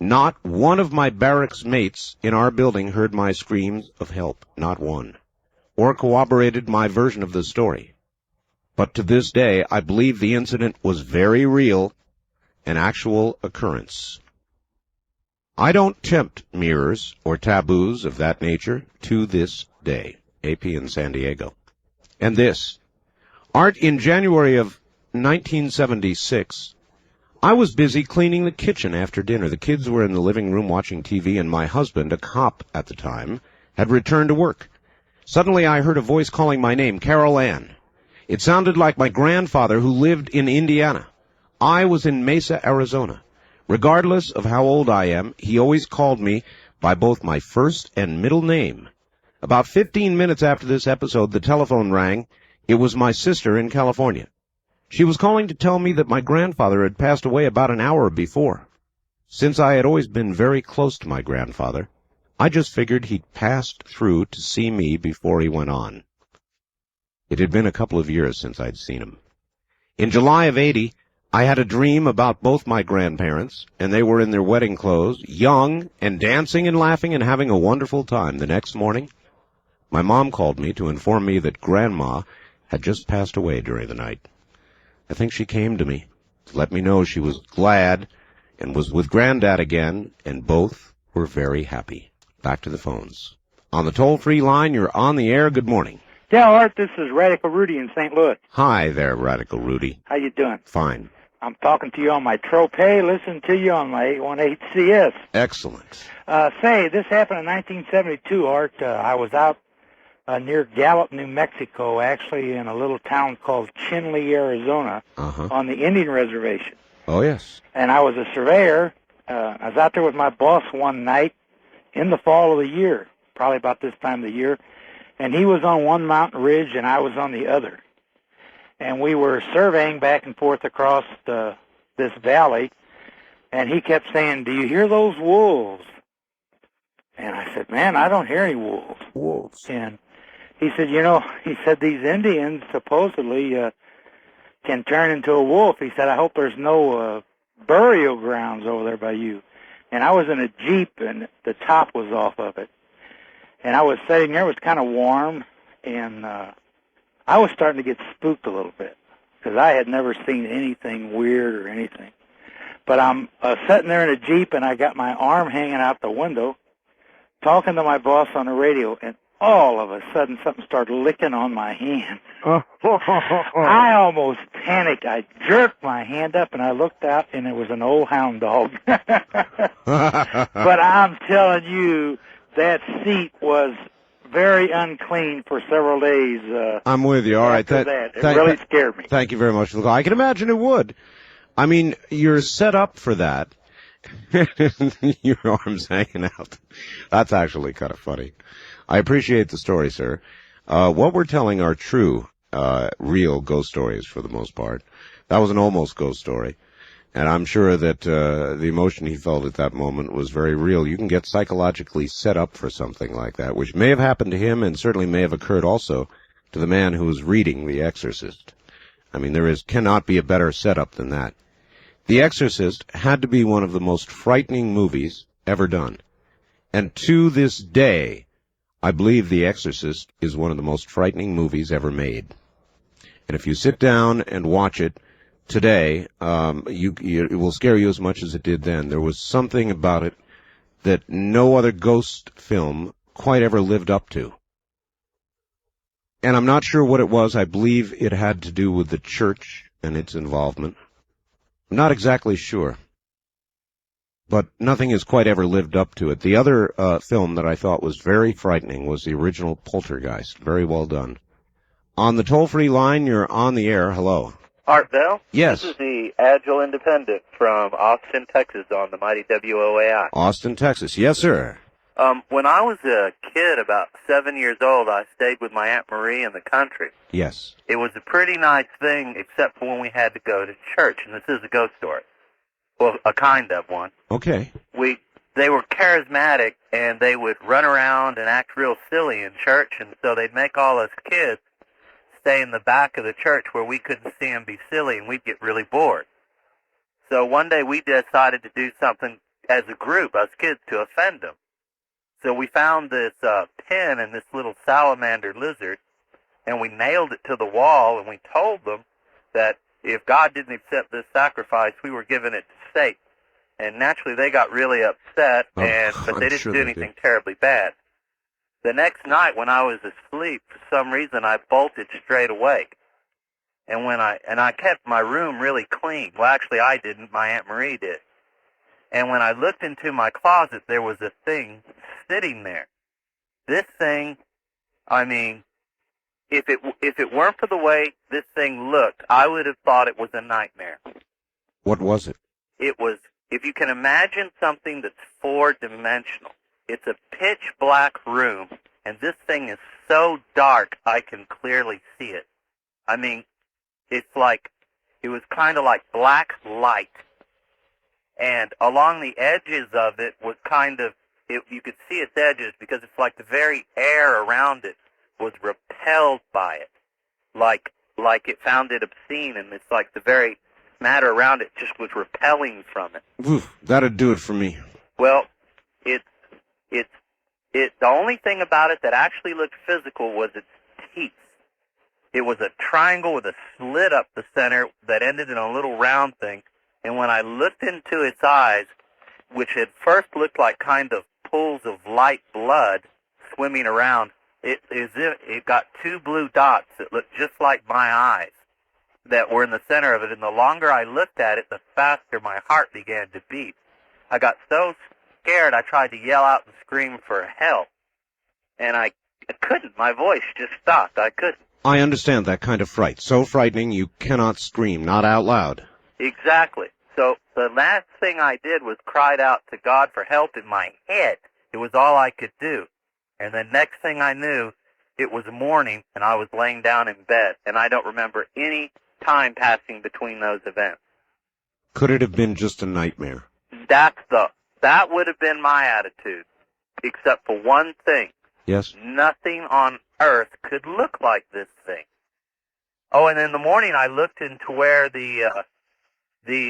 Not one of my barracks mates in our building heard my screams of help. Not one. or corroborated my version of the story. But to this day, I believe the incident was very real, an actual occurrence. I don't tempt mirrors or taboos of that nature to this day. AP in San Diego. And this. Art, in January of 1976, I was busy cleaning the kitchen after dinner. The kids were in the living room watching TV, and my husband, a cop at the time, had returned to work. Suddenly I heard a voice calling my name, Carol Ann. It sounded like my grandfather, who lived in Indiana. I was in Mesa, Arizona. Regardless of how old I am, he always called me by both my first and middle name. About 15 minutes after this episode, the telephone rang. It was my sister in California. She was calling to tell me that my grandfather had passed away about an hour before. Since I had always been very close to my grandfather, I just figured he'd passed through to see me before he went on. It had been a couple of years since I'd seen him. In July of '80, I had a dream about both my grandparents, and they were in their wedding clothes, young, and dancing and laughing and having a wonderful time. The next morning, my mom called me to inform me that Grandma had just passed away during the night. I think she came to me to let me know she was glad and was with Granddad again, and both were very happy. Back to the phones. On the toll-free line, you're on the air. Good morning. Yeah, Art, this is Radical Rudy in St. Louis. Hi there, Radical Rudy. How you doing? Fine. I'm talking to you on my Trope, listening to you on my 818CS. Excellent. Say, this happened in 1972, Art. I was out near Gallup, New Mexico, actually in a little town called Chinle, Arizona, on the Indian Reservation. Oh, yes. And I was a surveyor. I was out there with my boss one night in the fall of the year, probably about this time of the year, and he was on one mountain ridge and I was on the other. And we were surveying back and forth across this valley, and he kept saying, "Do you hear those wolves?" And I said, "Man, I don't hear any wolves." Wolves. And he said, he said, "These Indians supposedly can turn into a wolf." He said, "I hope there's no burial grounds over there by you." And I was in a Jeep, and the top was off of it. And I was sitting there. It was kind of warm, and I was starting to get spooked a little bit because I had never seen anything weird or anything. But I'm sitting there in a Jeep, and I got my arm hanging out the window, talking to my boss on the radio, and all of a sudden something started licking on my hand. I almost panicked. I jerked my hand up, and I looked out, and it was an old hound dog. But I'm telling you, that seat was very unclean for several days. I'm with you. All right. It really scared me. Thank you very much. I can imagine it would. I mean, you're set up for that. Your arm's hanging out. That's actually kind of funny. I appreciate the story, sir. What we're telling are true, real ghost stories for the most part. That was an almost ghost story. And I'm sure that the emotion he felt at that moment was very real. You can get psychologically set up for something like that, which may have happened to him and certainly may have occurred also to the man who was reading The Exorcist. I mean, cannot be a better setup than that. The Exorcist had to be one of the most frightening movies ever done. And to this day, I believe The Exorcist is one of the most frightening movies ever made. And if you sit down and watch it today, it will scare you as much as it did then. There was something about it that no other ghost film quite ever lived up to. And I'm not sure what it was. I believe it had to do with the church and its involvement. I'm not exactly sure. But nothing has quite ever lived up to it. The other film that I thought was very frightening was the original Poltergeist. Very well done. On the toll-free line, you're on the air. Hello. Art Bell? Yes. This is the Agile Independent from Austin, Texas on the mighty WOAI. Austin, Texas. Yes, sir. When I was a kid, about 7 years old, I stayed with my Aunt Marie in the country. Yes. It was a pretty nice thing, except for when we had to go to church, and this is a ghost story. Well, a kind of one. Okay. They were charismatic, and they would run around and act real silly in church, and so they'd make all us kids stay in the back of the church where we couldn't see them be silly, and we'd get really bored. So one day we decided to do something as a group, us kids, to offend them. So we found this pin and this little salamander lizard, and we nailed it to the wall, and we told them that if God didn't accept this sacrifice, we were giving it to Satan. And naturally, they got really upset, but they didn't do anything terribly bad. The next night, when I was asleep, for some reason, I bolted straight awake. And I kept my room really clean. Well, actually, I didn't. My Aunt Marie did. And when I looked into my closet, there was a thing sitting there. This thing, I mean, if it weren't for the way this thing looked, I would have thought it was a nightmare. What was it? It was, if you can imagine something that's four-dimensional, it's a pitch-black room, and this thing is so dark I can clearly see it. I mean, it was kind of like black light. And along the edges of it was you could see its edges because it's like the very air around it was repelled by it. Like it found it obscene, and it's like the very matter around it just was repelling from it. Oof, that'd do it for me. Well, the only thing about it that actually looked physical was its teeth. It was a triangle with a slit up the center that ended in a little round thing. And when I looked into its eyes, which at first looked like kind of pools of light blood swimming around, it got two blue dots that looked just like my eyes that were in the center of it. And the longer I looked at it, the faster my heart began to beat. I got so scared I tried to yell out and scream for help. And I couldn't. My voice just stopped. I couldn't. I understand that kind of fright. So frightening you cannot scream, not out loud. Exactly. So the last thing I did was cried out to God for help in my head. It was all I could do. And the next thing I knew, it was morning, and I was laying down in bed, and I don't remember any time passing between those events. Could it have been just a nightmare? That would have been my attitude, except for one thing. Yes? Nothing on earth could look like this thing. Oh, and in the morning I looked into where the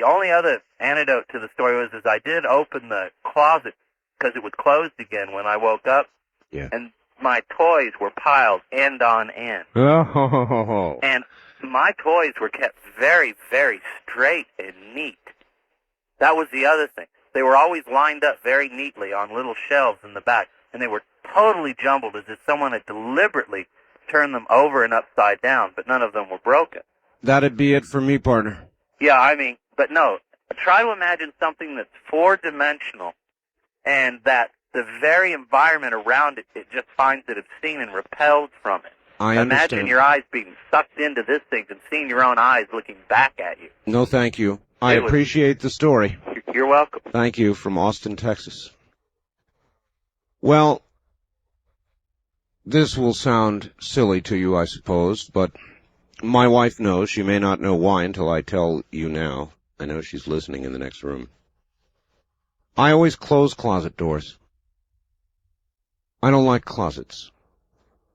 only other antidote to the story was I did open the closet because it was closed again when I woke up. Yeah. And my toys were piled end on end. Oh. And my toys were kept very, very straight and neat. That was the other thing. They were always lined up very neatly on little shelves in the back, and they were totally jumbled as if someone had deliberately turned them over and upside down, but none of them were broken. That'd be it for me, partner. Yeah, I mean, but no, try to imagine something that's four-dimensional and that the very environment around it, it just finds it obscene and repelled from it. I understand. Imagine your eyes being sucked into this thing and seeing your own eyes looking back at you. No, thank you. I appreciate the story. You're welcome. Thank you, from Austin, Texas. Well, this will sound silly to you, I suppose, but my wife knows. She may not know why until I tell you now. I know she's listening in the next room. I always close closet doors. I don't like closets.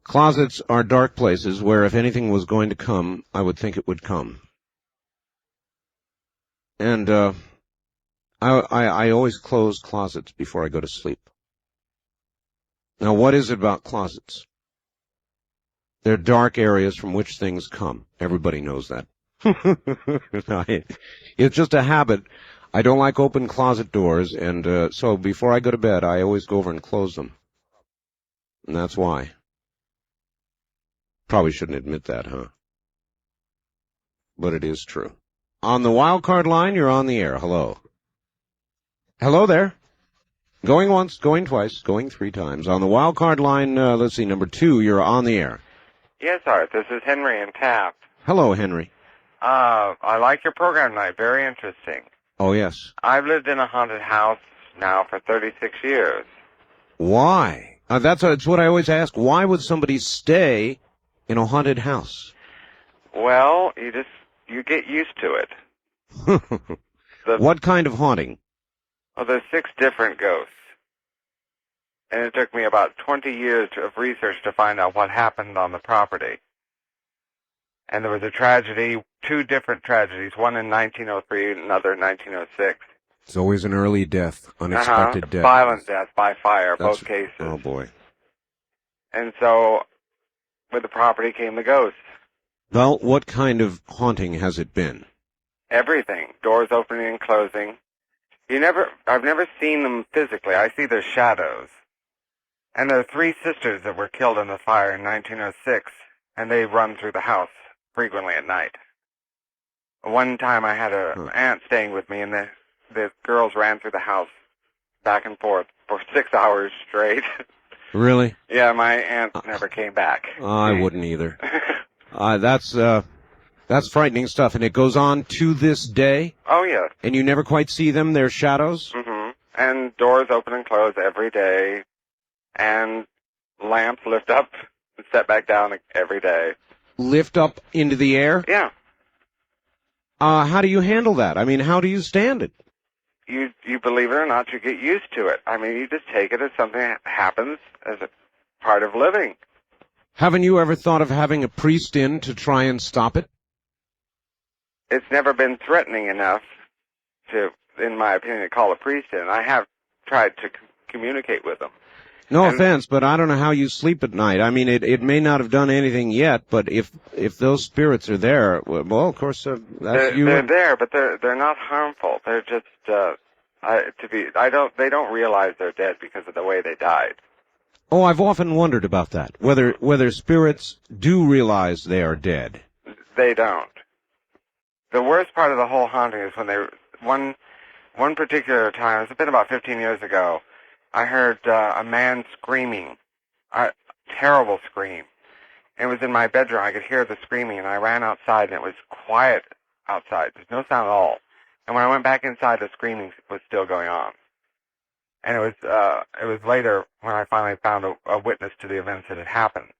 Closets are dark places where if anything was going to come, I would think it would come. And I always close closets before I go to sleep. Now, what is it about closets? They're dark areas from which things come. Everybody knows that. It's just a habit. I don't like open closet doors, and so before I go to bed, I always go over and close them. And that's why. Probably shouldn't admit that, huh? But it is true. On the wild card line, you're on the air. Hello. Hello there. Going once, going twice, going three times. On the wild card line, let's see, number 2, you're on the air. Yes, Art. This is Henry in Taft. Hello, Henry. I like your program tonight. Very interesting. Oh, yes. I've lived in a haunted house now for 36 years. Why? That's what I always ask. Why would somebody stay in a haunted house? Well, you get used to it. What kind of haunting? Well, there's 6 different ghosts. And it took me about 20 years of research to find out what happened on the property. And there was a tragedy, 2 different tragedies, one in 1903 and another in 1906. It's always an early death, unexpected death. Violent death by fire, both cases. Oh, boy. And so, with the property came the ghosts. Well, what kind of haunting has it been? Everything. Doors opening and closing. I've never seen them physically. I see their shadows. And there are 3 sisters that were killed in the fire in 1906, and they run through the house frequently at night. One time I had an aunt staying with me, and the girls ran through the house back and forth for 6 hours straight. Really? Yeah, my aunt never came back. I wouldn't either. That's frightening stuff, and it goes on to this day? Oh, yes. And you never quite see them, their shadows? Mm-hmm. And doors open and close every day, and lamps lift up and set back down every day. Lift up into the air? Yeah. How do you handle that? I mean, how do you stand it? You believe it or not, you get used to it. I mean, you just take it as something that happens as a part of living. Haven't you ever thought of having a priest in to try and stop it? It's never been threatening enough to, in my opinion, to call a priest in. I have tried to communicate with them. No offense, but I don't know how you sleep at night. I mean, it may not have done anything yet, but if those spirits are there, well, of course, that's you. They're there, but they're not harmful. They're just they don't realize they're dead because of the way they died. Oh, I've often wondered about that. Whether spirits do realize they are dead. They don't. The worst part of the whole haunting is when one particular time, it's been about 15 years ago, I heard a man screaming, a terrible scream. It was in my bedroom. I could hear the screaming, and I ran outside, and it was quiet outside. There's no sound at all. And when I went back inside, the screaming was still going on. And it was later when I finally found a witness to the events that had happened.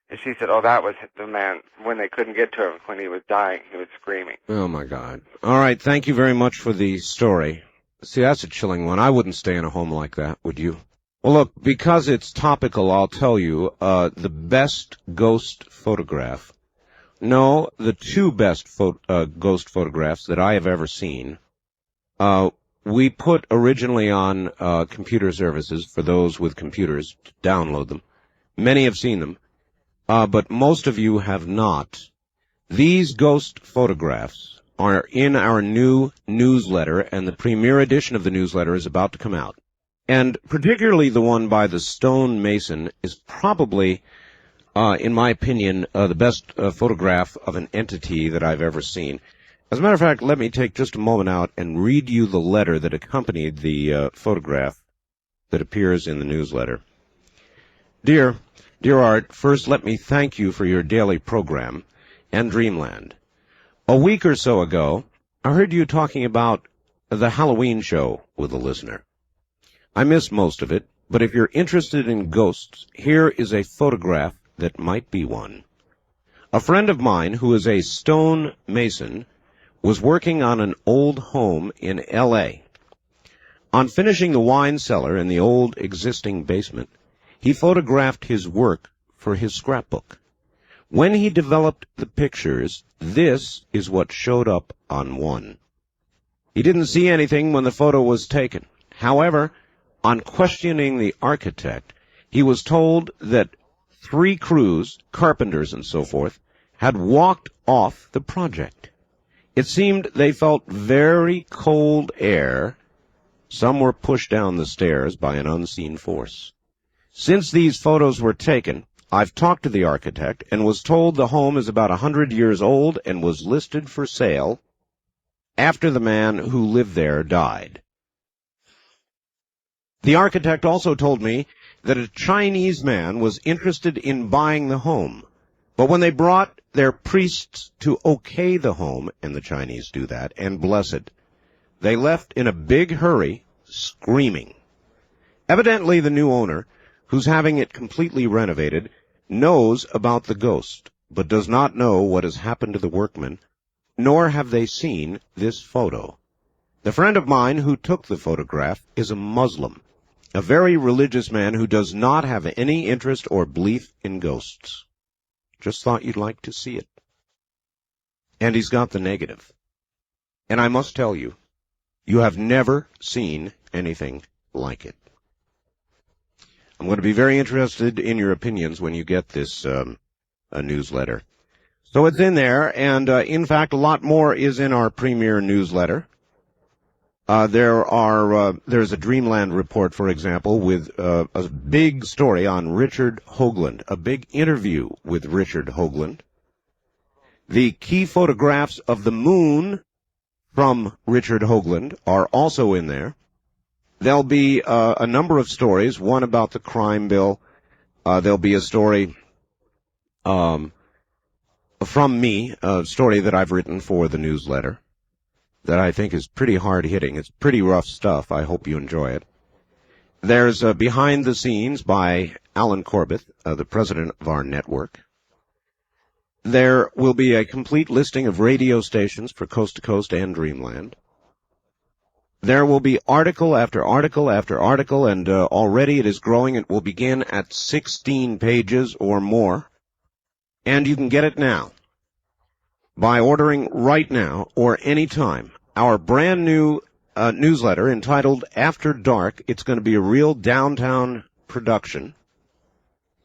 And she said, "Oh, that was the man when they couldn't get to him when he was dying. He was screaming." Oh my God! All right, thank you very much for the story. See, that's a chilling one. I wouldn't stay in a home like that, would you? Well, look, because it's topical, I'll tell you, the best ghost photograph, no, the 2 best ghost photographs that I have ever seen, we put originally on computer services for those with computers to download them. Many have seen them, but most of you have not. These ghost photographs are in our new newsletter, and the premiere edition of the newsletter is about to come out. And particularly the one by the stone mason is probably, in my opinion, the best photograph of an entity that I've ever seen. As a matter of fact, let me take just a moment out and read you the letter that accompanied the photograph that appears in the newsletter. Dear Art, first let me thank you for your daily program and Dreamland. A week or so ago, I heard you talking about the Halloween show with a listener. I missed most of it, but if you're interested in ghosts, here is a photograph that might be one. A friend of mine who is a stone mason was working on an old home in L.A. On finishing the wine cellar in the old existing basement, he photographed his work for his scrapbook. When he developed the pictures, this is what showed up on one. He didn't see anything when the photo was taken. However, on questioning the architect, he was told that 3 crews, carpenters and so forth, had walked off the project. It seemed they felt very cold air. Some were pushed down the stairs by an unseen force. Since these photos were taken, I've talked to the architect and was told the home is about 100 years old and was listed for sale after the man who lived there died. The architect also told me that a Chinese man was interested in buying the home, but when they brought their priests to okay the home, and the Chinese do that, and bless it, they left in a big hurry, screaming. Evidently the new owner, who's having it completely renovated, knows about the ghost, but does not know what has happened to the workmen, nor have they seen this photo. The friend of mine who took the photograph is a Muslim, a very religious man who does not have any interest or belief in ghosts. Just thought you'd like to see it. And he's got the negative. And I must tell you, You have never seen anything like it. I'm going to be very interested in your opinions when you get this newsletter. So it's in there, and in fact, a lot more is in our premier newsletter. There's a Dreamland report, for example, with a big story on Richard Hoagland, a big interview with Richard Hoagland. The key photographs of the moon from Richard Hoagland are also in there. There'll be a number of stories, one about the crime bill. There'll be a story from me, a story that I've written for the newsletter that I think is pretty hard-hitting. It's pretty rough stuff. I hope you enjoy it. There's Behind the Scenes by Alan Corbett, the president of our network. There will be a complete listing of radio stations for Coast to Coast and Dreamland. There will be article after article after article, and already it is growing. It will begin at 16 pages or more. And you can get it now by ordering right now or any time. Our brand new newsletter entitled After Dark. It's going to be a real downtown production.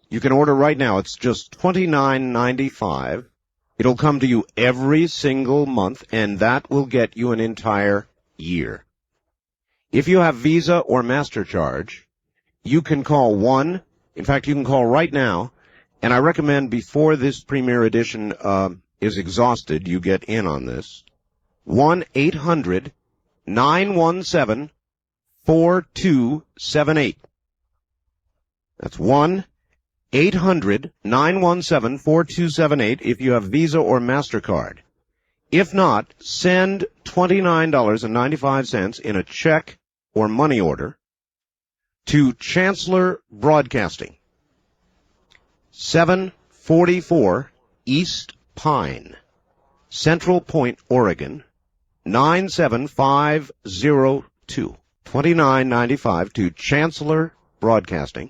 You can order right now. It's just $29.95. It'll come to you every single month, and that will get you an entire year. If you have Visa or MasterCharge, you can call in fact, you can call right now, and I recommend before this premiere edition is exhausted, you get in on this. 1-800-917-4278. That's 1-800-917-4278 if you have Visa or MasterCard. If not, send $29.95 in a check or money order to Chancellor Broadcasting, 744 East Pine, Central Point, Oregon, 97502. $29.95 to Chancellor Broadcasting,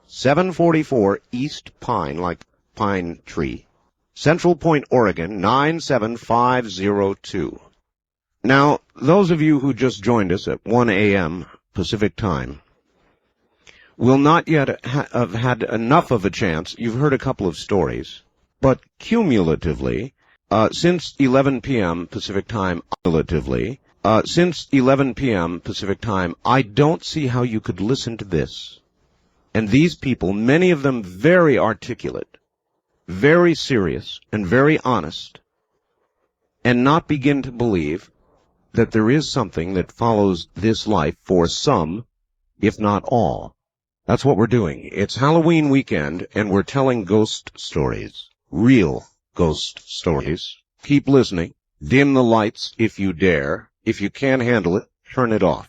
744 East Pine, like pine tree, Central Point, Oregon, 97502. Now, those of you who just joined us at 1 a.m. Pacific Time will not yet have had enough of a chance. You've heard a couple of stories, but cumulatively, since 11 p.m. Pacific Time, I don't see how you could listen to this. And these people, many of them very articulate, very serious, and very honest, and not begin to believe that there is something that follows this life for some, if not all. That's what we're doing. It's Halloween weekend, and we're telling ghost stories. Real ghost stories. Keep listening. Dim the lights if you dare. If you can't handle it, turn it off.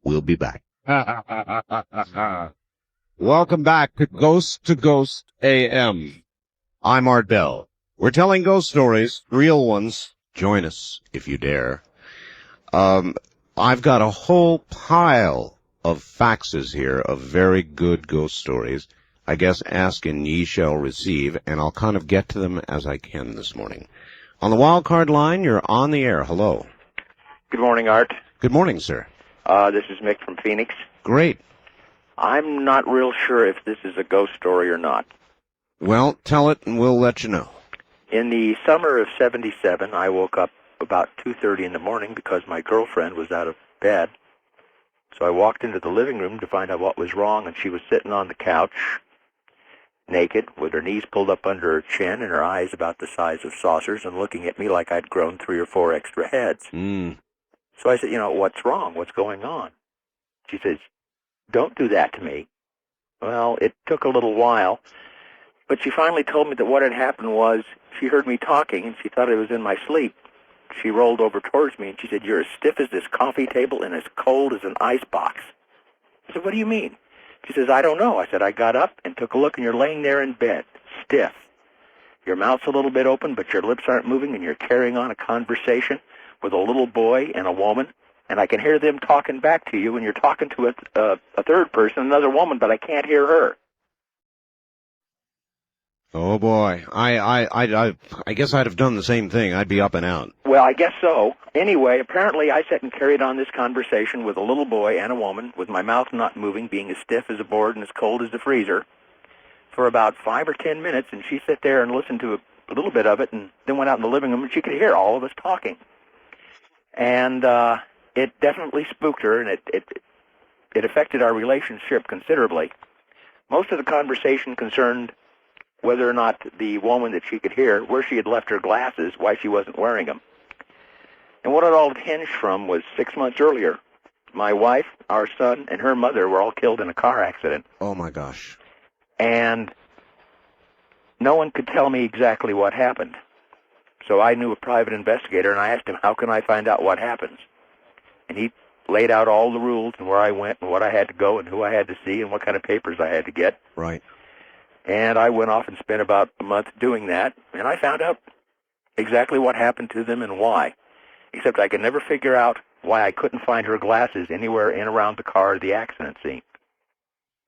We'll be back. Welcome back to Ghost AM. I'm Art Bell. We're telling ghost stories, real ones. Join us if you dare. I've got a whole pile of faxes here of very good ghost stories. I guess ask and ye shall receive, and I'll kind of get to them as I can this morning. On the wild card line, you're on the air. Hello. Good morning, Art. Good morning, sir. This is Mick from Phoenix. Great. I'm not real sure if this is a ghost story or not. Well, tell it and we'll let you know. In the summer of '77, I woke up about 2:30 in the morning because my girlfriend was out of bed. So I walked into the living room to find out what was wrong, and she was sitting on the couch, naked, with her knees pulled up under her chin and her eyes about the size of saucers, and looking at me like I'd grown 3 or 4 extra heads. So I said, what's wrong? What's going on? She says, don't do that to me. Well, it took a little while, but she finally told me that what had happened was she heard me talking, and she thought I was in my sleep. She rolled over towards me, and she said, you're as stiff as this coffee table and as cold as an ice box. I said, what do you mean? She says, I don't know. I said, I got up and took a look, and you're laying there in bed, stiff. Your mouth's a little bit open, but your lips aren't moving, and you're carrying on a conversation with a little boy and a woman, and I can hear them talking back to you, and you're talking to a third person, another woman, but I can't hear her. Oh boy, I guess I'd have done the same thing. I'd be up and out. Well, I guess so. Anyway, apparently I sat and carried on this conversation with a little boy and a woman, with my mouth not moving, being as stiff as a board and as cold as the freezer, for about 5 or 10 minutes, and she sat there and listened to a little bit of it, and then went out in the living room, and she could hear all of us talking. And it definitely spooked her, and it affected our relationship considerably. Most of the conversation concerned whether or not the woman that she could hear, where she had left her glasses, why she wasn't wearing them. And what it all hinged from was 6 months earlier, my wife, our son, and her mother were all killed in a car accident. Oh my gosh. And no one could tell me exactly what happened. So I knew a private investigator, and I asked him, how can I find out what happens? And he laid out all the rules and where I went and what I had to go and who I had to see and what kind of papers I had to get. Right. And I went off and spent about a month doing that, and I found out exactly what happened to them and why. Except I could never figure out why I couldn't find her glasses anywhere in around the car or the accident scene.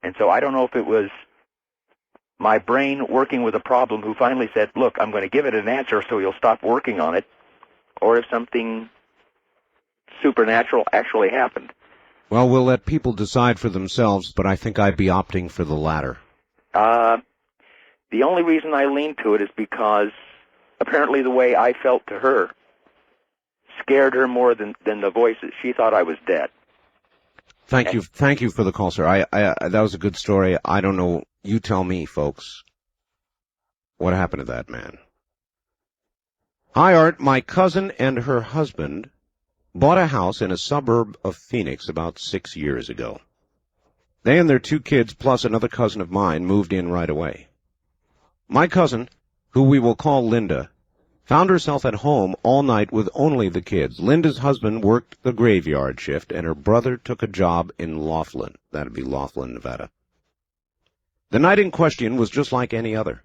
And so I don't know if it was my brain working with a problem who finally said, look, I'm going to give it an answer so you'll stop working on it, or if something supernatural actually happened. Well, we'll let people decide for themselves, but I think I'd be opting for the latter. The only reason I leaned to it is because apparently the way I felt to her scared her more than the voices. She thought I was dead. Thank you for the call, sir. That was a good story. I don't know. You tell me, folks. What happened to that man? Hi, Art. My cousin and her husband bought a house in a suburb of Phoenix about 6 years ago. They and their 2 kids, plus another cousin of mine, moved in right away. My cousin, who we will call Linda, found herself at home all night with only the kids. Linda's husband worked the graveyard shift, and her brother took a job in Laughlin. That'd be Laughlin, Nevada. The night in question was just like any other,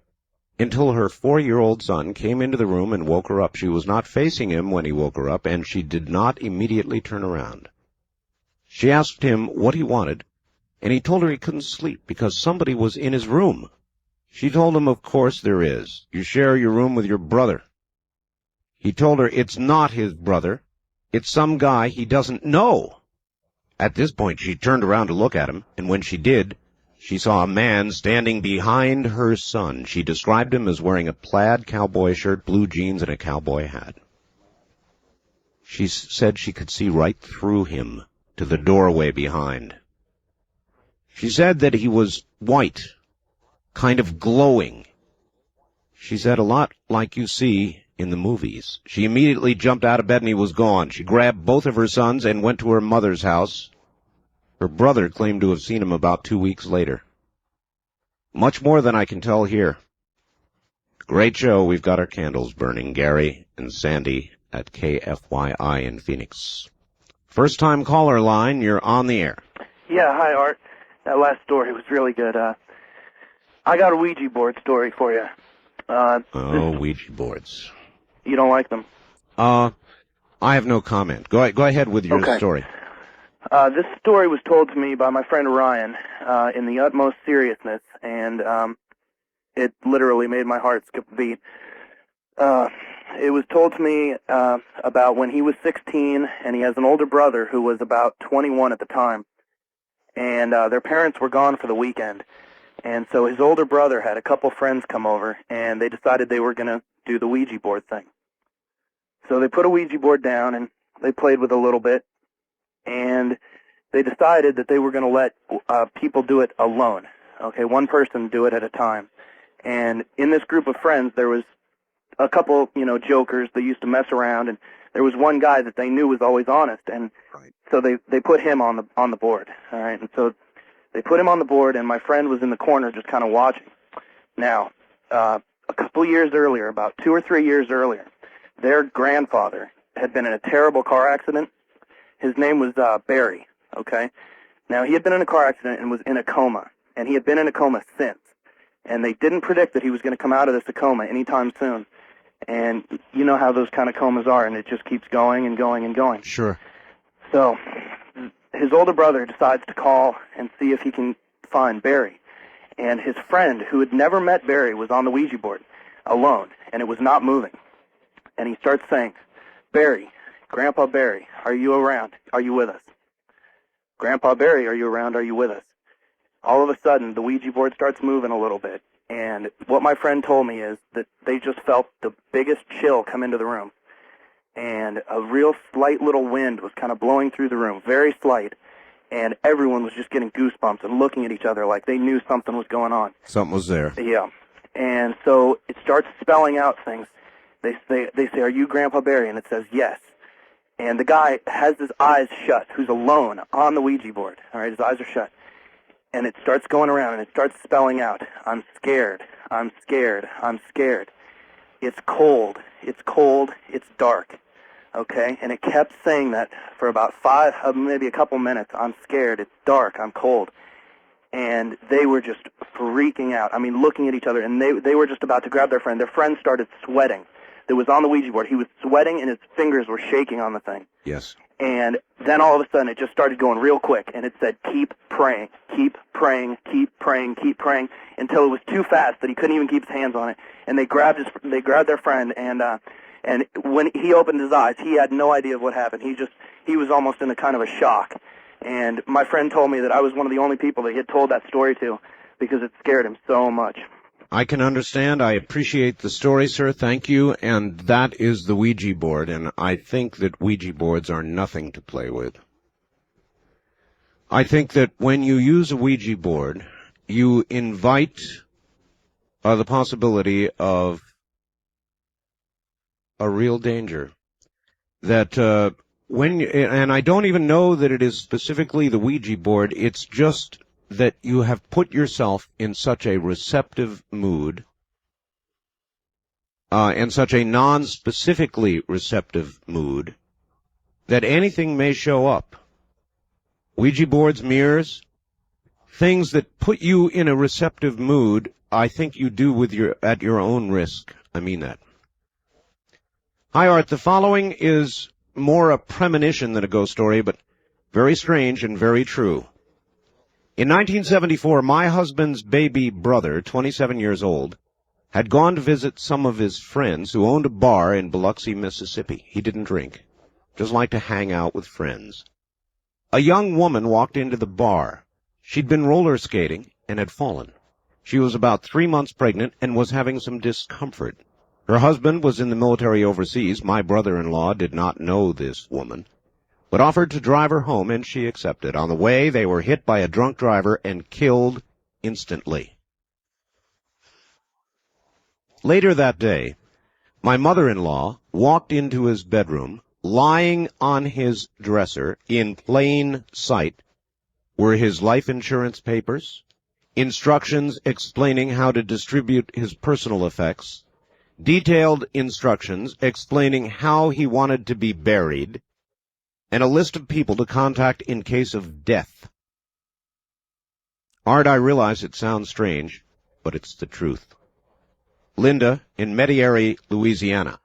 until her 4-year-old son came into the room and woke her up. She was not facing him when he woke her up, and she did not immediately turn around. She asked him what he wanted, and he told her he couldn't sleep because somebody was in his room. She told him, of course there is. You share your room with your brother. He told her it's not his brother. It's some guy he doesn't know. At this point, she turned around to look at him, and when she did, she saw a man standing behind her son. She described him as wearing a plaid cowboy shirt, blue jeans, and a cowboy hat. She said she could see right through him to the doorway behind. She said that he was white, kind of glowing. She said a lot like you see in the movies. She immediately jumped out of bed and he was gone. She grabbed both of her sons and went to her mother's house. Her brother claimed to have seen him about 2 weeks later. Much more than I can tell here. Great show. We've got our candles burning. Gary and Sandy at KFYI in Phoenix. First-time caller line, you're on the air. Yeah, hi, Art. That last story was really good. I got a Ouija board story for you. Ouija boards. You don't like them? I have no comment. Go ahead with your story. This story was told to me by my friend Ryan in the utmost seriousness, and it literally made my heart skip a beat. It was told to me about when he was 16, and he has an older brother who was about 21 at the time, and their parents were gone for the weekend. And so his older brother had a couple friends come over, and they decided they were going to do the Ouija board thing. So they put a Ouija board down, and they played with it a little bit, and they decided that they were going to let people do it alone. Okay, one person do it at a time. And in this group of friends, there was a couple, jokers that used to mess around, and there was one guy that they knew was always honest, and so they put him on the board. All right, and so they put him on the board, and my friend was in the corner just kind of watching. Now, a couple years earlier, about 2 or 3 years earlier, their grandfather had been in a terrible car accident. His name was Barry, okay? Now, he had been in a car accident and was in a coma, and he had been in a coma since. And they didn't predict that he was going to come out of this coma anytime soon. And you know how those kind of comas are, and it just keeps going and going and going. Sure. So his older brother decides to call and see if he can find Barry. And his friend, who had never met Barry, was on the Ouija board, alone, and it was not moving. And he starts saying, Barry, Grandpa Barry, are you around? Are you with us? Grandpa Barry, are you around? Are you with us? All of a sudden, the Ouija board starts moving a little bit. And what my friend told me is that they just felt the biggest chill come into the room. And a real slight little wind was kind of blowing through the room, very slight. And everyone was just getting goosebumps and looking at each other like they knew something was going on. Something was there. Yeah. And so it starts spelling out things. They say, are you Grandpa Barry? And it says, yes. And the guy has his eyes shut, who's alone on the Ouija board. All right, his eyes are shut. And it starts going around, and it starts spelling out, I'm scared, I'm scared, I'm scared. It's cold, it's dark. Okay? And it kept saying that for about maybe a couple minutes. I'm scared, it's dark, I'm cold. And they were just freaking out. I mean, looking at each other, and they were just about to grab their friend. Their friend started sweating. That was on the Ouija board. He was sweating, and his fingers were shaking on the thing. Yes. And then all of a sudden, it just started going real quick, and it said, keep praying, keep praying, keep praying, keep praying, until it was too fast that he couldn't even keep his hands on it. And they grabbed their friend, and when he opened his eyes, he had no idea what happened. He was almost in a kind of a shock. And my friend told me that I was one of the only people that he had told that story to, because it scared him so much. I can understand. I appreciate the story, sir. Thank you. And that is the Ouija board, and I think that Ouija boards are nothing to play with. I think that when you use a Ouija board, you invite the possibility of a real danger. That and I don't even know that it is specifically the Ouija board, it's just that you have put yourself in such a receptive mood, and such a non-specifically receptive mood, that anything may show up. Ouija boards, mirrors, things that put you in a receptive mood, I think you do at your own risk. I mean that. Hi, Art. The following is more a premonition than a ghost story, but very strange and very true. In 1974, my husband's baby brother, 27 years old, had gone to visit some of his friends who owned a bar in Biloxi, Mississippi. He didn't drink, just liked to hang out with friends. A young woman walked into the bar. She'd been roller skating and had fallen. She was about 3 months pregnant and was having some discomfort. Her husband was in the military overseas. My brother-in-law did not know this woman, but offered to drive her home, and she accepted. On the way, they were hit by a drunk driver and killed instantly. Later that day, my mother-in-law walked into his bedroom. Lying on his dresser, in plain sight, were his life insurance papers, instructions explaining how to distribute his personal effects, detailed instructions explaining how he wanted to be buried, and a list of people to contact in case of death. Art, I realize it sounds strange, but it's the truth. Linda, in Metairie, Louisiana.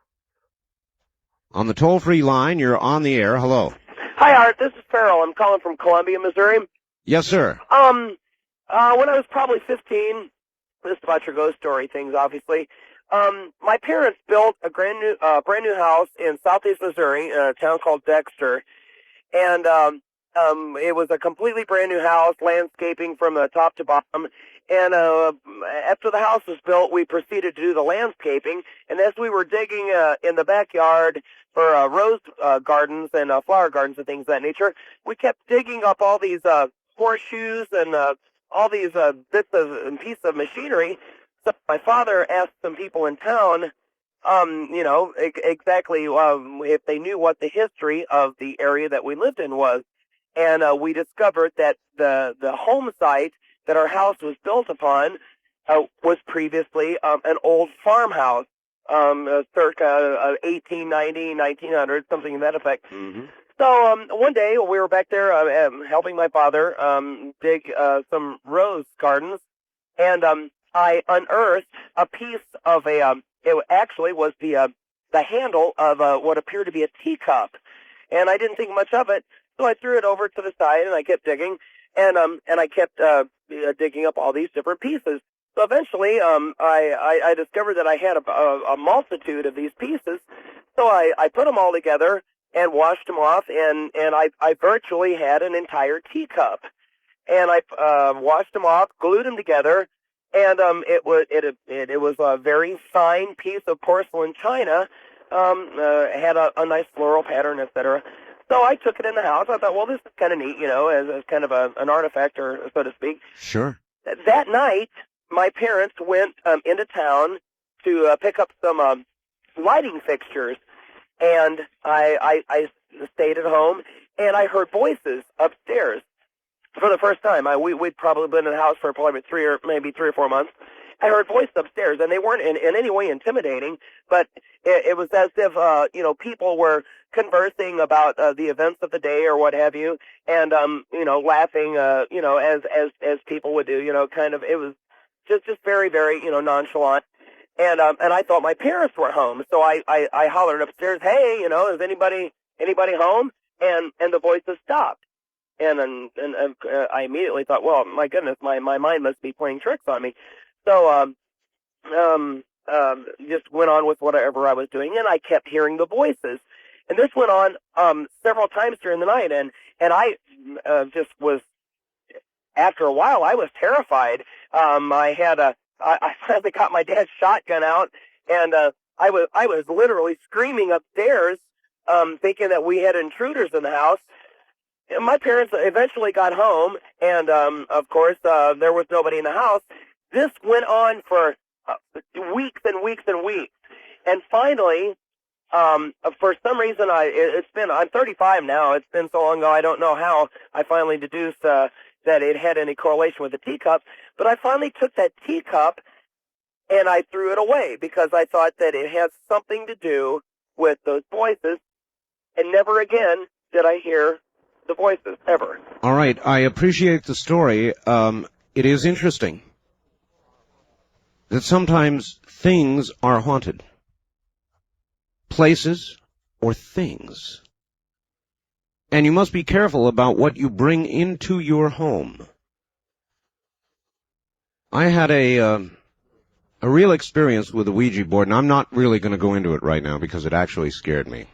On the toll-free line, you're on the air. Hello. Hi, Art. This is Farrell. I'm calling from Columbia, Missouri. Yes, sir. When I was probably 15, this is about your ghost story things, obviously. My parents built a brand new house in southeast Missouri in a town called Dexter, and it was a completely brand new house, landscaping from the top to bottom. And after the house was built, we proceeded to do the landscaping. And as we were digging in the backyard for rose gardens and flower gardens and things of that nature, we kept digging up all these horseshoes and all these bits and pieces of machinery. So my father asked some people in town, exactly if they knew what the history of the area that we lived in was. And we discovered that the home site that our house was built upon was previously an old farmhouse, circa 1890, 1900, something to that effect. Mm-hmm. So one day we were back there helping my father dig some rose gardens, and I unearthed a piece of it actually was the handle of what appeared to be a teacup, and I didn't think much of it, so I threw it over to the side and I kept digging. and I kept digging up all these different pieces. So eventually, I discovered that I had a multitude of these pieces. So I put them all together and washed them off, and I virtually had an entire teacup. And I washed them off, glued them together, and it was a very fine piece of porcelain china. It had a nice floral pattern, etc. So I took it in the house. I thought, well, this is kind of neat, as kind of an artifact, or so to speak. Sure. That night, my parents went into town to pick up some lighting fixtures, and I stayed at home, and I heard voices upstairs for the first time. We'd probably been in the house for probably 3 or 4 months. I heard voices upstairs, and they weren't in any way intimidating, but it was as if people were conversing about the events of the day or what have you, and laughing as people would do, kind of. It was just very, very nonchalant, and I thought my parents were home, so I hollered upstairs, "Hey, is anybody home?" And the voices stopped. And I immediately thought, well, my goodness, my mind must be playing tricks on me. So just went on with whatever I was doing, and I kept hearing the voices. And this went on several times during the night, and I just was, after a while, I was terrified. I finally got my dad's shotgun out, and I was literally screaming upstairs, thinking that we had intruders in the house. My parents eventually got home, and of course, there was nobody in the house. This went on for weeks and weeks and weeks, and finally, for some reason, I'm 35 now. It's been so long ago, I don't know how I finally deduced that it had any correlation with the teacup. But I finally took that teacup and I threw it away because I thought that it had something to do with those voices, and never again did I hear the voices, ever. All right, I appreciate the story. It is interesting that sometimes things are haunted. Places or things. And you must be careful about what you bring into your home. I had a real experience with the Ouija board, and I'm not really going to go into it right now because it actually scared me.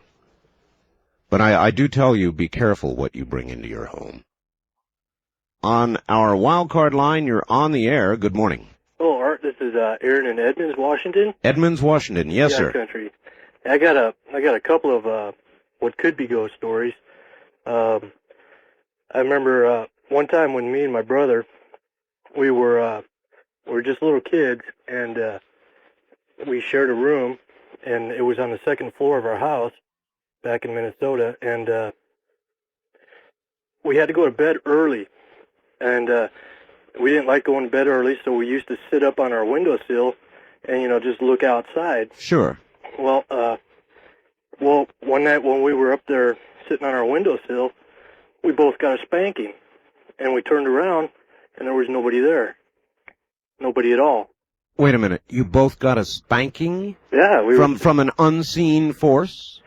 But I do tell you, be careful what you bring into your home. On our wildcard line, you're on the air. Good morning. Hello, Art. This is Aaron in Edmonds, Washington. Edmonds, Washington. Yes, sir. Country. I got a couple of what could be ghost stories. I remember one time when me and my brother, we were just little kids, and we shared a room, and it was on the second floor of our house back in Minnesota, and we had to go to bed early, and we didn't like going to bed early, so we used to sit up on our windowsill and just look outside. Sure. Well, one night when we were up there sitting on our windowsill, we both got a spanking, and we turned around, and there was nobody there. Nobody at all. Wait a minute. You both got a spanking? Yeah. From an unseen force?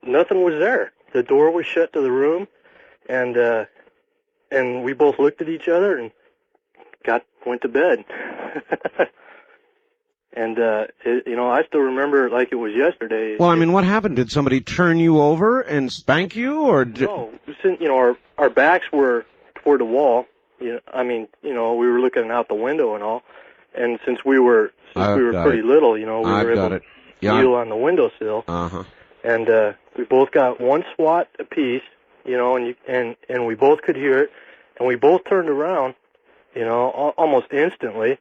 Nothing was there. The door was shut to the room, and we both looked at each other and went to bed. And I still remember it like it was yesterday. Well, I mean, what happened? Did somebody turn you over and spank you, or no? Since our backs were toward the wall. We were looking out the window and all. And since we were pretty little, we were able to kneel on the windowsill. Uh-huh. And we both got one swat apiece, and we both could hear it, and we both turned around, almost instantly,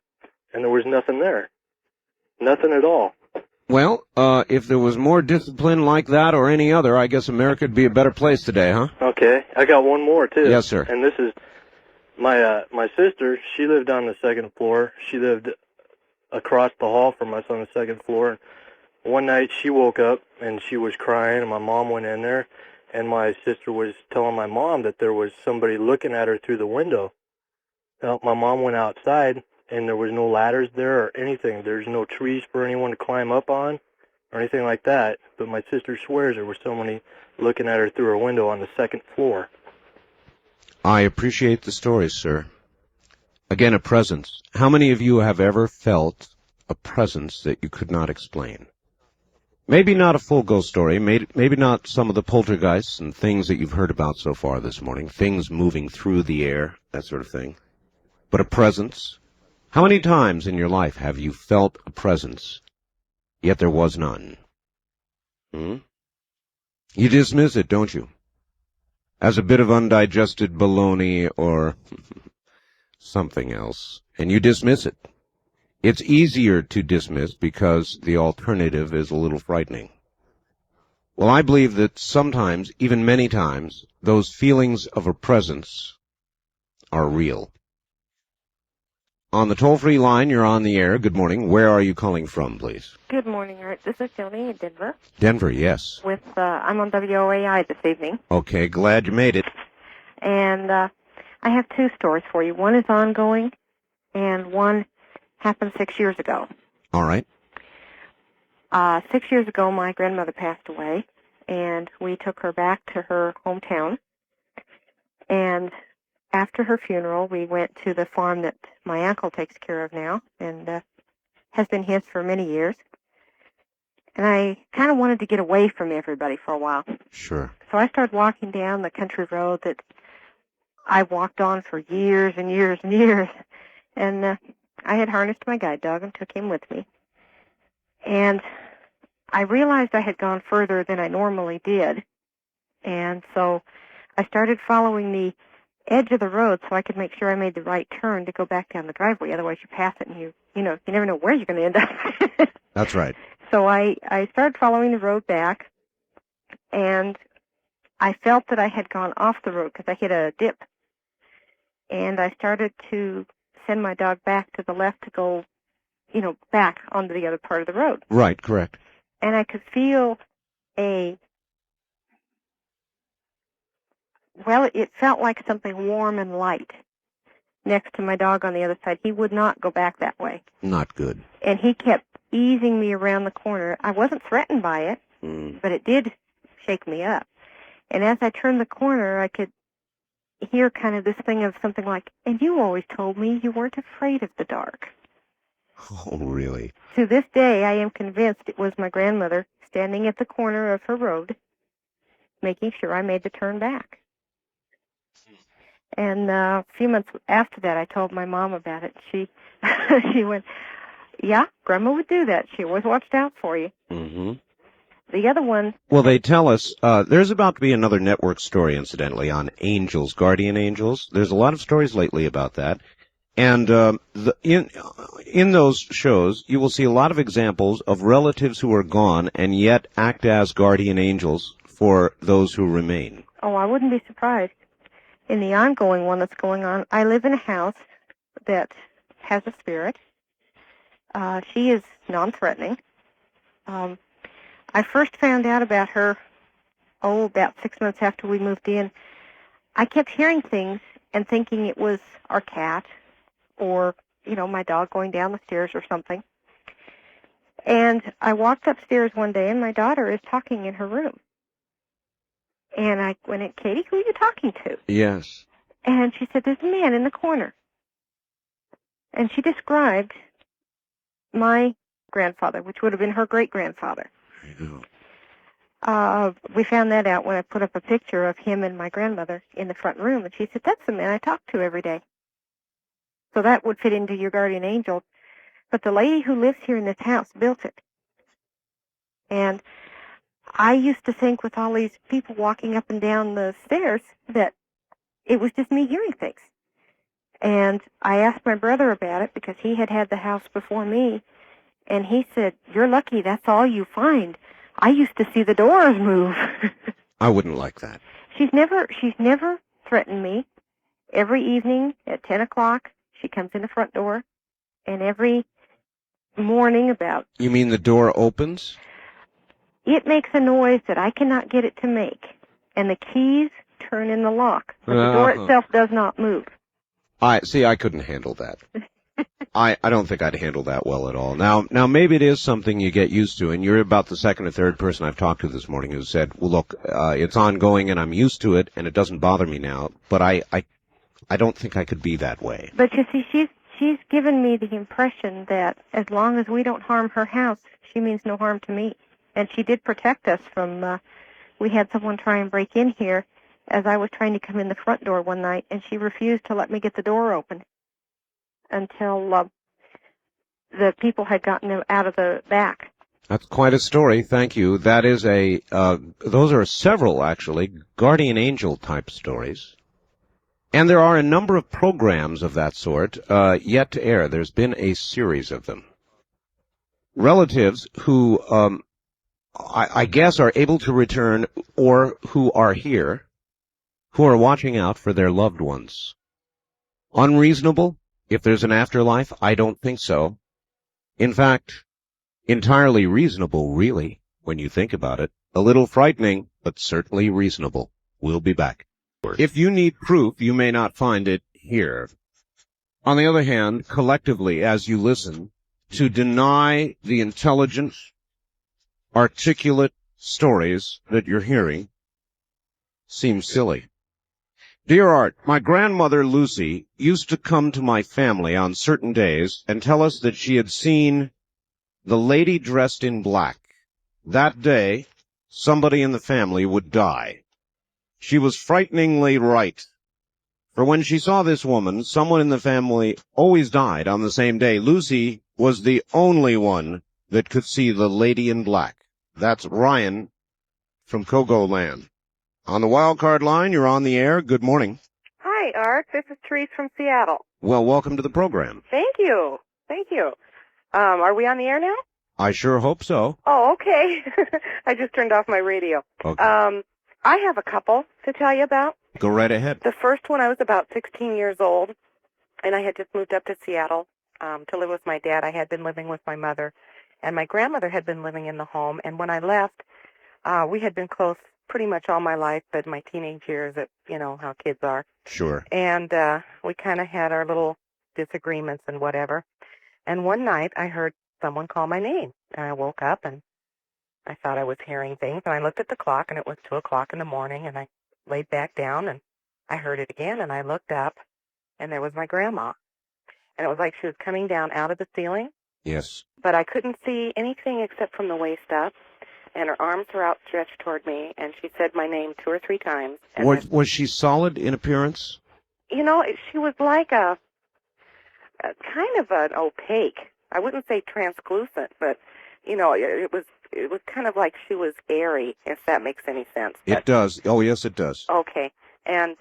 and there was nothing there. Nothing at all. Well, if there was more discipline like that or any other, I guess America would be a better place today, huh? Okay, I got one more too. Yes, sir. And this is my sister. She lived on the second floor. She lived across the hall from us on the second floor. And one night she woke up and she was crying, and my mom went in there, and my sister was telling my mom that there was somebody looking at her through the window. Well, my mom went outside, and there was no ladders there or anything. There's no trees for anyone to climb up on or anything like that. But my sister swears there was somebody looking at her through her window on the second floor. I appreciate the stories, sir. Again, a presence. How many of you have ever felt a presence that you could not explain? Maybe not a full ghost story, maybe not some of the poltergeists and things that you've heard about so far this morning, things moving through the air, that sort of thing. But a presence. How many times in your life have you felt a presence, yet there was none? You dismiss it, don't you? As a bit of undigested baloney or something else, and you dismiss it. It's easier to dismiss because the alternative is a little frightening. Well, I believe that sometimes, even many times, those feelings of a presence are real. On the toll-free line, you're on the air. Good morning. Where are you calling from, please? Good morning, Art. This is Joni in Denver. Denver, yes. I'm on WOAI this evening. Okay, glad you made it. And I have two stories for you. One is ongoing, and one happened 6 years ago. All right. 6 years ago, my grandmother passed away, and we took her back to her hometown. And after her funeral, we went to the farm that my uncle takes care of now, and has been his for many years. And I kind of wanted to get away from everybody for a while. Sure. So I started walking down the country road that I walked on for years and years and years. And I had harnessed my guide dog and took him with me. And I realized I had gone further than I normally did. And so I started following the edge of the road so I could make sure I made the right turn to go back down the driveway. Otherwise you pass it and you never know where you're going to end up. That's right. So I started following the road back, and I felt that I had gone off the road because I hit a dip. And I started to send my dog back to the left to go, back onto the other part of the road. Right, correct. And I could feel it felt like something warm and light next to my dog on the other side. He would not go back that way. Not good. And he kept easing me around the corner. I wasn't threatened by it, but it did shake me up. And as I turned the corner, I could hear kind of this thing of something like, and you always told me you weren't afraid of the dark. Oh, really? To this day, I am convinced it was my grandmother standing at the corner of her road, making sure I made the turn back. And a few months after that, I told my mom about it. She went, yeah, Grandma would do that. She always watched out for you. Mm-hmm. The other one... Well, they tell us, there's about to be another network story, incidentally, on angels, guardian angels. There's a lot of stories lately about that. And in those shows, you will see a lot of examples of relatives who are gone and yet act as guardian angels for those who remain. Oh, I wouldn't be surprised. In the ongoing one that's going on, I live in a house that has a spirit. She is non-threatening. I first found out about her, about 6 months after we moved in. I kept hearing things and thinking it was our cat or, my dog going down the stairs or something. And I walked upstairs one day, and my daughter is talking in her room. And I went, Katie, who are you talking to? Yes. And she said, there's a man in the corner. And she described my grandfather, which would have been her great-grandfather. We found that out when I put up a picture of him and my grandmother in the front room. And she said, that's the man I talk to every day. So that would fit into your guardian angel. But the lady who lives here in this house built it. And I used to think with all these people walking up and down the stairs that it was just me hearing things. And I asked my brother about it because he had had the house before me. And he said, you're lucky, that's all you find. I used to see the doors move. I wouldn't like that. She's never threatened me. Every evening at 10 o'clock, she comes in the front door. And every morning about... You mean the door opens? It makes a noise that I cannot get it to make. And the keys turn in the lock. But the door itself does not move. I couldn't handle that. I don't think I'd handle that well at all. Now maybe it is something you get used to, and you're about the second or third person I've talked to this morning who said, well, look, it's ongoing and I'm used to it and it doesn't bother me now, but I I don't think I could be that way. But you see, she's given me the impression that as long as we don't harm her house, she means no harm to me. And she did protect us from, we had someone try and break in here as I was trying to come in the front door one night, and she refused to let me get the door open until the people had gotten them out of the back. That's quite a story. Thank you. That is those are several, actually, guardian angel type stories. And there are a number of programs of that sort yet to air. There's been a series of them. Relatives who, I guess, are able to return or who are here, who are watching out for their loved ones. Unreasonable? If there's an afterlife? I don't think so. In fact, entirely reasonable, really, when you think about it. A little frightening, but certainly reasonable. We'll be back. If you need proof, you may not find it here. On the other hand, collectively, as you listen, to deny the intelligent, articulate stories that you're hearing seems silly. Dear Art, my grandmother Lucy used to come to my family on certain days and tell us that she had seen the lady dressed in black. That day, somebody in the family would die. She was frighteningly right. For when she saw this woman, someone in the family always died on the same day. Lucy was the only one that could see the lady in black. That's Ryan from Kogo Land. On the wild card line, you're on the air. Good morning. Hi, Art. This is Therese from Seattle. Well, welcome to the program. Thank you. Thank you. Are we on the air now? I sure hope so. Oh, okay. I just turned off my radio. Okay. I have a couple to tell you about. Go right ahead. The first one, I was about 16 years old, and I had just moved up to Seattle to live with my dad. I had been living with my mother, and my grandmother had been living in the home. And when I left, we had been close pretty much all my life, but my teenage years, you know how kids are. Sure. And we kind of had our little disagreements and whatever. And one night, I heard someone call my name, and I woke up, and I thought I was hearing things, and I looked at the clock, and it was 2 o'clock in the morning, and I laid back down, and I heard it again, and I looked up, and there was my grandma. And it was like she was coming down out of the ceiling. Yes. But I couldn't see anything except from the waist up, and her arms were outstretched toward me, and she said my name 2 or 3 times. Was she solid in appearance? You know, she was like a kind of an opaque. I wouldn't say translucent, but, you know, it was kind of like she was airy, if that makes any sense. It does. Oh, yes, it does. Okay. And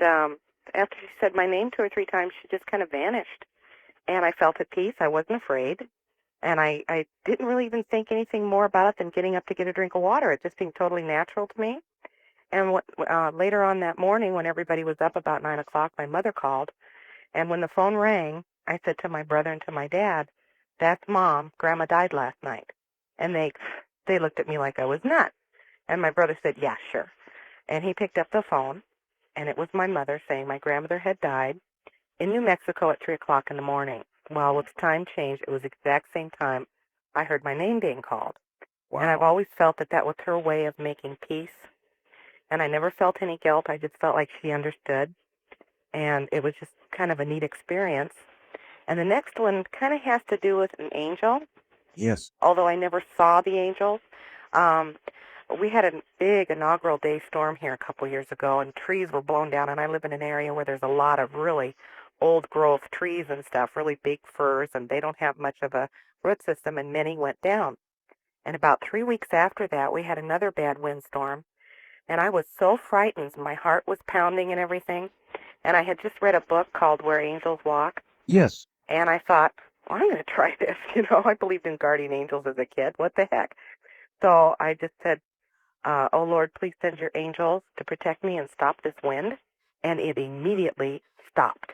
after she said my name 2 or 3 times, she just kind of vanished. And I felt at peace. I wasn't afraid. And I didn't really even think anything more about it than getting up to get a drink of water. It just seemed totally natural to me. And later on that morning, when everybody was up about 9 o'clock, my mother called. And when the phone rang, I said to my brother and to my dad, "That's Mom. Grandma died last night." And they looked at me like I was nuts. And my brother said, "Yeah, sure." And he picked up the phone, and it was my mother saying my grandmother had died in New Mexico at 3 o'clock in the morning. Well, with time changed, it was the exact same time I heard my name being called. Wow. And I've always felt that was her way of making peace. And I never felt any guilt. I just felt like she understood. And it was just kind of a neat experience. And the next one kind of has to do with an angel. Yes. Although I never saw the angels. We had a big inaugural day storm here a couple years ago, and trees were blown down. And I live in an area where there's a lot of really old growth trees and stuff, really big firs, and they don't have much of a root system, and many went down. And about 3 weeks after that, we had another bad windstorm, and I was so frightened. My heart was pounding and everything. And I had just read a book called Where Angels Walk. Yes. And I thought, well, I'm going to try this. You know, I believed in guardian angels as a kid. What the heck? So I just said, "Oh, Lord, please send your angels to protect me and stop this wind." And it immediately stopped.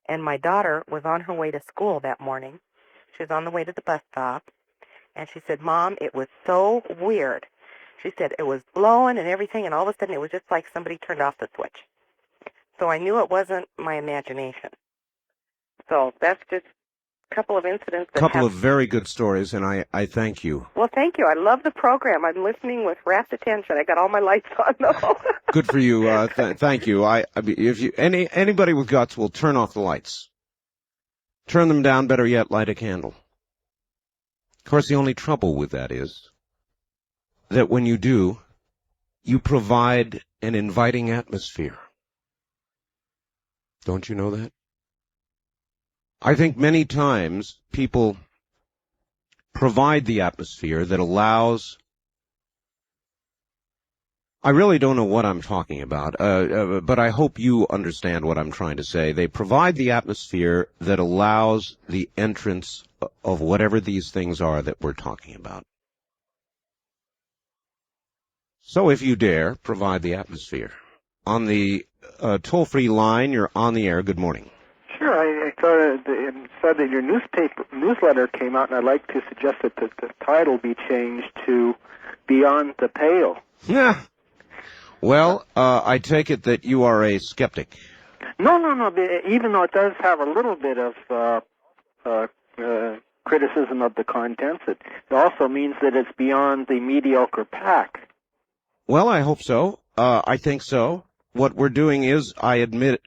And my daughter was on her way to school that morning. She was on the way to the bus stop. And she said, "Mom, it was so weird." She said it was blowing and everything, and all of a sudden it was just like somebody turned off the switch. So I knew it wasn't my imagination. So that's just couple of incidents that Couple have... of very good stories, and I thank you. Well, thank you. I love the program. I'm listening with rapt attention. I got all my lights on, though. Good for you. Thank you. If you anybody with guts will turn off the lights. Turn them down. Better yet, light a candle. Of course, the only trouble with that is that when you do, you provide an inviting atmosphere. Don't you know that? I think many times people provide the atmosphere that allows... I really don't know what I'm talking about, but I hope you understand what I'm trying to say. They provide the atmosphere that allows the entrance of whatever these things are that we're talking about. So if you dare, provide the atmosphere. On the toll-free line, you're on the air. Good morning. Sure, I thought it said that your newsletter came out, and I'd like to suggest that the title be changed to Beyond the Pale. Yeah. Well, I take it that you are a skeptic. No. Even though it does have a little bit of criticism of the contents, it also means that it's beyond the mediocre pack. Well, I hope so. I think so. What we're doing is, I admit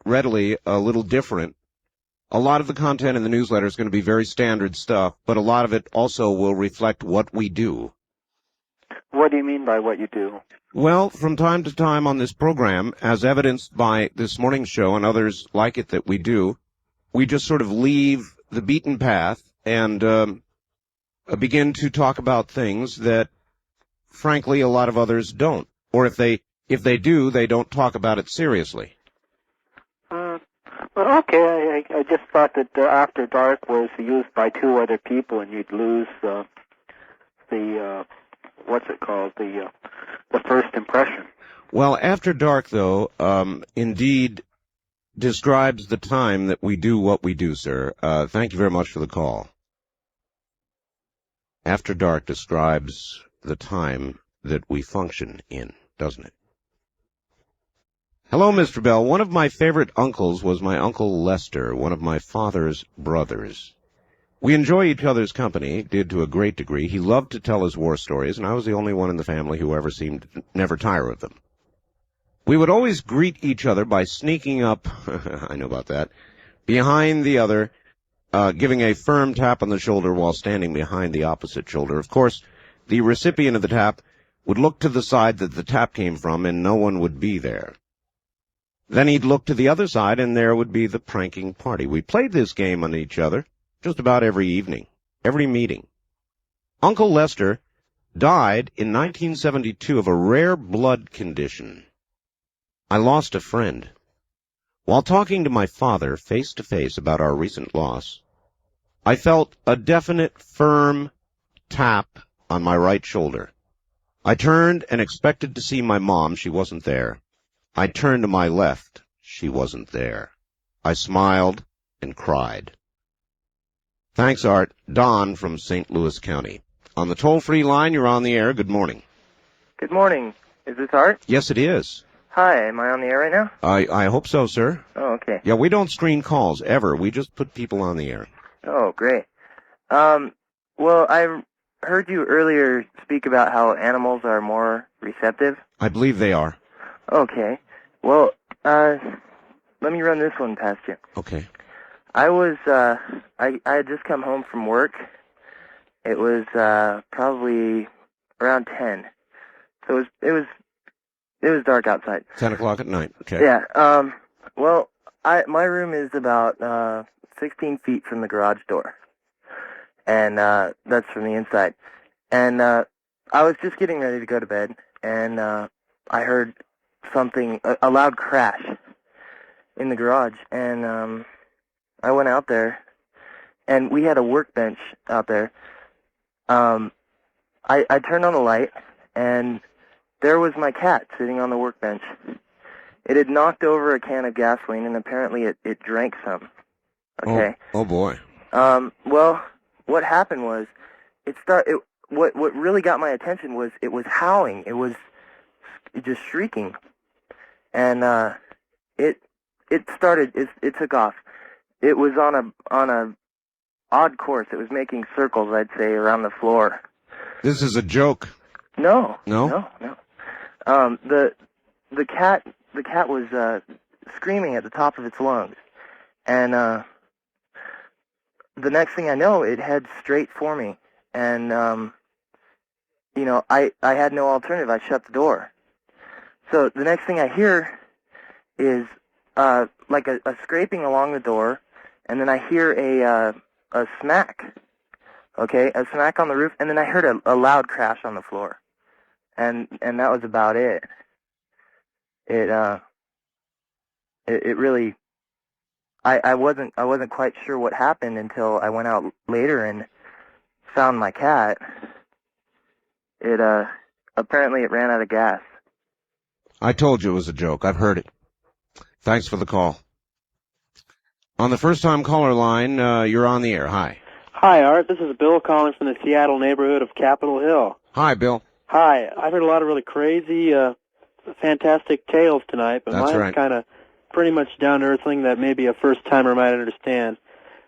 readily, a little different. A lot of the content in the newsletter is going to be very standard stuff, but a lot of it also will reflect what we do. What do you mean by what you do? Well, from time to time on this program, as evidenced by this morning's show and others like it that we do, we just sort of leave the beaten path and begin to talk about things that, frankly, a lot of others don't. Or if they do, they don't talk about it seriously. Well, okay, I just thought that After Dark was used by two other people, and you'd lose the first impression. Well, After Dark, though, indeed describes the time that we do what we do, sir. Thank you very much for the call. After Dark describes the time that we function in, doesn't it? Hello, Mr. Bell. One of my favorite uncles was my Uncle Lester, one of my father's brothers. We enjoy each other's company, did to a great degree. He loved to tell his war stories, and I was the only one in the family who ever seemed to never tire of them. We would always greet each other by sneaking up, I know about that, behind the other, giving a firm tap on the shoulder while standing behind the opposite shoulder. Of course, the recipient of the tap would look to the side that the tap came from, and no one would be there. Then he'd look to the other side, and there would be the pranking party. We played this game on each other just about every evening, every meeting. Uncle Lester died in 1972 of a rare blood condition. I lost a friend. While talking to my father face to face about our recent loss, I felt a definite, firm tap on my right shoulder. I turned and expected to see my mom. She wasn't there. I turned to my left. She wasn't there. I smiled and cried. Thanks, Art. Don from St. Louis County. On the toll-free line, you're on the air. Good morning. Good morning. Is this Art? Yes, it is. Hi, am I on the air right now? I hope so, sir. Oh, okay. Yeah, we don't screen calls, ever. We just put people on the air. Oh, great. Well, I heard you earlier speak about how animals are more receptive. I believe they are. Okay. Well, let me run this one past you. Okay. I had just come home from work. It was probably around 10. So it was dark outside. 10 o'clock at night. Okay. Yeah. Well, my room is about 16 feet from the garage door, and that's from the inside. And I was just getting ready to go to bed, and I heard a loud crash in the garage, and I went out there, and we had a workbench out there. I turned on the light, and there was my cat sitting on the workbench. It had knocked over a can of gasoline, and apparently it drank some. Okay. Oh boy. Well, what happened was, what really got my attention was it was howling. It was just shrieking, and it took off. it was on a odd course. It was making circles, I'd say, around the floor. This is a joke. No. No? No. The cat was screaming at the top of its lungs, and the next thing I know, it heads straight for me, and you know, I had no alternative. I shut the door. So the next thing I hear is like a scraping along the door, and then I hear a smack. Okay, a smack on the roof, and then I heard a loud crash on the floor, and that was about it. It really, I wasn't quite sure what happened until I went out later and found my cat. It apparently it ran out of gas. I told you it was a joke. I've heard it. Thanks for the call. On the first-time caller line, you're on the air. Hi. Hi, Art. This is Bill calling from the Seattle neighborhood of Capitol Hill. Hi, Bill. Hi. I've heard a lot of really crazy, fantastic tales tonight, but That's mine's right. kind of pretty much down-to-earth thing that maybe a first-timer might understand.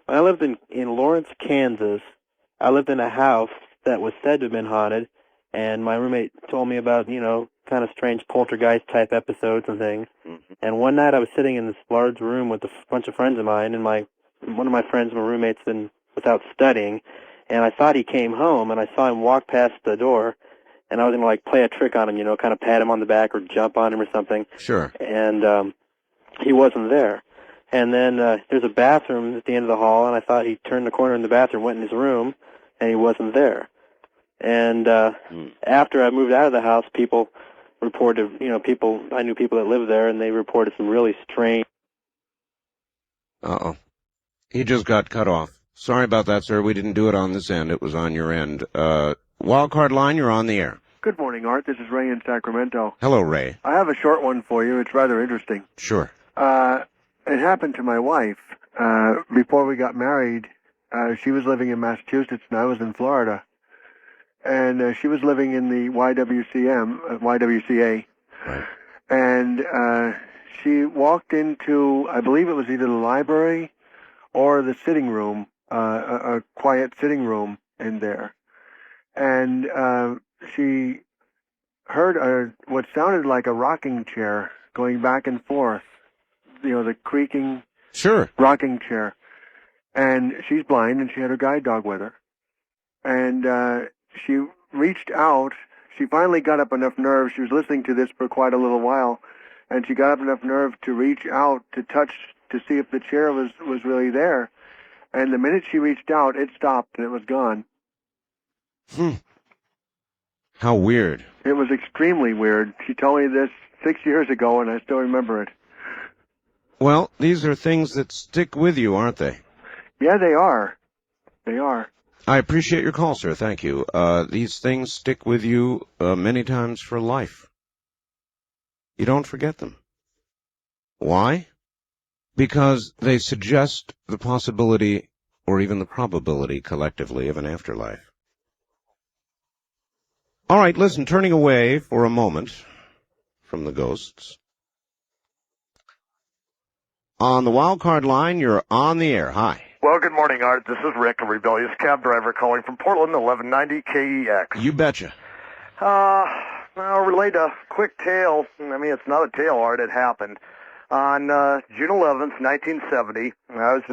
When I lived in Lawrence, Kansas, I lived in a house that was said to have been haunted, and my roommate told me about, you know, kind of strange poltergeist-type episodes and things. And one night I was sitting in this large room with a bunch of friends of mine, and one of my friends, my roommates, was out studying, and I thought he came home, and I saw him walk past the door, and I was going to, like, play a trick on him, you know, kind of pat him on the back or jump on him or something. Sure. And he wasn't there. And then there's a bathroom at the end of the hall, and I thought he turned the corner in the bathroom, went in his room, and he wasn't there. And after I moved out of the house, people reported, you know, I knew people that lived there, and they reported some really strange... Uh-oh. He just got cut off. Sorry about that, sir. We didn't do it on this end. It was on your end. Wildcard line, you're on the air. Good morning, Art. This is Ray in Sacramento. Hello, Ray. I have a short one for you. It's rather interesting. Sure. It happened to my wife. Before we got married, she was living in Massachusetts and I was in Florida. And she was living in the YWCA. Right. And she walked into, I believe it was either the library or the sitting room, a quiet sitting room in there. And she heard what sounded like a rocking chair going back and forth, you know, the creaking rocking chair. And she's blind, and she had her guide dog with her. And she reached out. She finally got up enough nerve. She was listening to this for quite a little while, and she got up enough nerve to reach out to touch to see if the chair was really there. And the minute she reached out, it stopped, and it was gone. How weird. It was extremely weird. She told me this 6 years ago, and I still remember it. Well, these are things that stick with you, aren't they? Yeah, they are. They are. I appreciate your call, sir. Thank you. These things stick with you many times for life. You don't forget them. Why? Because they suggest the possibility, or even the probability, collectively, of an afterlife. All right, listen, turning away for a moment from the ghosts. On the wildcard line, you're on the air. Hi. Well, good morning, Art. This is Rick, a rebellious cab driver calling from Portland, 1190 KEX. You betcha. I'll relate a quick tale. I mean, it's not a tale, Art. It happened. On June 11th, 1970, I was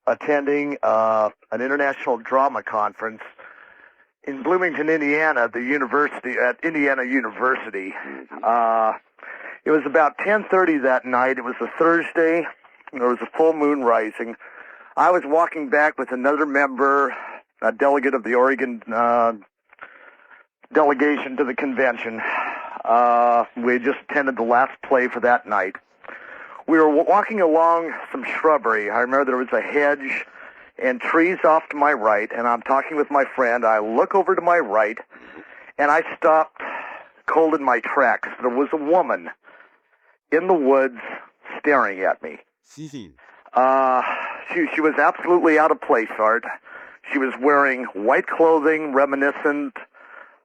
attending an international drama conference in Bloomington, Indiana, at Indiana University. It was about 10:30 that night. It was a Thursday. There was a full moon rising. I was walking back with another member, a delegate of the Oregon delegation to the convention. We had just attended the last play for that night. We were walking along some shrubbery. I remember there was a hedge and trees off to my right, and I'm talking with my friend. I look over to my right, and I stopped cold in my tracks. There was a woman in the woods staring at me. She was absolutely out of place, Art. She was wearing white clothing reminiscent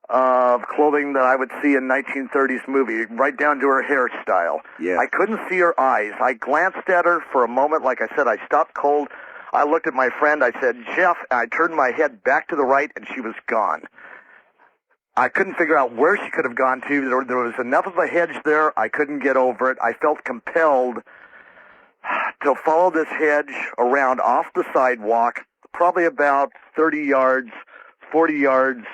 of clothing that I would see in 1930s movie, right down to her hairstyle. Yeah. I couldn't see her eyes. I glanced at her for a moment. Like I said, I stopped cold. I looked at my friend. I said, Jeff, and I turned my head back to the right, and she was gone. I couldn't figure out where she could have gone to. There was enough of a hedge there. I couldn't get over it. I felt compelled to follow this hedge around off the sidewalk, probably about 30 yards, 40 yards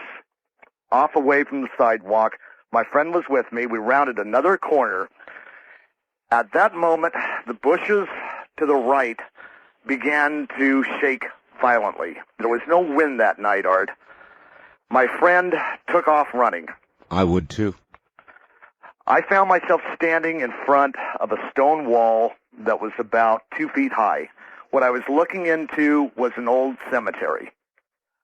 off away from the sidewalk. My friend was with me. We rounded another corner. At that moment, the bushes to the right began to shake violently. There was no wind that night, Art. My friend took off running. I would too. I found myself standing in front of a stone wall that was about 2 feet high. What I was looking into was an old cemetery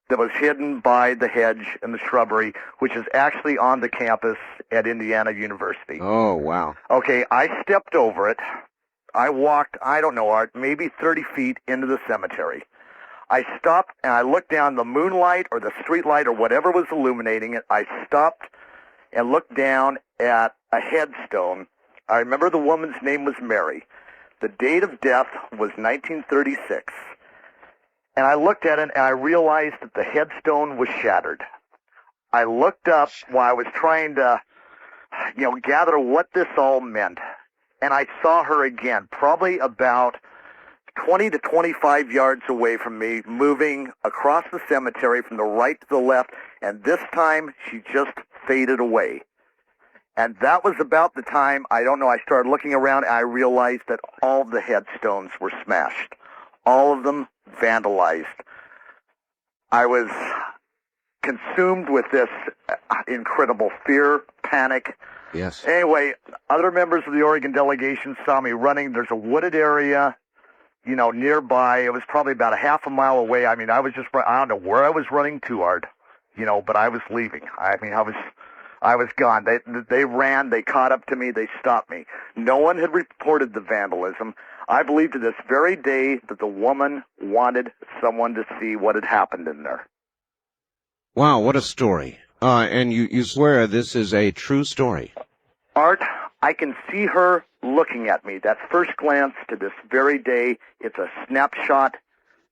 that was hidden by the hedge and the shrubbery, which is actually on the campus at Indiana University. Oh, wow. Okay, I stepped over it. I walked, I don't know, Art, maybe 30 feet into the cemetery. I stopped and I looked down the moonlight or the street light or whatever was illuminating it. I stopped and looked down at a headstone. I remember the woman's name was Mary. The date of death was 1936. And I looked at it and I realized that the headstone was shattered. I looked up while I was trying to, gather what this all meant. And I saw her again, probably about 20 to 25 yards away from me, moving across the cemetery from the right to the left. And this time, she just faded away. And that was about the time, I started looking around and I realized that all the headstones were smashed. All of them vandalized. I was consumed with this incredible fear, panic. Yes. Anyway, other members of the Oregon delegation saw me running. There's a wooded area, nearby. It was probably about a half a mile away. I don't know where I was running to, Art, but I was leaving. I was gone. They ran. They caught up to me. They stopped me. No one had reported the vandalism. I believe to this very day that the woman wanted someone to see what had happened in there. Wow, what a story. And you swear this is a true story? Art, I can see her looking at me. That first glance to this very day, it's a snapshot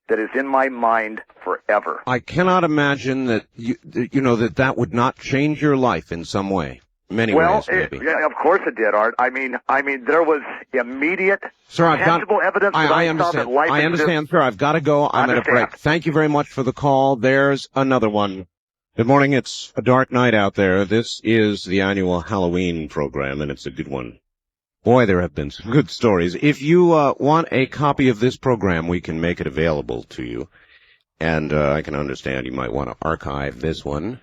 that is in my mind forever. I cannot imagine that that would not change your life in some way. Many ways, maybe. Yeah, of course it did, Art. I mean, there was immediate, tangible evidence that I saw that life I understand, sir. I've got to go. I'm at a break. Thank you very much for the call. There's another one. Good morning. It's a dark night out there. This is the annual Halloween program, and it's a good one. Boy, there have been some good stories. If you want a copy of this program, we can make it available to you. And I can understand you might want to archive this one.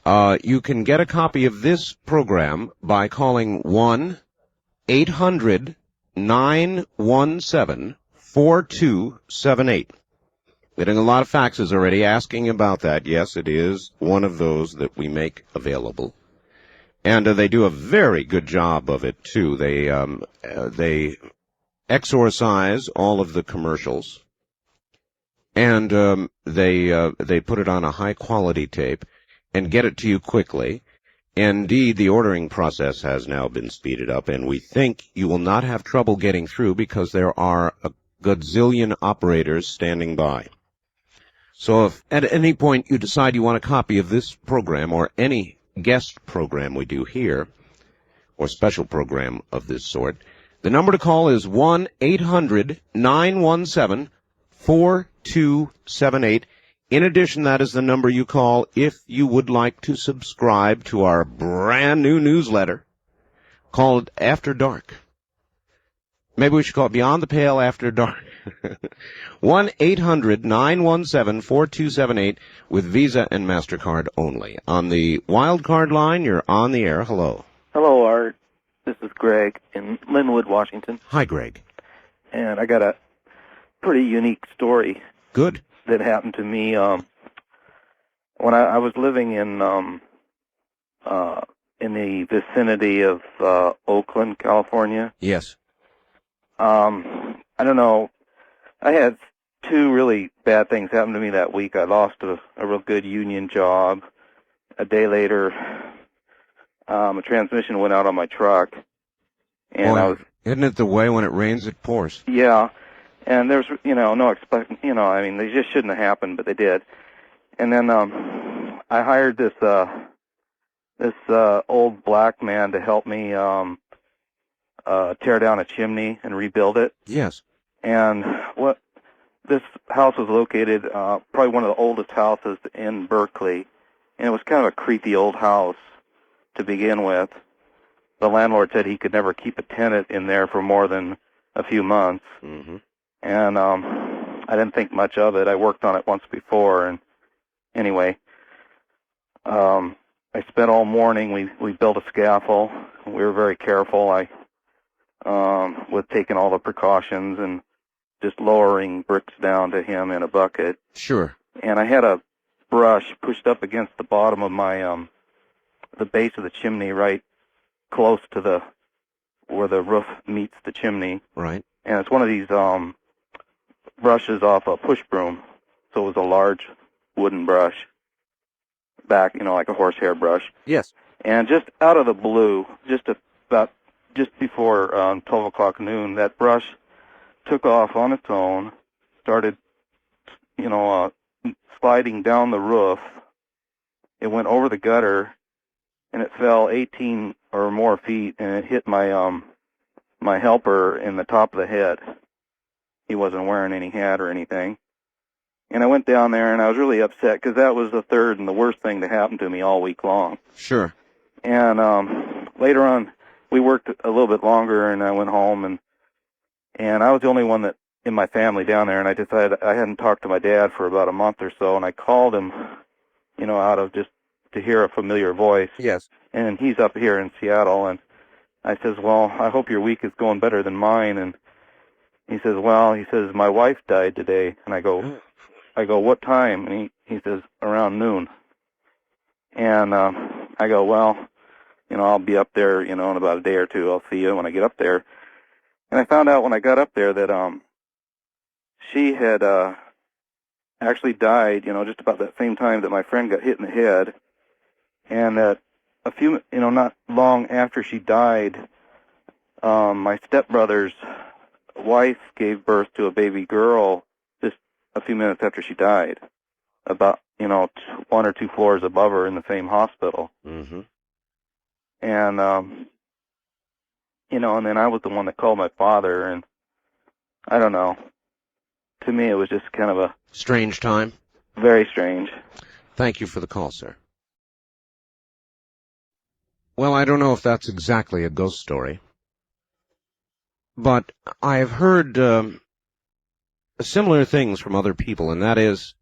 You can get a copy of this program by calling 1-800-917-4278. Getting a lot of faxes already asking about that. Yes, it is one of those that we make available. And they do a very good job of it, too. They exorcise all of the commercials. And they put it on a high-quality tape and get it to you quickly. Indeed, the ordering process has now been speeded up, and we think you will not have trouble getting through because there are a gazillion operators standing by. So if at any point you decide you want a copy of this program or any guest program we do here, or special program of this sort, the number to call is 1-800-917-4278. In addition, that is the number you call if you would like to subscribe to our brand new newsletter called After Dark. Maybe we should call it Beyond the Pale After Dark. 1-800-917-4278 with Visa and MasterCard only. On the wild card line, you're on the air. Hello. Hello, Art. This is Greg in Linwood, Washington. Hi, Greg. And I got a pretty unique story. Good. That happened to me when I was living in the vicinity of Oakland, California. Yes. I don't know. I had two really bad things happen to me that week. I lost a real good union job. A day later, a transmission went out on my truck, and Boy, I was. Isn't it the way when it rains it pours? Yeah, And there's, no I mean, they just shouldn't have happened, but they did. And then I hired this old black man to help me tear down a chimney and rebuild it. Yes. And this house was located, probably one of the oldest houses in Berkeley, and it was kind of a creepy old house to begin with. The landlord said he could never keep a tenant in there for more than a few months. Mm-hmm. And I didn't think much of it. I worked on it once before, and anyway, I spent all morning. We built a scaffold. We were very careful. With taking all the precautions and just lowering bricks down to him in a bucket. Sure. And I had a brush pushed up against the bottom of my the base of the chimney, right close to where the roof meets the chimney. Right. And it's one of these brushes off a push broom, so it was a large wooden brush, back, like a horsehair brush. Yes. And just out of the blue, just before 12 o'clock noon, that brush took off on its own, started, sliding down the roof. It went over the gutter, and it fell 18 or more feet, and it hit my my helper in the top of the head. He wasn't wearing any hat or anything. And I went down there, and I was really upset because that was the third and the worst thing to happen to me all week long. Sure. And later on, we worked a little bit longer, and I went home, and I was the only one that in my family down there, and I decided I hadn't talked to my dad for about a month or so, and I called him, out of just to hear a familiar voice. Yes. And he's up here in Seattle, and I says, well, I hope your week is going better than mine. And he says, my wife died today. And I go, what time? And he says, around noon. And I go, well, I'll be up there, in about a day or two. I'll see you when I get up there. And I found out when I got up there that she had actually died, just about that same time that my friend got hit in the head. And that a few, not long after she died, my stepbrother's wife gave birth to a baby girl just a few minutes after she died, about, 1 or 2 floors above her in the same hospital. Mm-hmm. And, and then I was the one that called my father, and I don't know. To me, it was just kind of a... Strange time? Very strange. Thank you for the call, sir. Well, I don't know if that's exactly a ghost story, but I've heard similar things from other people, and that is,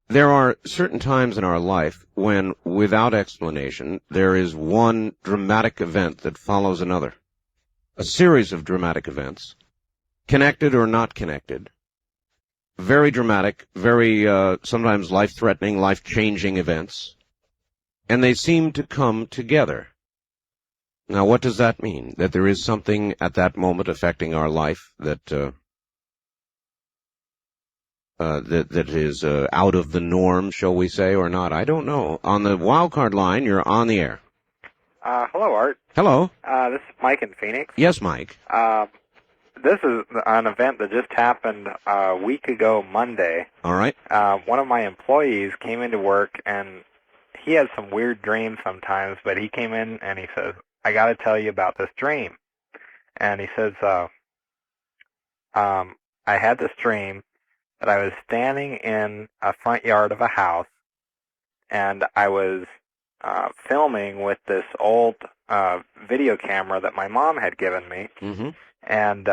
there are certain times in our life when, without explanation, there is one dramatic event that follows another. A series of dramatic events, connected or not connected. Very dramatic, very sometimes life-threatening, life-changing events. And they seem to come together. Now, what does that mean? That there is something at that moment affecting our life that that is out of the norm, shall we say, or not? I don't know. On the wildcard line, you're on the air. Hello, Art. Hello. This is Mike in Phoenix. Yes, Mike. This is an event that just happened a week ago Monday. All right. One of my employees came into work, and he has some weird dreams sometimes, but he came in and he says, I got to tell you about this dream. And he says, I had this dream that I was standing in a front yard of a house, and I was filming with this old video camera that my mom had given me. Mm-hmm. And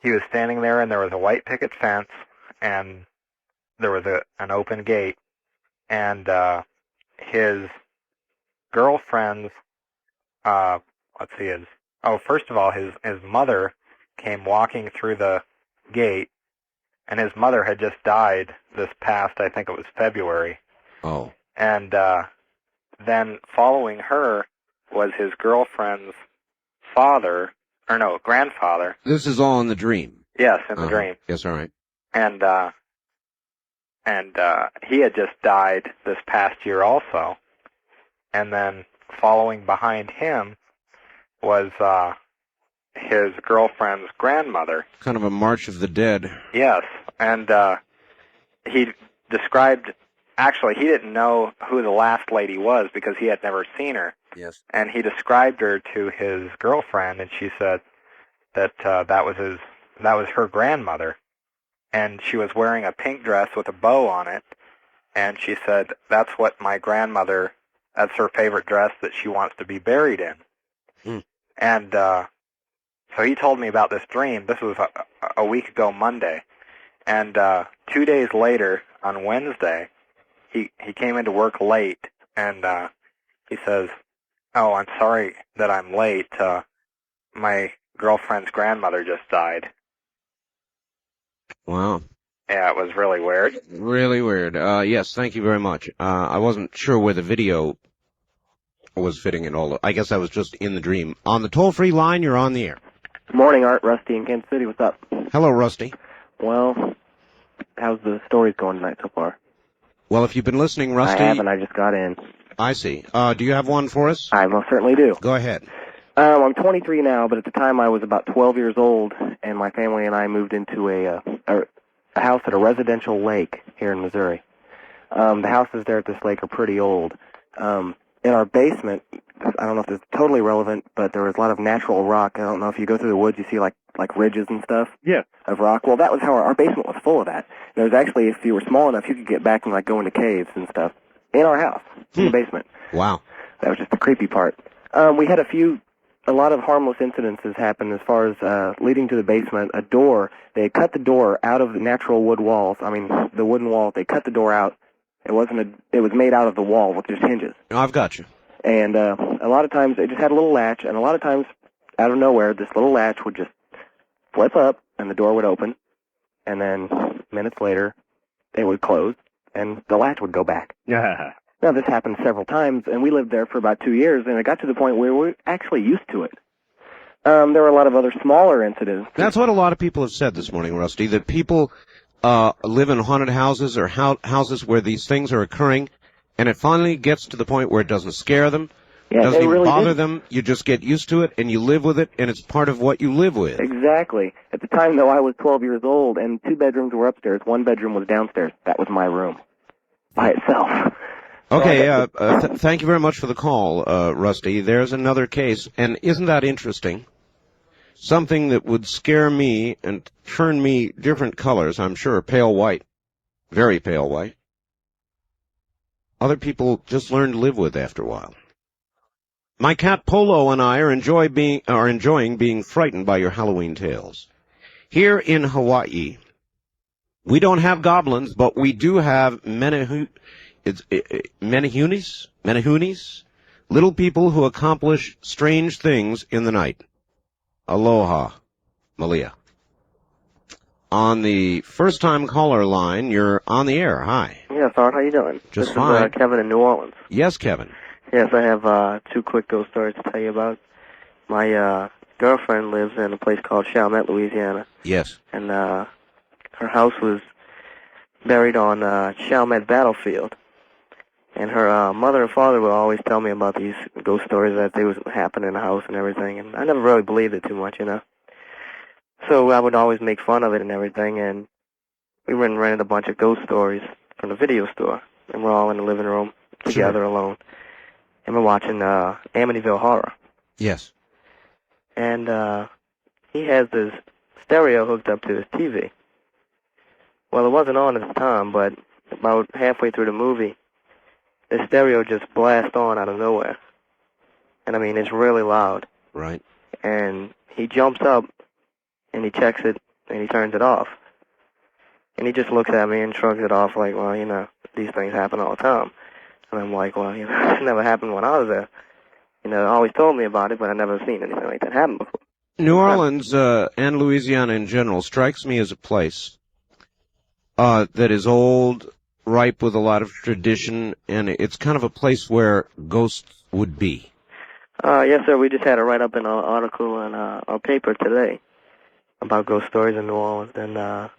he was standing there, and there was a white picket fence, and there was an open gate, and his girlfriend's, first of all, his mother came walking through the gate, and his mother had just died this past, I think it was February. Oh. And then following her was his girlfriend's grandfather. This is all in the dream. Yes, in the dream. Yes, all right. And he had just died this past year also. And then following behind him was his girlfriend's grandmother. Kind of a March of the Dead. Yes, and he described, actually, he didn't know who the last lady was because he had never seen her. Yes. And he described her to his girlfriend, and she said that that was her grandmother, and she was wearing a pink dress with a bow on it, and she said that's what my grandmother, that's her favorite dress that she wants to be buried in. Mm. And so he told me about this dream. This was a week ago Monday, and 2 days later on Wednesday, he came into work late, and he says, "Oh, I'm sorry that I'm late. My girlfriend's grandmother just died." Wow. Yeah, it was really weird. Really weird. Yes, thank you very much. I wasn't sure where the video was fitting in all. I guess I was just in the dream. On the toll-free line, you're on the air. Morning, Art. Rusty in Kansas City. What's up? Hello, Rusty. Well, how's the stories going tonight so far? Well, if you've been listening, Rusty... I haven't. I just got in. I see. Do you have one for us? I most certainly do. Go ahead. I'm 23 now, but at the time I was about 12 years old, and my family and I moved into a house at a residential lake here in Missouri. The houses there at this lake are pretty old. In our basement, I don't know if this is totally relevant, but there was a lot of natural rock. I don't know if you go through the woods, you see like ridges and stuff. Yeah. Of rock. Well, that was how our basement was full of that. And there was actually, if you were small enough, you could get back and like go into caves and stuff in our house, in the basement. Wow. That was just the creepy part. We had a lot of harmless incidences happen as far as leading to the basement. A door, they cut the door out of the natural wood walls. I mean, the wooden wall, they cut the door out. It was made out of the wall with just hinges. I've got you. And a lot of times it just had a little latch, and a lot of times out of nowhere, this little latch would just flip up, and the door would open, and then minutes later, it would close, and the latch would go back. Yeah. Now, this happened several times, and we lived there for about 2 years, and it got to the point where we were actually used to it. There were a lot of other smaller incidents. That's what a lot of people have said this morning, Rusty, that people live in haunted houses or houses where these things are occurring, and it finally gets to the point where it doesn't scare them, doesn't even really bother did. them. You just get used to it, and you live with it, and it's part of what you live with. Exactly. At the time, though, I was 12 years old, and 2 bedrooms were upstairs. 1 bedroom was downstairs. That was my room by itself. Okay, thank you very much for the call, Rusty. There's another case, and isn't that interesting? Something that would scare me and turn me different colors, I'm sure, pale white, very pale white. Other people just learn to live with after a while. My cat Polo and I are enjoying being frightened by your Halloween tales. Here in Hawaii, we don't have goblins, but we do have menehunis, little people who accomplish strange things in the night. Aloha, Malia. On the first-time caller line, you're on the air. Hi. Yes, Art, how you doing? Just this fine. Is Kevin in New Orleans. Yes, Kevin. Yes, I have 2 quick ghost stories to tell you about. My girlfriend lives in a place called Chalmette, Louisiana. Yes. And her house was buried on Chalmette Battlefield. And her mother and father would always tell me about these ghost stories that they was happening in the house and everything. And I never really believed it too much, you know. So I would always make fun of it and everything. And we went and rented a bunch of ghost stories from the video store. And we're all in the living room together alone. And we're watching Amityville Horror. Yes. And he has this stereo hooked up to his TV. Well, it wasn't on at the time, but about halfway through the movie, the stereo just blasts on out of nowhere. And I mean, it's really loud. Right. And he jumps up, and he checks it, and he turns it off. And he just looks at me and shrugs it off like, well, you know, these things happen all the time. And I'm like, well, you know, it never happened when I was there. You know, always told me about it, but I never seen anything like that happen before. New Orleans and Louisiana in general strikes me as a place that is old, ripe with a lot of tradition, and it's kind of a place where ghosts would be. Yes, sir. We just had a write-up in an article in our paper today about ghost stories in New Orleans, and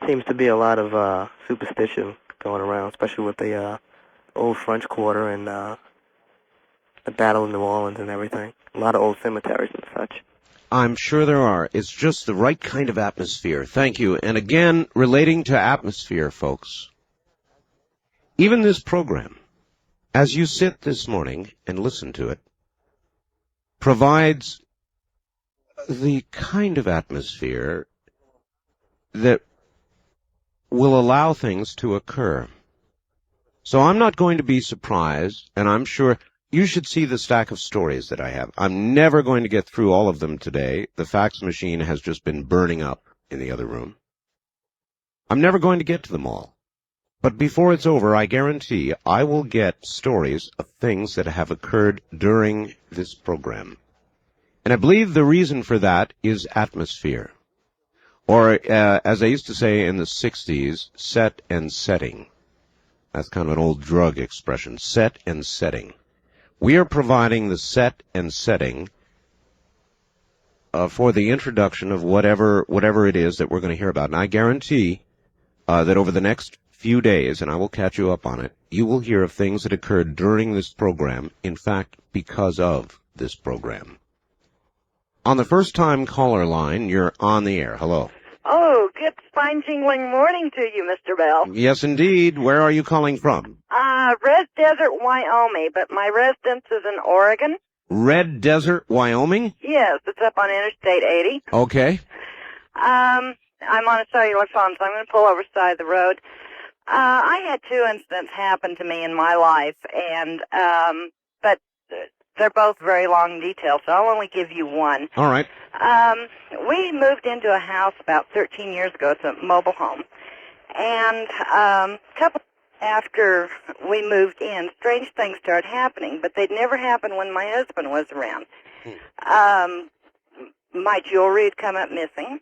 seems to be a lot of superstition going around, especially with the old French Quarter and the Battle of New Orleans and everything. A lot of old cemeteries and such. I'm sure there are. It's just the right kind of atmosphere. Thank you. And again, relating to atmosphere, folks, even this program, as you sit this morning and listen to it, provides the kind of atmosphere that will allow things to occur. So I'm not going to be surprised, and I'm sure you should see the stack of stories that I have. I'm never going to get through all of them today. The fax machine has just been burning up in the other room. I'm never going to get to them all. But before it's over, I guarantee I will get stories of things that have occurred during this program. And I believe the reason for that is atmosphere. Or, as I used to say in the 60s, set and setting. That's kind of an old drug expression, set and setting. We are providing the set and setting for the introduction of whatever it is that we're going to hear about. And I guarantee that over the next few days, and I will catch you up on it, you will hear of things that occurred during this program, in fact, because of this program. On the first-time caller line, you're on the air. Hello. Oh, good spine-tingling morning to you, Mr. Bell. Yes, indeed. Where are you calling from? Red Desert, Wyoming, but my residence is in Oregon. Red Desert, Wyoming? Yes, it's up on Interstate 80. Okay. I'm on a cellular phone, so I'm going to pull over the side of the road. I had two incidents happen to me in my life, and but they're both very long details, so I'll only give you one. All right. We moved into a house about 13 years ago. It's a mobile home. And a couple after we moved in, strange things started happening, but they'd never happen when my husband was around. My jewelry had come up missing.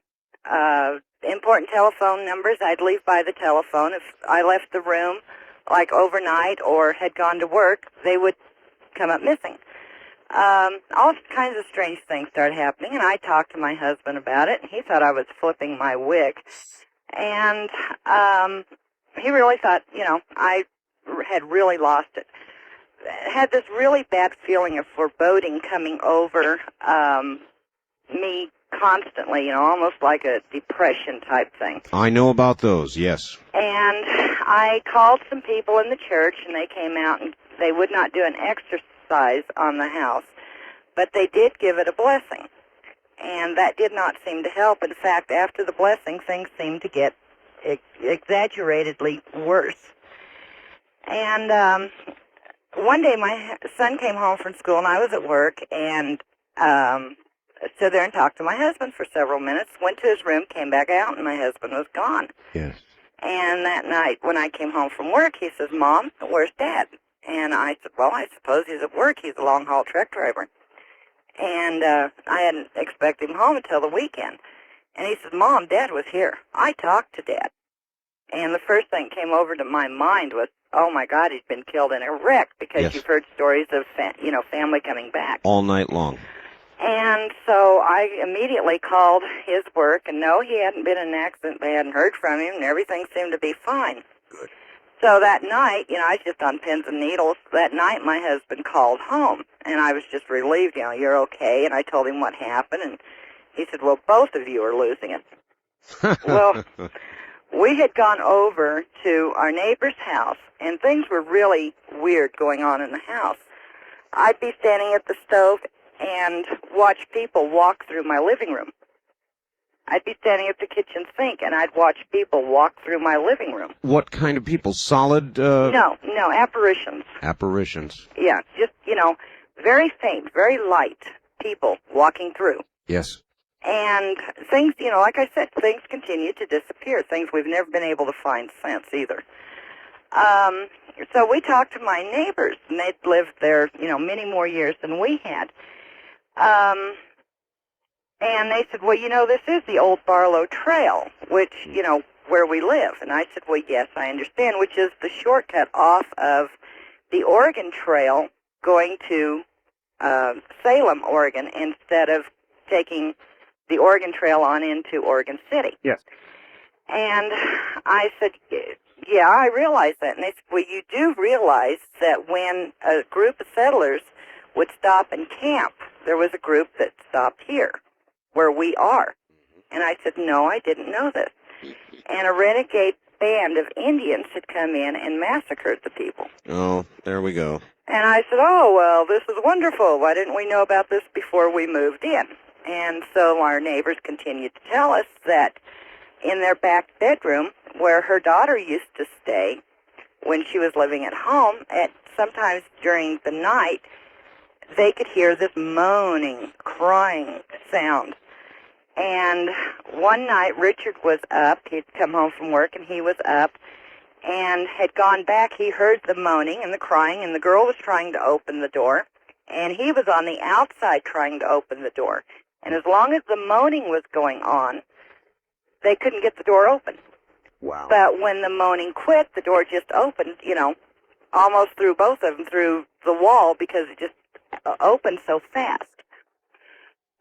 Important telephone numbers, I'd leave by the telephone. If I left the room, like overnight or had gone to work, they would come up missing. All kinds of strange things started happening, and I talked to my husband about it, and he thought I was flipping my wig. And he really thought, I had really lost it. Had this really bad feeling of foreboding coming over me constantly, almost like a depression type thing. I know about those, yes. And I called some people in the church, and they came out, and they would not do an exercise on the house, but they did give it a blessing. And that did not seem to help. In fact, after the blessing, things seemed to get exaggeratedly worse. And one day my son came home from school, and I was at work, and stood there and talked to my husband for several minutes, went to his room, came back out, and my husband was gone. Yes. And that night, when I came home from work, he says, "Mom, where's Dad?" And I said, "Well, I suppose he's at work. He's a long-haul truck driver." And I hadn't expected him home until the weekend. And he said, "Mom, Dad was here. I talked to Dad." And the first thing that came over to my mind was, oh, my God, he's been killed in a wreck, because Yes. you've heard stories of, family coming back. All night long. And so I immediately called his work, and no, he hadn't been in an accident. They hadn't heard from him, and everything seemed to be fine. Good. So that night, I was just on pins and needles. That night, my husband called home, and I was just relieved, you're okay. And I told him what happened, and he said, "Well, both of you are losing it." Well, we had gone over to our neighbor's house, and things were really weird going on in the house. I'd be standing at the stove and watch people walk through my living room. I'd be standing at the kitchen sink, and I'd watch people walk through my living room. What kind of people? Solid? No, apparitions. Apparitions. Yeah, just, very faint, very light people walking through. Yes. And things, like I said, things continue to disappear, things we've never been able to find since either. So we talked to my neighbors, and they'd lived there, many more years than we had. And they said, "Well, this is the old Barlow Trail, which, where we live." And I said, "Well, yes, I understand," which is the shortcut off of the Oregon Trail going to Salem, Oregon, instead of taking the Oregon Trail on into Oregon City. Yes. And I said, "Yeah, I realize that." And they said, "Well, you do realize that when a group of settlers would stop and camp, there was a group that stopped here. where we are. And I said, no, I didn't know this. And a renegade band of Indians had come in and massacred the people. Oh, there we go. And I said, oh, well, this is wonderful. Why didn't we know about this before we moved in? And so our neighbors continued to tell us that in their back bedroom, where her daughter used to stay when she was living at home, sometimes during the night, they could hear this moaning, crying sound. And one night, Richard was up. He'd come home from work, and he was up and had gone back. He heard the moaning and the crying, and the girl was trying to open the door, and he was on the outside trying to open the door. And as long as the moaning was going on, they couldn't get the door open. Wow. But when the moaning quit, the door just opened, almost through both of them, through the wall, because it just opened so fast.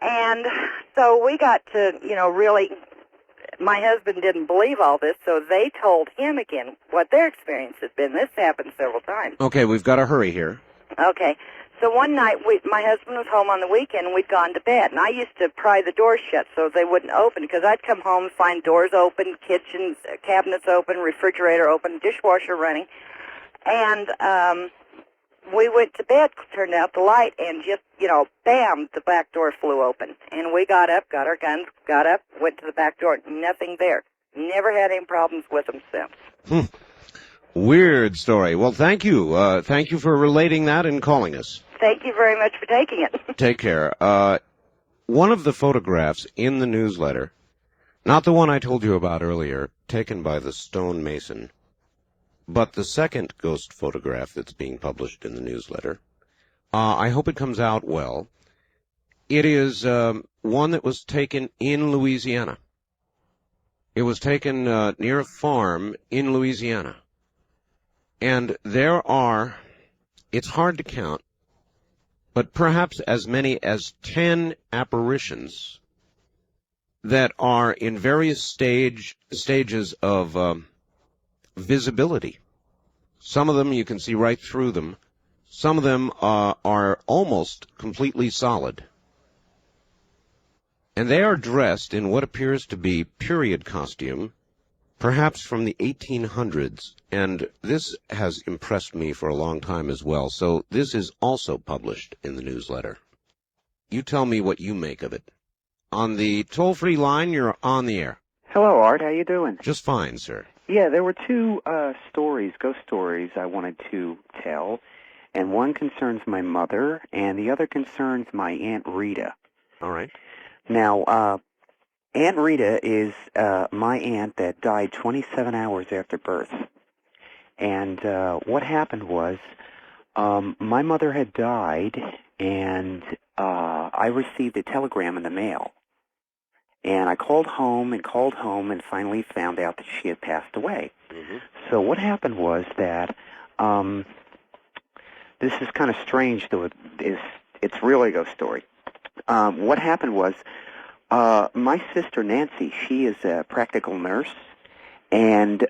And so we got to, really, my husband didn't believe all this, so they told him again what their experience had been. This happened several times. Okay, we've got to hurry here. Okay. So one night, my husband was home on the weekend, and we'd gone to bed. And I used to pry the doors shut so they wouldn't open, because I'd come home and find doors open, kitchens, cabinets open, refrigerator open, dishwasher running. And we went to bed, turned out the light, and just, bam, the back door flew open. And we got up, got our guns, got up, went to the back door. Nothing there. Never had any problems with them since. Weird story. Well, thank you. Thank you for relating that and calling us. Thank you very much for taking it. Take care. One of the photographs in the newsletter, not the one I told you about earlier, taken by the stonemason, but the second ghost photograph that's being published in the newsletter, I hope it comes out well. It is one that was taken in Louisiana. It was taken near a farm in Louisiana. And there are, it's hard to count, but perhaps as many as 10 apparitions that are in various stages of visibility. Some of them you can see right through them. Some of them are almost completely solid. And they are dressed in what appears to be period costume, perhaps from the 1800s, and this has impressed me for a long time as well, so this is also published in the newsletter. You tell me what you make of it. On the toll-free line, you're on the air. Hello, Art. How you doing? Just fine, sir. Yeah, there were two ghost stories I wanted to tell, and one concerns my mother, and the other concerns my Aunt Rita. All right. Now, Aunt Rita is my aunt that died 27 hours after birth. And what happened was, my mother had died, and I received a telegram in the mail. And I called home and finally found out that she had passed away. Mm-hmm. So what happened was that, this is kind of strange, though it's really a ghost story. What happened was, my sister Nancy, she is a practical nurse, and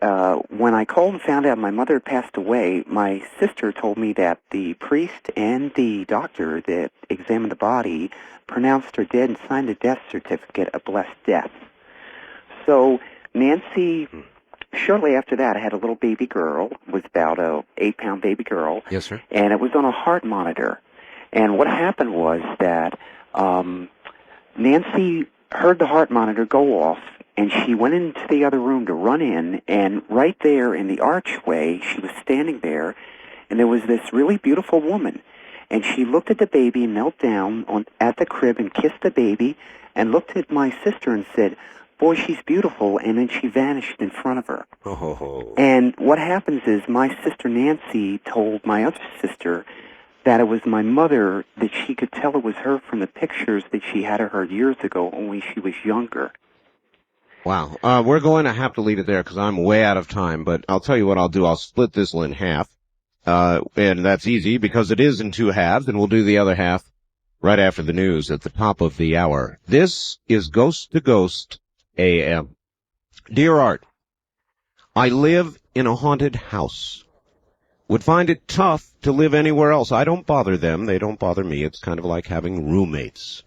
when I called and found out my mother had passed away, my sister told me that the priest and the doctor that examined the body pronounced her dead and signed a death certificate, a blessed death. So Nancy, shortly after that, had a little baby girl. It was about a 8-pound baby girl. Yes, sir. And it was on a heart monitor. And what happened was that Nancy heard the heart monitor go off, and she went into the other room to run in, and right there in the archway, she was standing there, and there was this really beautiful woman. And she looked at the baby and knelt down at the crib and kissed the baby and looked at my sister and said, "Boy, she's beautiful," and then she vanished in front of her. Oh. And what happens is my sister Nancy told my other sister that it was my mother, that she could tell it was her from the pictures that she had of her years ago, only she was younger. Wow. We're going to have to leave it there because I'm way out of time, but I'll tell you what I'll do. I'll split this in half, and that's easy because it is in 2 halves, and we'll do the other half right after the news at the top of the hour. This is Ghost to Ghost AM. Dear Art, I live in a haunted house. Would find it tough to live anywhere else. I don't bother them. They don't bother me. It's kind of like having roommates.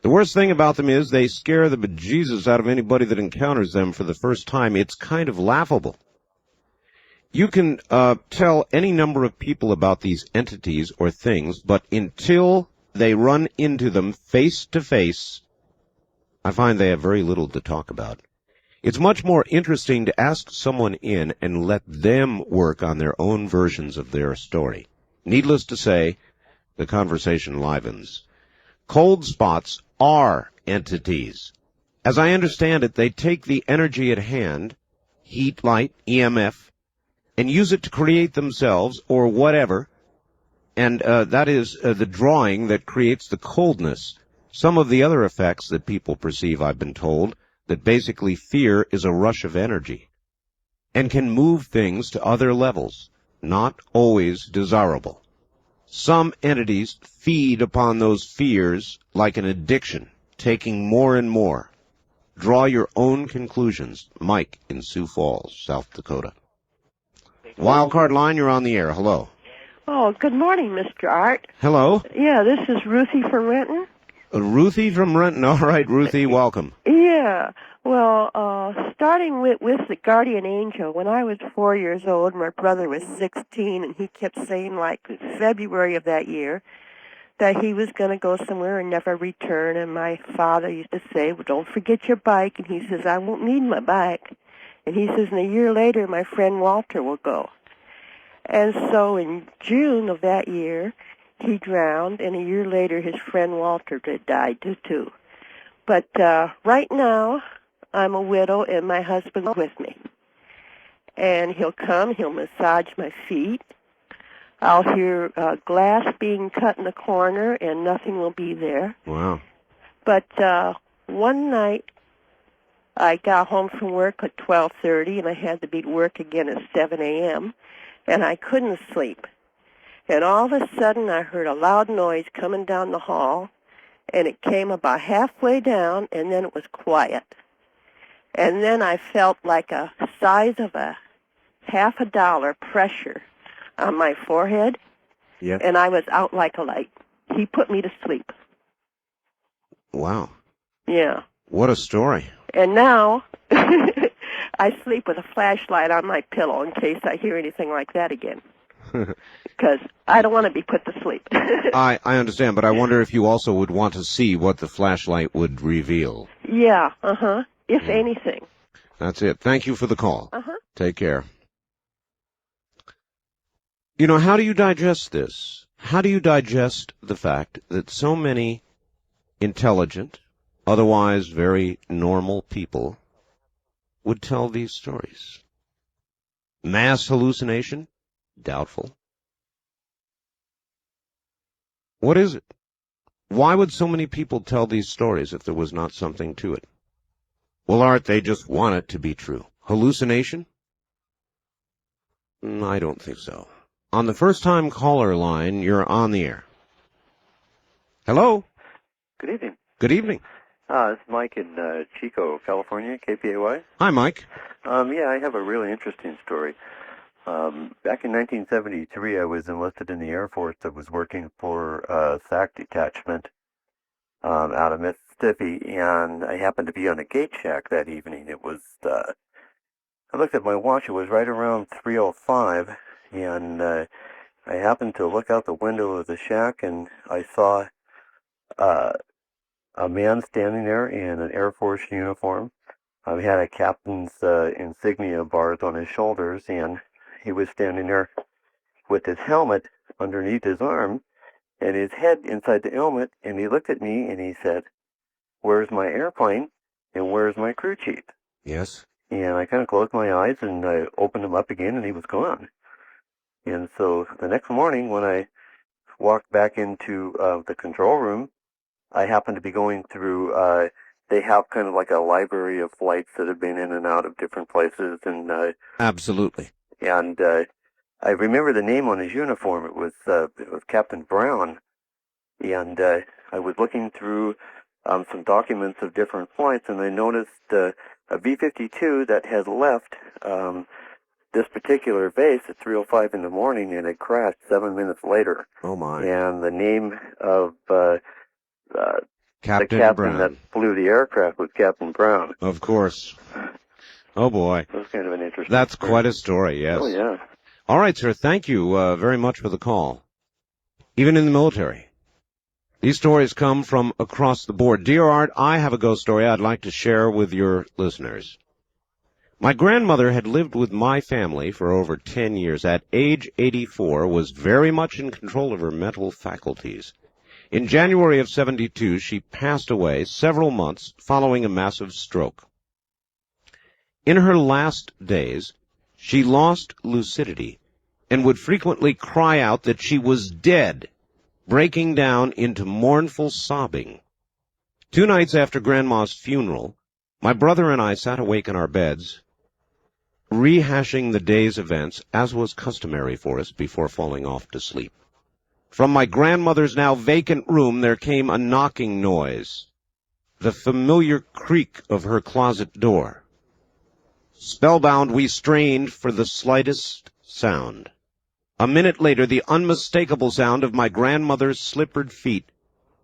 The worst thing about them is they scare the bejesus out of anybody that encounters them for the first time. It's kind of laughable. You can tell any number of people about these entities or things, but until they run into them face to face, I find they have very little to talk about. It's much more interesting to ask someone in and let them work on their own versions of their story. Needless to say, the conversation livens. Cold spots are entities. As I understand it, they take the energy at hand, heat, light, EMF, and use it to create themselves or whatever, and that is the drawing that creates the coldness. Some of the other effects that people perceive, I've been told, that basically fear is a rush of energy and can move things to other levels, not always desirable. Some entities feed upon those fears like an addiction, taking more and more. Draw your own conclusions. Mike in Sioux Falls, South Dakota. Wildcard line, you're on the air. Hello. Oh, good morning, Mr. Art. Hello. Yeah, this is Ruthie from Renton. Ruthie from Renton. All right, Ruthie, welcome. Yeah. Well, starting with the guardian angel, when I was 4 years old, my brother was 16, and he kept saying, like, February of that year, that he was going to go somewhere and never return. And my father used to say, well, don't forget your bike. And he says, I won't need my bike. And he says, and a year later, my friend Walter will go. And so in June of that year, he drowned, and a year later, his friend Walter died too. But right now, I'm a widow, and my husband's with me. And he'll come, he'll massage my feet. I'll hear glass being cut in the corner, and nothing will be there. Wow. But one night, I got home from work at 12:30, and I had to be at work again at 7 a.m., and I couldn't sleep. And all of a sudden, I heard a loud noise coming down the hall, and it came about halfway down, and then it was quiet. And then I felt like a size of a $50 pressure on my forehead, and I was out like a light. He put me to sleep. Wow. Yeah. What a story. And now I sleep with a flashlight on my pillow in case I hear anything like that again, because I don't want to be put to sleep. I understand, but I wonder if you also would want to see what the flashlight would reveal. Yeah, if anything. That's it. Thank you for the call. Take care. You know, how do you digest this? How do you digest the fact that so many intelligent, otherwise very normal people would tell these stories? Mass hallucination? Doubtful. What is it? Why would so many people tell these stories if there was not something to it? Well, Art, they just want it to be true. Hallucination? I don't think so. On the first-time caller line, you're on the air. Hello? Good evening. Good evening. This is Mike in Chico, California, KPAY. Hi, Mike. Yeah, I have a really interesting story. Back in 1973, I was enlisted in the Air Force. I was working for a SAC detachment out of Mississippi, and I happened to be on a gate shack that evening. It was, I looked at my watch, it was right around 3:05, and I happened to look out the window of the shack, and I saw a man standing there in an Air Force uniform. He had a captain's insignia bars on his shoulders, and he was standing there with his helmet underneath his arm and his head inside the helmet, and he looked at me and he said, "Where's my airplane and where's my crew chief?" Yes. And I kind of closed my eyes and I opened them up again, and he was gone. And so the next morning when I walked back into the control room, I happened to be going through, they have kind of like a library of flights that have been in and out of different places. And Absolutely. And I remember the name on his uniform. It was Captain Brown. And I was looking through some documents of different flights, and I noticed a B-52 that had left this particular base at 3:05 in the morning, and it crashed 7 minutes later. Oh, my. And the name of Captain the captain Brown. that flew the aircraft was Captain Brown. Of course. Oh, boy. That was kind of an interesting That's story. quite a story, yes. Oh, yeah. All right, sir. Thank you very much for the call. Even in the military. These stories come from across the board. Dear Art, I have a ghost story I'd like to share with your listeners. My grandmother had lived with my family for over 10 years. At age 84, was very much in control of her mental faculties. In January of 72, she passed away several months following a massive stroke. In her last days, she lost lucidity and would frequently cry out that she was dead, breaking down into mournful sobbing. 2 nights after Grandma's funeral, my brother and I sat awake in our beds, rehashing the day's events, as was customary for us before falling off to sleep. From my grandmother's now vacant room there came a knocking noise, the familiar creak of her closet door. Spellbound, we strained for the slightest sound. A minute later, the unmistakable sound of my grandmother's slippered feet,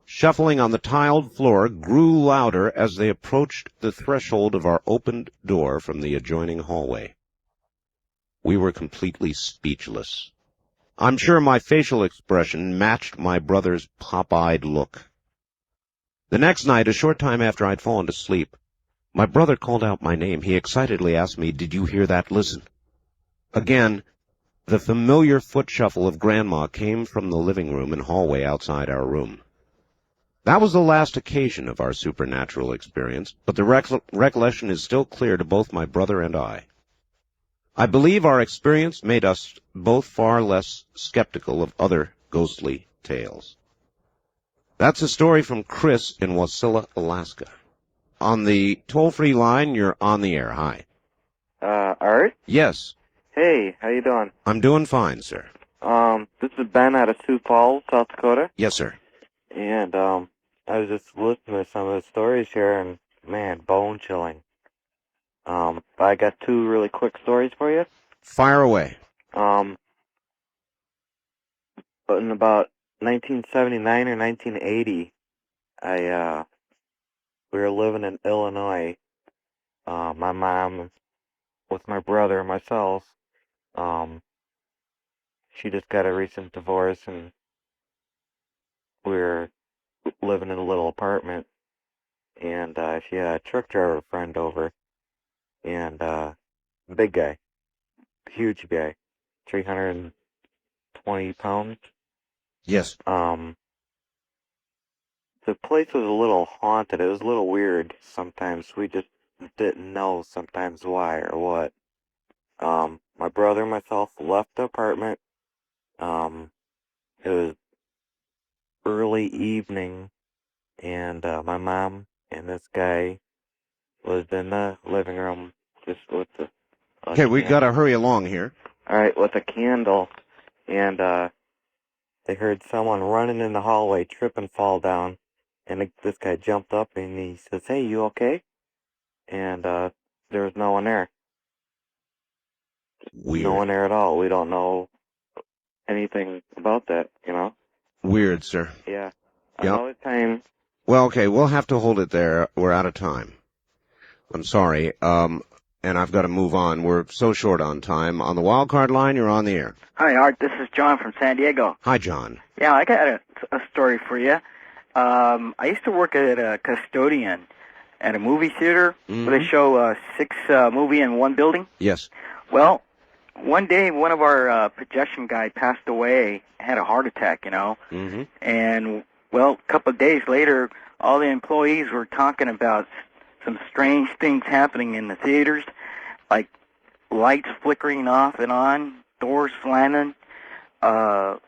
shuffling on the tiled floor, grew louder as they approached the threshold of our opened door from the adjoining hallway. We were completely speechless. I'm sure my facial expression matched my brother's pop-eyed look. The next night, a short time after I'd fallen to sleep, my brother called out my name. He excitedly asked me, "Did you hear that? Listen." Again, the familiar foot shuffle of Grandma came from the living room and hallway outside our room. That was the last occasion of our supernatural experience, but the recollection is still clear to both my brother and I. I believe our experience made us both far less skeptical of other ghostly tales. That's a story from Chris in Wasilla, Alaska. On the toll-free line, you're on the air. Hi. Art? Yes. Hey, how you doing? I'm doing fine, sir. This is Ben out of Sioux Falls, South Dakota. Yes, sir. And, I was just listening to some of the stories here, and, man, bone-chilling. I got 2 really quick stories for you. Fire away. But in about 1979 or 1980, we were living in Illinois. My mom, with my brother and myself, she just got a recent divorce, and we were living in a little apartment, and she had a truck driver friend over, and big guy, huge guy, 320 pounds. Yes. The place was a little haunted. It was a little weird sometimes. We just didn't know sometimes why or what. My brother and myself left the apartment. It was early evening, and my mom and this guy was in the living room just with the Okay, we got to hurry along here. all right, with a candle, and they heard someone running in the hallway, trip and fall down, and this guy jumped up and he says, "Hey, you okay?" And there was no one there. Weird. No one there at all. We don't know anything about that, you know? Weird, sir. Yeah. Yep. Another time. Well, okay, we'll have to hold it there. We're out of time. I'm sorry. And I've got to move on. We're so short on time. On the wild card line, you're on the air. Hi, Art. This is John from San Diego. Hi, John. Yeah, I got a story for you. I used to work at a custodian at a movie theater where they show 6 movie in one building. Yes. Well, one day one of our projection guy passed away, had a heart attack, you know. Mm-hmm. And, well, a couple of days later, all the employees were talking about some strange things happening in the theaters, like lights flickering off and on, doors slamming, ice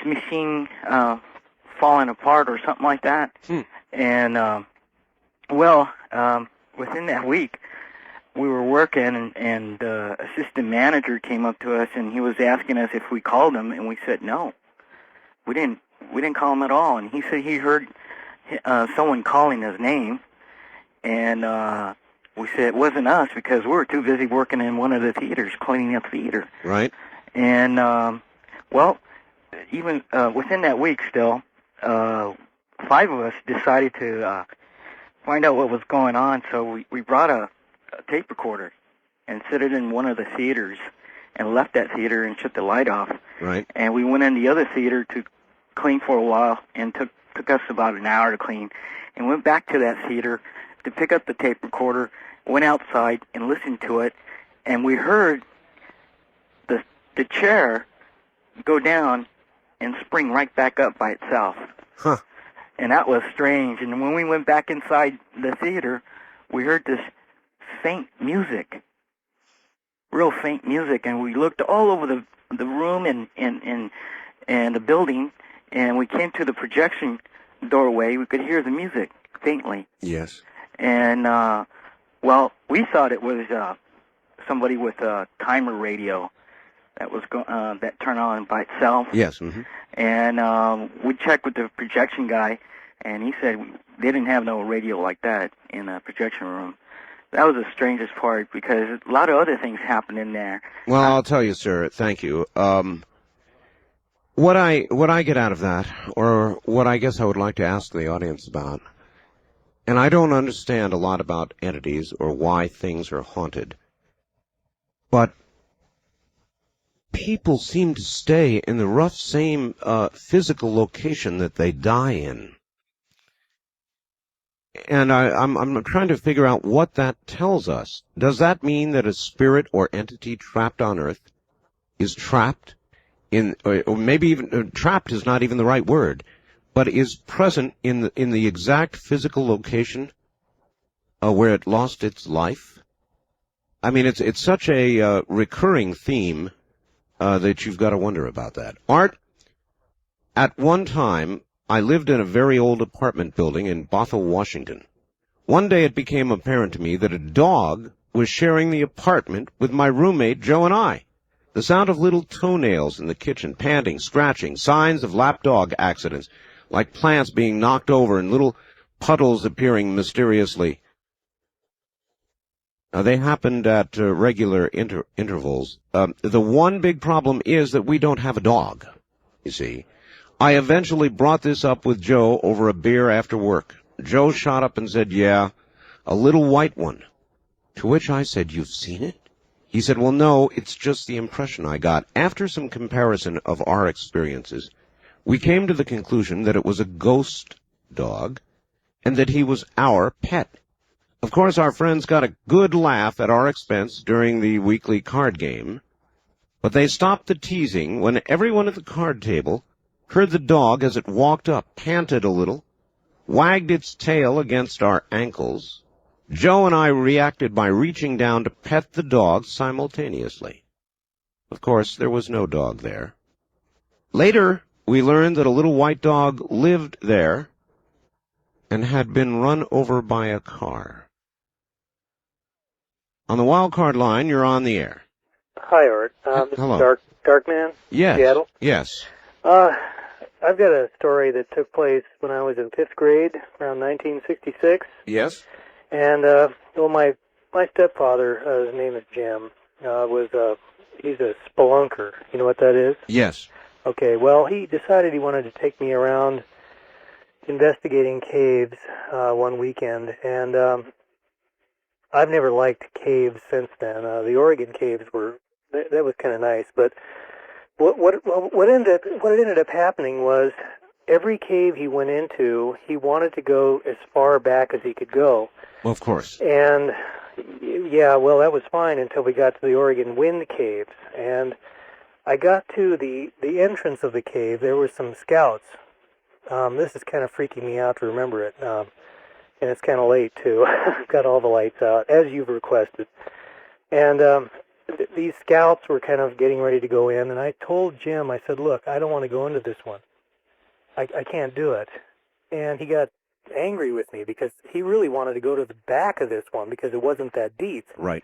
machine falling apart or something like that. And, within that week, we were working, and assistant manager came up to us, and he was asking us if we called him, and we said no. We didn't call him at all. And he said he heard someone calling his name, and we said it wasn't us because we were too busy working in one of the theaters, cleaning up theater. Right. And, even within that week still, 5 of us decided to find out what was going on, so we brought a tape recorder and set it in one of the theaters and left that theater and shut the light off. Right. And we went in the other theater to clean for a while, and took us about an hour to clean, and went back to that theater to pick up the tape recorder, went outside and listened to it, and we heard the chair go down and spring right back up by itself. Huh. And that was strange. And when we went back inside the theater, we heard this faint music, real faint music, and we looked all over the room and the building, and we came to the projection doorway. We could hear the music faintly. Yes. And, well, we thought it was somebody with a timer radio that was that turned on by itself. Yes. Mm-hmm. And we checked with the projection guy, and he said they didn't have no radio like that in the projection room. That was the strangest part, because a lot of other things happened in there. Well, I'll tell you, sir. Thank you. What I get out of that, or what I guess I would like to ask the audience about, and I don't understand a lot about entities or why things are haunted, but people seem to stay in the rough same physical location that they die in. And I'm trying to figure out what that tells us. Does that mean that a spirit or entity trapped on Earth is trapped in, or maybe even trapped is not even the right word, but is present in the exact physical location where it lost its life? I mean, it's such a recurring theme that you've got to wonder about that. Art, at one time, I lived in a very old apartment building in Bothell, Washington. One day it became apparent to me that a dog was sharing the apartment with my roommate, Joe, and I. The sound of little toenails in the kitchen, panting, scratching, signs of lapdog accidents, like plants being knocked over and little puddles appearing mysteriously. They happened at regular intervals. The one big problem is that we don't have a dog, you see. I eventually brought this up with Joe over a beer after work. Joe shot up and said, yeah, a little white one. To which I said, you've seen it? He said, well, no, it's just the impression I got. After some comparison of our experiences, we came to the conclusion that it was a ghost dog and that he was our pet. Of course, our friends got a good laugh at our expense during the weekly card game, but they stopped the teasing when everyone at the card table heard the dog as it walked up, panted a little, wagged its tail against our ankles. Joe and I reacted by reaching down to pet the dog simultaneously. Of course, there was no dog there. Later, we learned that a little white dog lived there and had been run over by a car. On the wild card line, you're on the air. Hi, Art. This Hello. is Darkman, Yes. Seattle. Yes. I've got a story that took place when I was in 5th grade, around 1966. Yes. And, well, my stepfather, his name is Jim, he's a spelunker. You know what that is? Yes. Okay, well, he decided he wanted to take me around investigating caves one weekend, and I've never liked caves since then. The Oregon caves that was kind of nice, but what ended up happening was every cave he went into, he wanted to go as far back as he could go. Well, of course. And yeah, well, that was fine until we got to the Oregon Wind Caves, and I got to the entrance of the cave. There were some scouts. This is kind of freaking me out to remember it, and it's kind of late too. I've got all the lights out as you've requested, and these scouts were kind of getting ready to go in, and I told Jim, I said, look, I don't want to go into this one. I can't do it. And he got angry with me because he really wanted to go to the back of this one because it wasn't that deep. Right.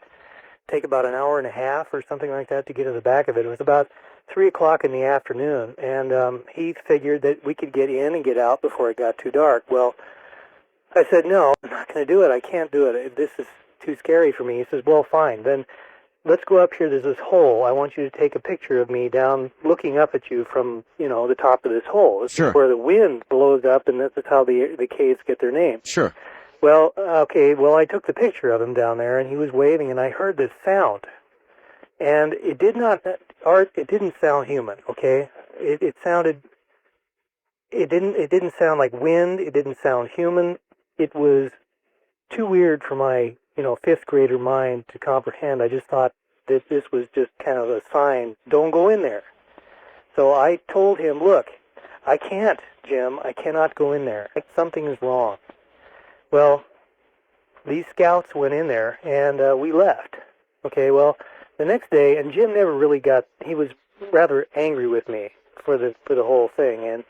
Take about an hour and a half or something like that to get to the back of it. It was about 3 o'clock in the afternoon, and he figured that we could get in and get out before it got too dark. Well, I said, no, I'm not going to do it. I can't do it. This is too scary for me. He says, well, fine. Then let's go up here. There's this hole. I want you to take a picture of me down looking up at you from, the top of this hole. This Sure. is where the wind blows up, and that's how the caves get their name. Sure. Well, okay, I took the picture of him down there, and he was waving, and I heard this sound. And it did not, Art, it didn't sound human, okay? It didn't sound like wind. It didn't sound human. It was too weird for my, fifth grader mind to comprehend. I just thought that this was just kind of a sign, don't go in there. So I told him, look, I can't, Jim, I cannot go in there. Something is wrong. Well, these scouts went in there, and we left. Okay, well, the next day, and Jim never really he was rather angry with me for the whole thing, and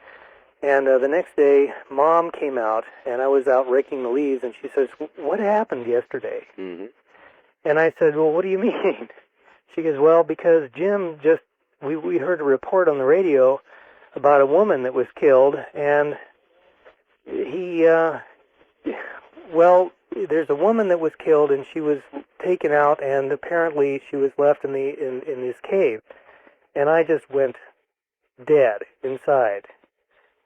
the next day, Mom came out, and I was out raking the leaves, and she says, what happened yesterday? Mm-hmm. And I said, well, what do you mean? She goes, well, because Jim we heard a report on the radio about a woman that was killed, and there's a woman that was killed, and she was taken out, and apparently she was left in this cave. And I just went dead inside.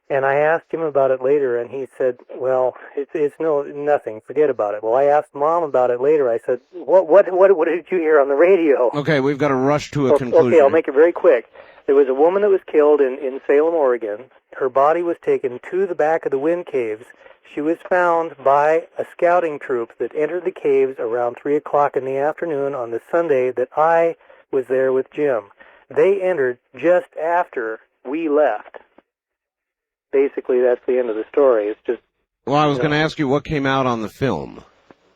And I asked him about it later, and he said, well, it's nothing. Forget about it. Well, I asked Mom about it later. I said, what did you hear on the radio? Okay, we've got to rush to a conclusion. Okay, I'll make it very quick. There was a woman that was killed in Salem, Oregon. Her body was taken to the back of the wind caves. She was found by a scouting troop that entered the caves around 3 o'clock in the afternoon on the Sunday that I was there with Jim. They entered just after we left. Basically, that's the end of the story. It's just... Well, I was going to ask you what came out on the film.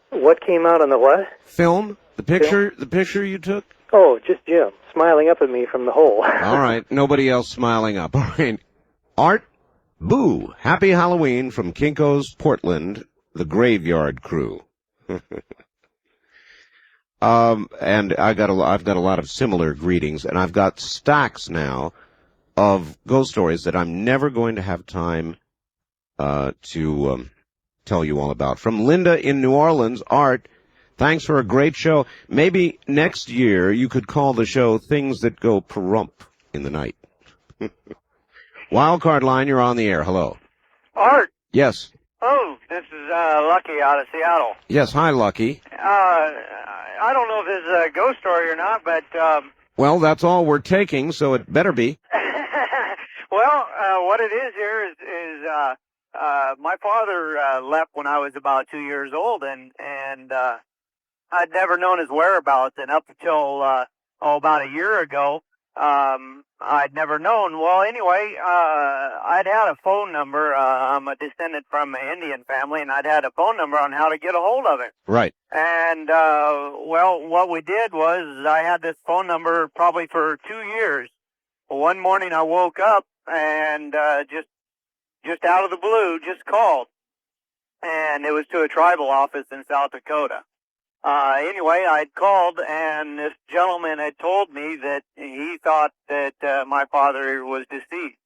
What came out on the what? Film? The picture you took? Oh, just Jim, smiling up at me from the hole. All right, nobody else smiling up. All right. Art, boo, happy Halloween from Kinko's Portland, the Graveyard Crew. And I've got a lot of similar greetings, and I've got stacks now of ghost stories that I'm never going to have time to tell you all about. From Linda in New Orleans, Art, thanks for a great show. Maybe next year you could call the show Things That Go Perump in the Night. Wildcard line, you're on the air. Hello. Art. Yes. Oh, this is Lucky out of Seattle. Yes, hi, Lucky. I don't know if this is a ghost story or not, but... Well, that's all we're taking, so it better be. Well, what it is here is my father left when I was about 2 years old, and I'd never known his whereabouts, and up until about a year ago, I'd never known. Well, anyway, I'd had a phone number. I'm a descendant from an Indian family, and I'd had a phone number on how to get a hold of him. Right. And, well, what we did was I had this phone number probably for 2 years. One morning I woke up and just out of the blue, just called. And it was to a tribal office in South Dakota. Anyway, I'd called, and this gentleman had told me that he thought that my father was deceased.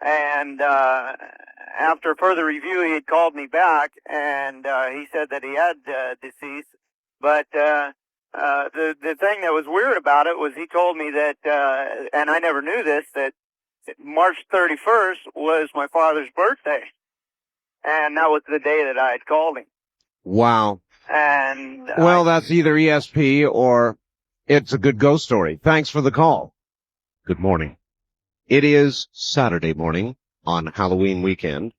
And after further review, he had called me back, and he said that he had deceased. But the thing that was weird about it was he told me that, and I never knew this, that March 31st was my father's birthday. And that was the day that I had called him. Wow. And well, that's either ESP or it's a good ghost story. Thanks for the call. Good morning. It is Saturday morning on Halloween weekend,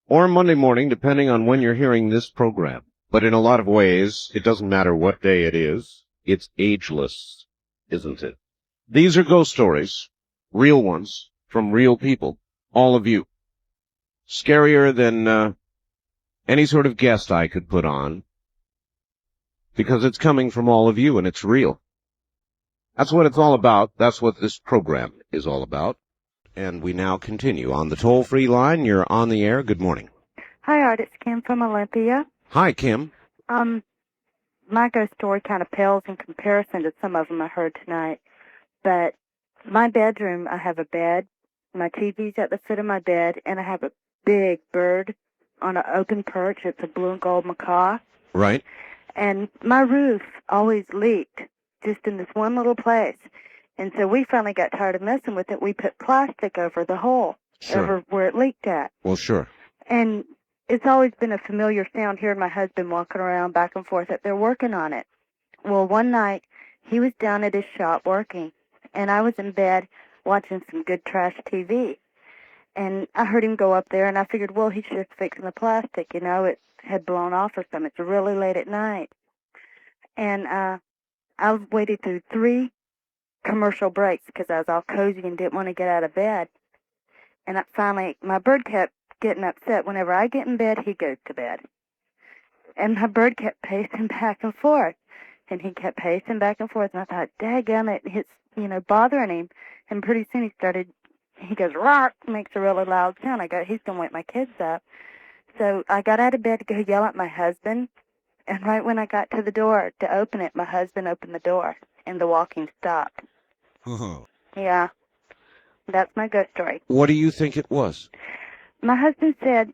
or Monday morning, depending on when you're hearing this program. But in a lot of ways, it doesn't matter what day it is. It's ageless, isn't it? These are ghost stories, real ones, from real people, all of you. Scarier than any sort of guest I could put on, because it's coming from all of you, and it's real. That's what it's all about. That's what this program is all about. And we now continue. On the toll-free line, you're on the air. Good morning. Hi, Art. It's Kim from Olympia. Hi, Kim. My ghost story kind of pales in comparison to some of them I heard tonight. But my bedroom, I have a bed. My TV's at the foot of my bed, and I have a big bird on an open perch. It's a blue and gold macaw. Right. And my roof always leaked. just in this one little place. And so we finally got tired of messing with it. We put plastic over the hole, over where it leaked at. Well, sure. And it's always been a familiar sound, hearing my husband walking around back and forth that they're working on it. Well, one night, he was down at his shop working, and I was in bed watching some good trash TV. And I heard him go up there, and I figured, well, he's just fixing the plastic, you know, it had blown off or something. It's really late at night. And I waited through 3 commercial breaks because I was all cozy and didn't want to get out of bed. And finally, my bird kept getting upset. Whenever I get in bed, he goes to bed. And my bird kept pacing back and forth. And he kept pacing back and forth. And I thought, daggum, it's, bothering him. And pretty soon he goes, rock, makes a really loud sound. I go, he's going to wake my kids up. So I got out of bed to go yell at my husband. And right when I got to the door to open it, my husband opened the door. And the walking stopped. Oh. Yeah. That's my ghost story. What do you think it was? My husband said,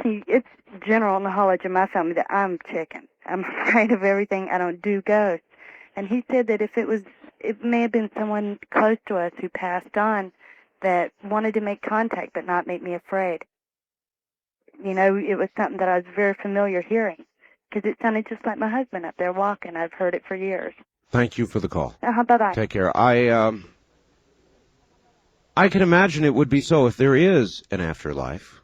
see, it's general knowledge in my family that I'm chicken. I'm afraid of everything. I don't do ghosts. And he said that it may have been someone close to us who passed on that wanted to make contact but not make me afraid. It was something that I was very familiar hearing because it sounded just like my husband up there walking. I've heard it for years. Thank you for the call. Bye-bye. Take care. I can imagine it would be so if there is an afterlife,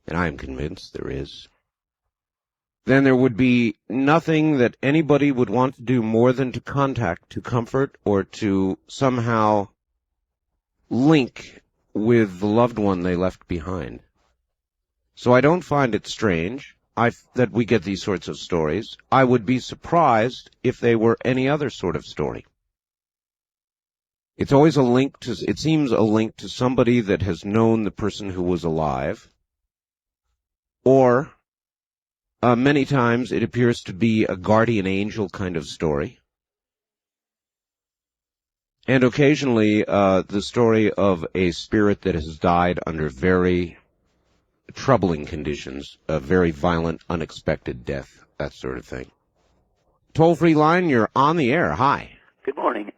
and I am convinced there is. Then there would be nothing that anybody would want to do more than to contact, to comfort, or to somehow link with the loved one they left behind. So I don't find it strange that we get these sorts of stories. I would be surprised if they were any other sort of story. It's always it seems a link to somebody that has known the person who was alive, or many times it appears to be a guardian angel kind of story. And occasionally the story of a spirit that has died under very troubling conditions, a very violent, unexpected death, that sort of thing. Toll-free line, you're on the air. Hi. Good morning.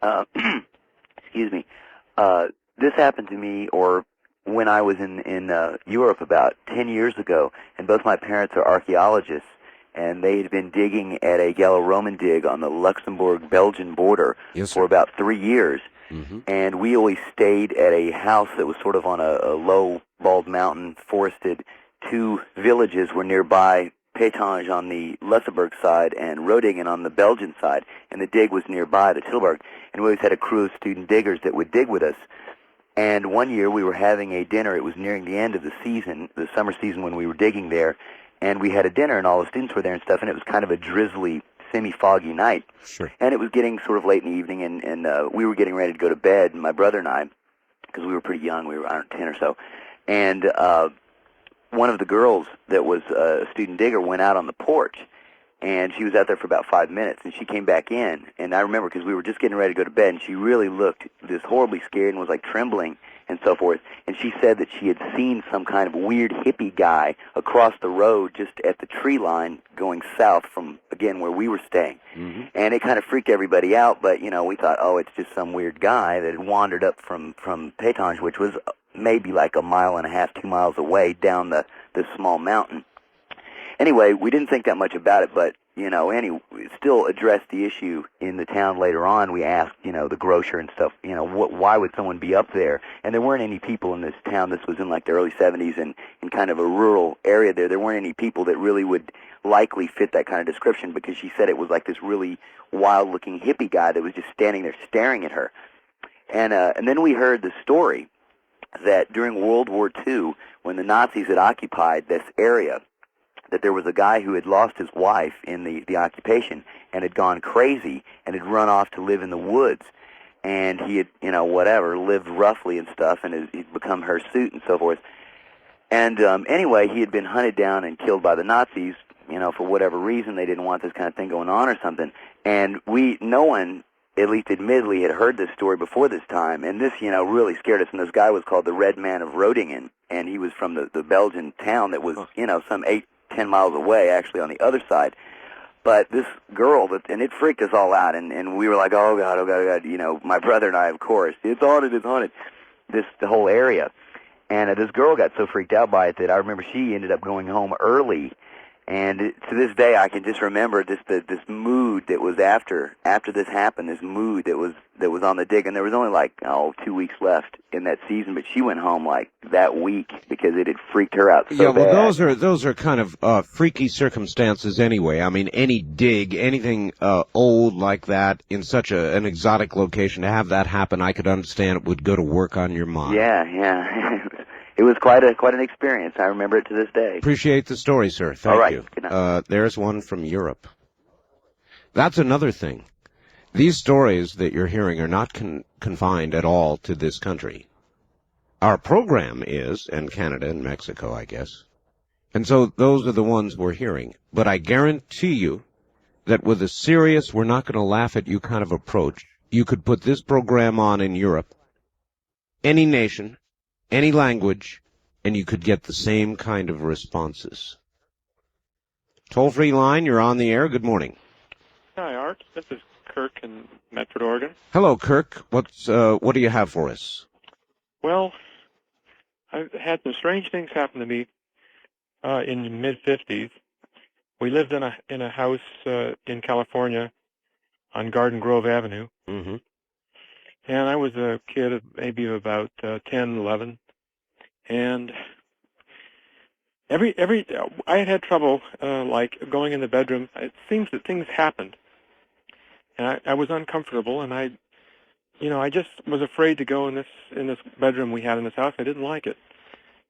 Excuse me. This happened to me, or when I was in Europe about 10 years ago, and both my parents are archaeologists, and they had been digging at a Gallo-Roman dig on the Luxembourg-Belgian border for about 3 years. Mm-hmm. And we always stayed at a house that was sort of on a low, bald mountain, forested. 2 villages were nearby, Pétange on the Luxembourg side and Rodingen on the Belgian side, and the dig was nearby, the Tilburg. And we always had a crew of student diggers that would dig with us. And one year we were having a dinner. It was nearing the end of the season, the summer season when we were digging there. And we had a dinner, and all the students were there and stuff, and it was kind of a drizzly, semi-foggy night. Sure. And it was getting sort of late in the evening, and we were getting ready to go to bed, my brother and I, because we were pretty young. We were, 10 or so. And one of the girls that was a student digger went out on the porch, and she was out there for about 5 minutes, and she came back in. And I remember because we were just getting ready to go to bed, and she really looked just horribly scared and was like trembling and so forth. And she said that she had seen some kind of weird hippie guy across the road just at the tree line going south from, again, where we were staying. Mm-hmm. And it kind of freaked everybody out, but, we thought, oh, it's just some weird guy that had wandered up from Pétange, which was maybe like 1.5 miles, 2 miles away down this small mountain. Anyway, we didn't think that much about it, but, we still addressed the issue in the town later on. We asked, the grocer and stuff, why would someone be up there? And there weren't any people in this town. This was in like the early 70s and in kind of a rural area there. There weren't any people that really would likely fit that kind of description, because she said it was like this really wild-looking hippie guy that was just standing there staring at her. And then we heard the story that during World War II, when the Nazis had occupied this area, that there was a guy who had lost his wife in the occupation and had gone crazy and had run off to live in the woods. And he had, lived roughly and stuff, and he'd become hirsute and so forth. And anyway, he had been hunted down and killed by the Nazis, for whatever reason. They didn't want this kind of thing going on or something. And no one, at least admittedly, had heard this story before this time. And this, really scared us. And this guy was called the Red Man of Rodingen, and he was from the Belgian town that was, some 8-10 miles away, actually on the other side. But this girl, and it freaked us all out, and we were like, oh God, oh God, oh God, you know, my brother and I, of course, it's haunted, the whole area. And this girl got so freaked out by it that I remember she ended up going home early. And to this day, I can just remember this mood that was after this happened. This mood that was on the dig, and there was only like 2 weeks left in that season. But she went home like that week because it had freaked her out so Yeah, well, bad. those are kind of freaky circumstances anyway. I mean, any dig, anything old like that in such an exotic location, to have that happen, I could understand it would go to work on your mind. Yeah. It was quite an experience. I remember it to this day. Appreciate the story, sir. Thank All right. you. Good night. There's one from Europe. That's another thing. These stories that you're hearing are not confined at all to this country. Our program is, and Canada and Mexico, I guess. And so those are the ones we're hearing. But I guarantee you that with a serious, we're not going to laugh at you kind of approach, you could put this program on in Europe, any nation, any language, and you could get the same kind of responses. Toll-free line, you're on the air. Good morning. Hi, Art. This is Kirk in Medford, Oregon. Hello, Kirk. What do you have for us? Well, I've had some strange things happen to me in the mid-'50s. We lived in a house in California on Garden Grove Avenue. Mm-hmm. And I was a kid of maybe about 10, 11. And I had trouble like going in the bedroom. It seems that things happened. And I was uncomfortable, and I just was afraid to go in this bedroom we had in this house. I didn't like it.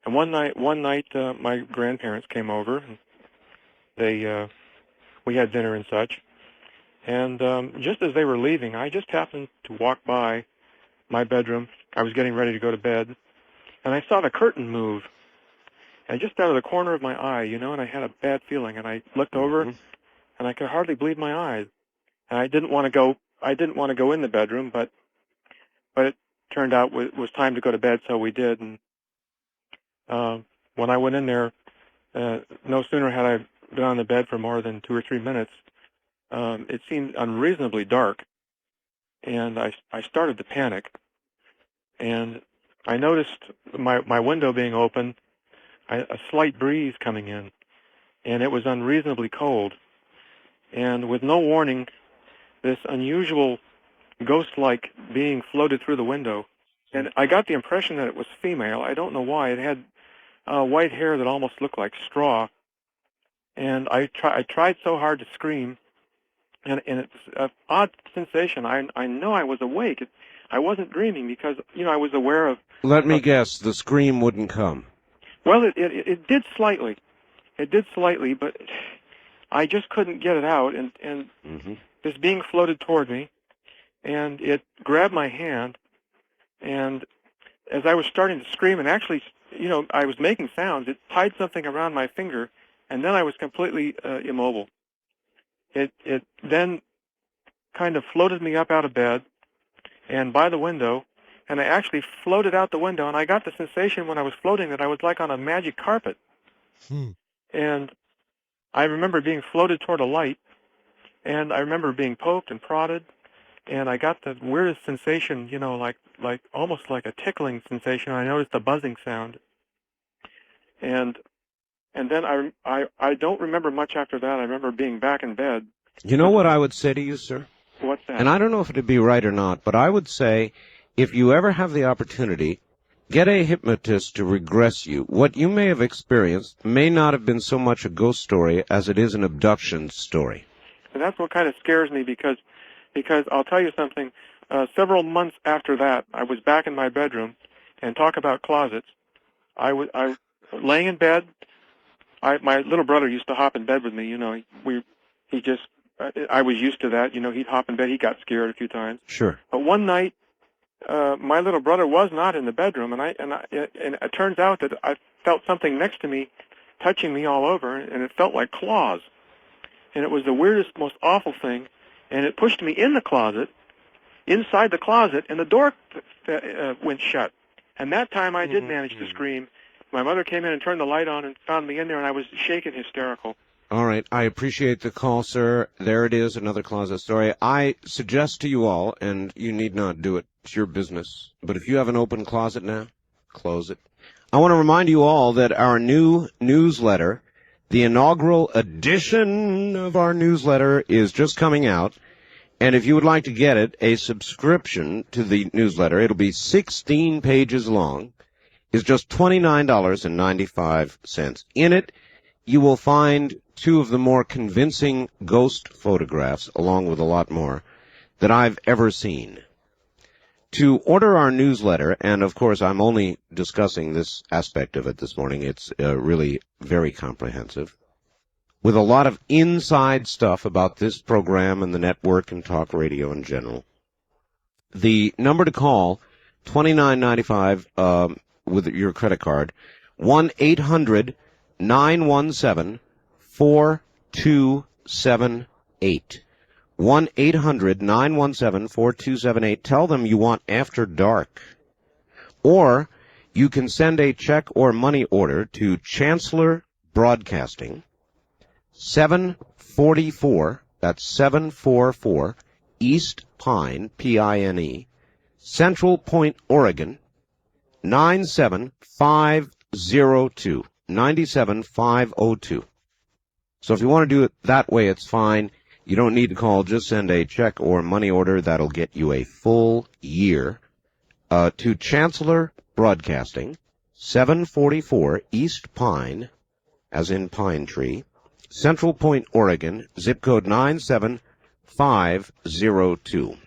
And one night, my grandparents came over, and we had dinner and such. And just as they were leaving, I just happened to walk by my bedroom. I was getting ready to go to bed, and I saw the curtain move. And just out of the corner of my eye, and I had a bad feeling. And I looked over, and I could hardly believe my eyes. And I didn't want to go in the bedroom, but it turned out it was time to go to bed, so we did. And when I went in there, no sooner had I been on the bed for more than 2 or 3 minutes, it seemed unreasonably dark, and I started to panic. And I noticed my window being open, a slight breeze coming in, and it was unreasonably cold. And with no warning, this unusual ghost-like being floated through the window. And I got the impression that it was female. I don't know why. It had white hair that almost looked like straw. And I tried so hard to scream, and it's an odd sensation. I know I was awake. I wasn't dreaming because, I was aware of... Let me guess, the scream wouldn't come. Well, it did slightly. It did slightly, but I just couldn't get it out. And this being floated toward me, and it grabbed my hand, and as I was starting to scream, and actually, I was making sounds, it tied something around my finger, and then I was completely immobile. It then kind of floated me up out of bed and by the window, and I actually floated out the window, and I got the sensation when I was floating that I was like on a magic carpet. And I remember being floated toward a light, and I remember being poked and prodded, and I got the weirdest sensation, like almost like a tickling sensation. I noticed a buzzing sound. And then I don't remember much after that. I remember being back in bed. You know what I would say to you, sir? What's that? And I don't know if it'd be right or not, but I would say if you ever have the opportunity, get a hypnotist to regress you. What you may have experienced may not have been so much a ghost story as it is an abduction story. And that's what kind of scares me because I'll tell you something. Several months after that, I was back in my bedroom, and talk about closets. I was laying in bed. My little brother used to hop in bed with me. I was used to that. He'd hop in bed. He got scared a few times. Sure. But one night, my little brother was not in the bedroom, and it turns out that I felt something next to me, touching me all over, and it felt like claws. And it was the weirdest, most awful thing. And it pushed me in the closet, inside the closet, and the door went shut. And that time I did manage to scream. My mother came in and turned the light on and found me in there, and I was shaking hysterical. All right. I appreciate the call, sir. There it is, another closet story. I suggest to you all, and you need not do it, it's your business, but if you have an open closet now, close it. I want to remind you all that our new newsletter, the inaugural edition of our newsletter, is just coming out. And if you would like to get it, a subscription to the newsletter, it'll be 16 pages long, is just $29.95. In it, you will find two of the more convincing ghost photographs, along with a lot more, that I've ever seen. To order our newsletter, and of course I'm only discussing this aspect of it this morning, it's really very comprehensive, with a lot of inside stuff about this program and the network and talk radio in general. The number to call, $29.95 with your credit card, 1-800-917-4278. 1-800-917-4278. Tell them you want After Dark. Or you can send a check or money order to Chancellor Broadcasting, 744, that's 744, East Pine, P-I-N-E, Central Point, Oregon, 97502, 97502. So if you want to do it that way, it's fine. You don't need to call. Just send a check or money order. That'll get you a full year. To Chancellor Broadcasting, 744 East Pine, as in pine tree, Central Point, Oregon, zip code 97502.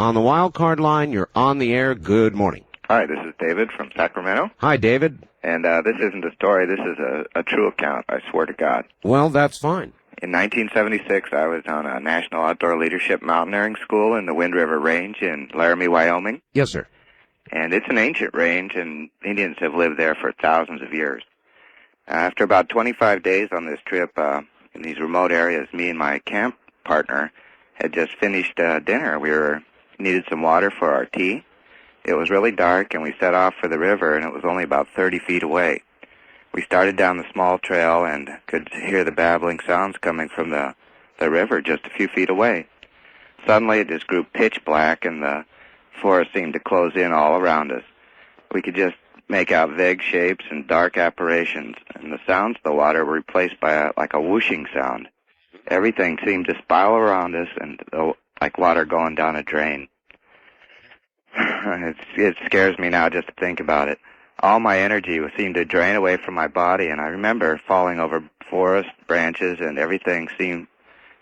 On the wild card line, you're on the air. Good morning. Hi, this is David from Sacramento. Hi, David. And this isn't a story. This is a true account, I swear to God. Well, that's fine. In 1976, I was on a National Outdoor Leadership Mountaineering School in the Wind River Range in Laramie, Wyoming. Yes, sir. And it's an ancient range, and Indians have lived there for thousands of years. After about 25 days on this trip in these remote areas, me and my camp partner had just finished dinner. We needed some water for our tea. It was really dark, and we set off for the river, and it was only about 30 feet away. We started down the small trail and could hear the babbling sounds coming from the river just a few feet away. Suddenly, it just grew pitch black, and the forest seemed to close in all around us. We could just make out vague shapes and dark apparitions, and the sounds of the water were replaced by like a whooshing sound. Everything seemed to spiral around us, and like water going down a drain. It scares me now just to think about it. All my energy seemed to drain away from my body, and I remember falling over forest branches, and everything seemed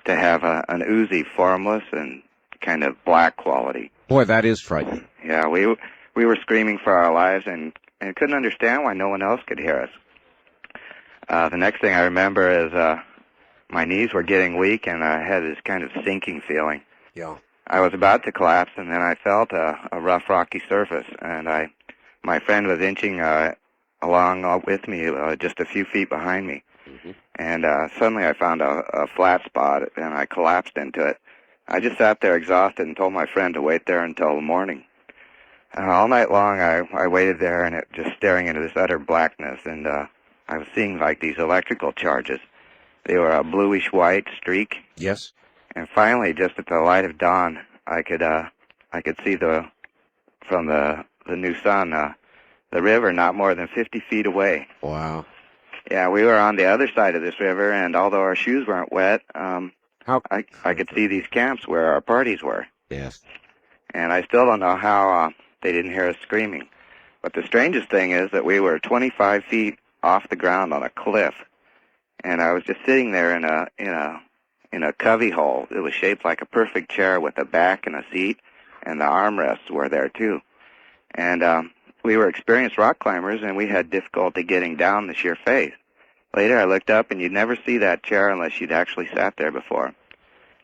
to have an oozy, formless, and kind of black quality. Boy, that is frightening. Yeah, we were screaming for our lives and couldn't understand why no one else could hear us. The next thing I remember is my knees were getting weak, and I had this kind of sinking feeling. Yeah. I was about to collapse, and then I felt a rough, rocky surface, and my friend was inching along with me, just a few feet behind me. Mm-hmm. And suddenly I found a flat spot, and I collapsed into it. I just sat there exhausted and told my friend to wait there until the morning. All night long I waited there, and just staring into this utter blackness, and I was seeing like these electrical charges. They were a bluish-white streak. Yes. And finally, just at the light of dawn, I could see from the new sun, the river not more than 50 feet away. Wow. Yeah, we were on the other side of this river, and although our shoes weren't wet, I could see these camps where our parties were. Yes. And I still don't know how they didn't hear us screaming. But the strangest thing is that we were 25 feet off the ground on a cliff, and I was just sitting there in a cubby hole. It was shaped like a perfect chair with a back and a seat, and the armrests were there too. And we were experienced rock climbers, and we had difficulty getting down the sheer face. Later I looked up, and you'd never see that chair unless you'd actually sat there before.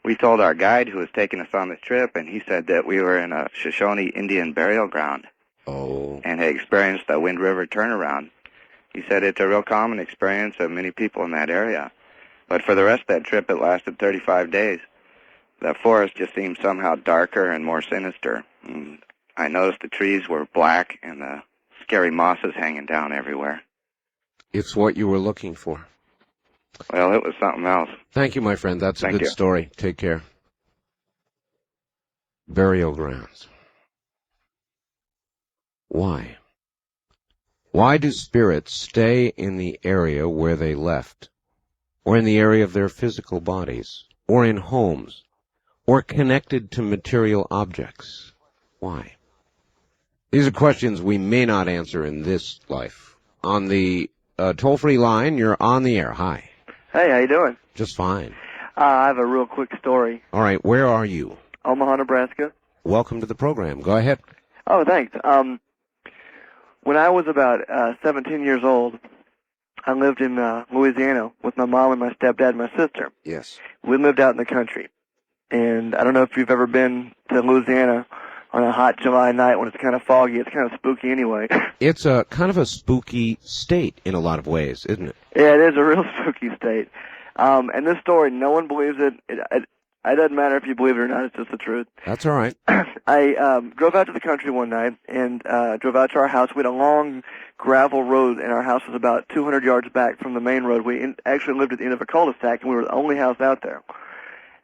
We told our guide who was taking us on this trip, and he said that we were in a Shoshone Indian burial ground. Oh. And had experienced a Wind River turnaround. He said it's a real common experience of many people in that area. But for the rest of that trip, it lasted 35 days. The forest just seemed somehow darker and more sinister. And I noticed the trees were black and the scary mosses hanging down everywhere. It's what you were looking for. Well, it was something else. Thank you, my friend. That's a Thank good you. story. Take care. Burial grounds. Why? Why do spirits stay in the area where they left, or in the area of their physical bodies, or in homes, or connected to material objects? Why? These are questions we may not answer in this life. On the toll-free line, you're on the air. Hi. Hey, how you doing? Just fine. I have a real quick story. All right, where are you? Omaha, Nebraska. Welcome to the program. Go ahead. Oh, thanks. When I was about 17 years old, I lived in Louisiana with my mom and my stepdad and my sister. Yes. We lived out in the country. And I don't know if you've ever been to Louisiana on a hot July night when it's kind of foggy. It's kind of spooky anyway. It's a kind of a spooky state in a lot of ways, isn't it? Yeah, it is a real spooky state. And this story, no one believes it. It doesn't matter if you believe it or not. It's just the truth. That's all right. I drove out to the country one night and drove out to our house. We had a long gravel road, and our house was about 200 yards back from the main road. We actually lived at the end of a cul-de-sac, and we were the only house out there.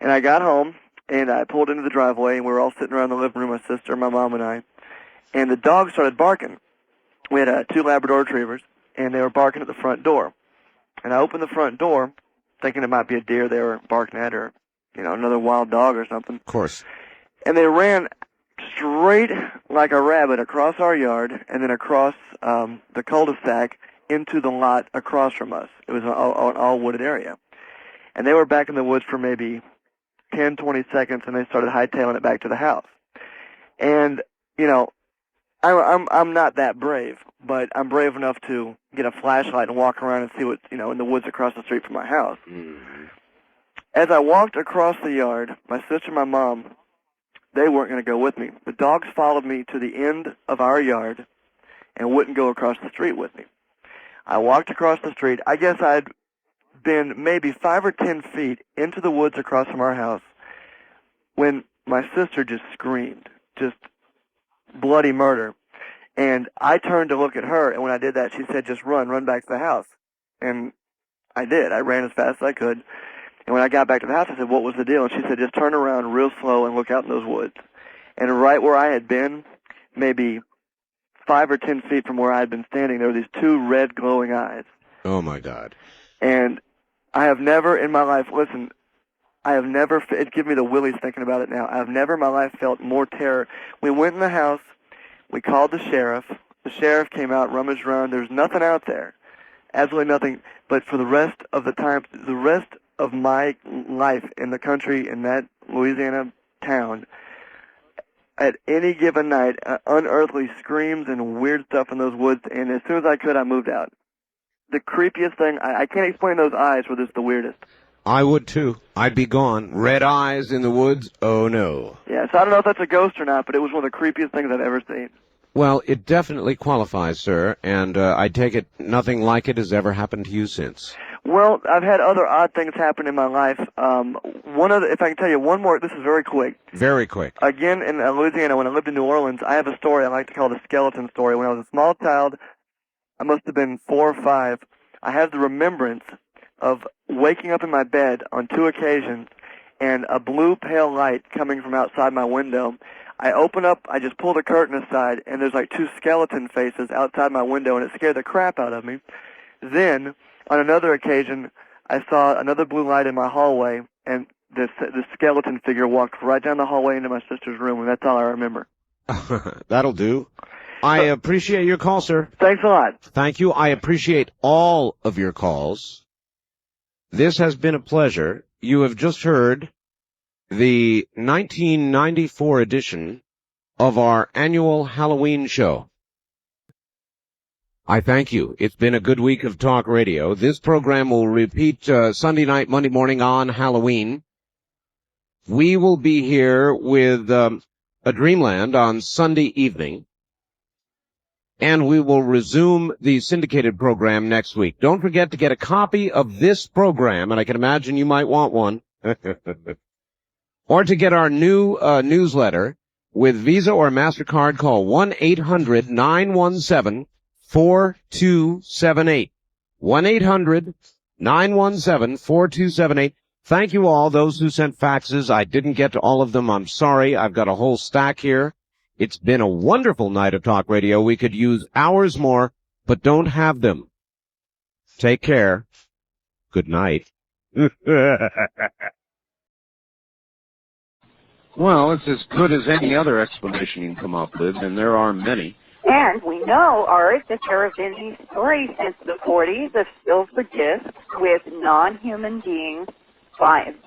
And I got home, and I pulled into the driveway, and we were all sitting around the living room, my sister, my mom, and I. And the dog started barking. We had 2 Labrador retrievers, and they were barking at the front door. And I opened the front door, thinking it might be a deer they were barking at, or another wild dog or something. Of course. And they ran straight like a rabbit across our yard and then across the cul-de-sac into the lot across from us. It was an all wooded area. And they were back in the woods for maybe 10, 20 seconds, and they started hightailing it back to the house. And, I'm not that brave, but I'm brave enough to get a flashlight and walk around and see what's, in the woods across the street from my house. Mm-hmm. As I walked across the yard, my sister and my mom, they weren't going to go with me. The dogs followed me to the end of our yard and wouldn't go across the street with me. I walked across the street. I guess I'd been maybe 5 or 10 feet into the woods across from our house when my sister just screamed, just bloody murder. And I turned to look at her, and when I did that, she said, just run back to the house. And I did. I ran as fast as I could. And when I got back to the house, I said, what was the deal? And she said, just turn around real slow and look out in those woods. And right where I had been, maybe 5 or 10 feet from where I had been standing, there were these 2 red glowing eyes. Oh, my God. And I have never in my life, listen, it gives me the willies thinking about it now. I have never in my life felt more terror. We went in the house. We called the sheriff. The sheriff came out, rummaged around. There's nothing out there. Absolutely nothing. But for the rest of the time, the rest of my life in the country, in that Louisiana town, at any given night, unearthly screams and weird stuff in those woods, and as soon as I could, I moved out. The creepiest thing, I can't explain those eyes, were just the weirdest. I would, too. I'd be gone. Red eyes in the woods? Oh, no. Yeah, so I don't know if that's a ghost or not, but it was one of the creepiest things I've ever seen. Well, it definitely qualifies, sir, and I take it nothing like it has ever happened to you since. Well, I've had other odd things happen in my life. If I can tell you one more, this is very quick. Very quick. Again, in Louisiana, when I lived in New Orleans, I have a story I like to call the skeleton story. When I was a small child, I must have been 4 or 5, I have the remembrance of waking up in my bed on 2 occasions and a blue pale light coming from outside my window. I open up, I just pull the curtain aside, and there's like 2 skeleton faces outside my window, and it scared the crap out of me. Then, on another occasion, I saw another blue light in my hallway, and this skeleton figure walked right down the hallway into my sister's room, and that's all I remember. That'll do. I appreciate your call, sir. Thanks a lot. Thank you. I appreciate all of your calls. This has been a pleasure. You have just heard the 1994 edition of our annual Halloween show. I thank you. It's been a good week of talk radio. This program will repeat Sunday night, Monday morning on Halloween. We will be here with a Dreamland on Sunday evening. And we will resume the syndicated program next week. Don't forget to get a copy of this program, and I can imagine you might want one, or to get our new newsletter with Visa or MasterCard. Call 1-800-917-4278. 1-800 917-4278. Thank you all, those who sent faxes. I didn't get to all of them. I'm sorry. I've got a whole stack here. It's been a wonderful night of talk radio. We could use hours more, but don't have them. Take care. Good night. Well, it's as good as any other explanation you can come up with, and there are many. And we know, Art, that there have been these stories since the 40s of silver discs with non-human beings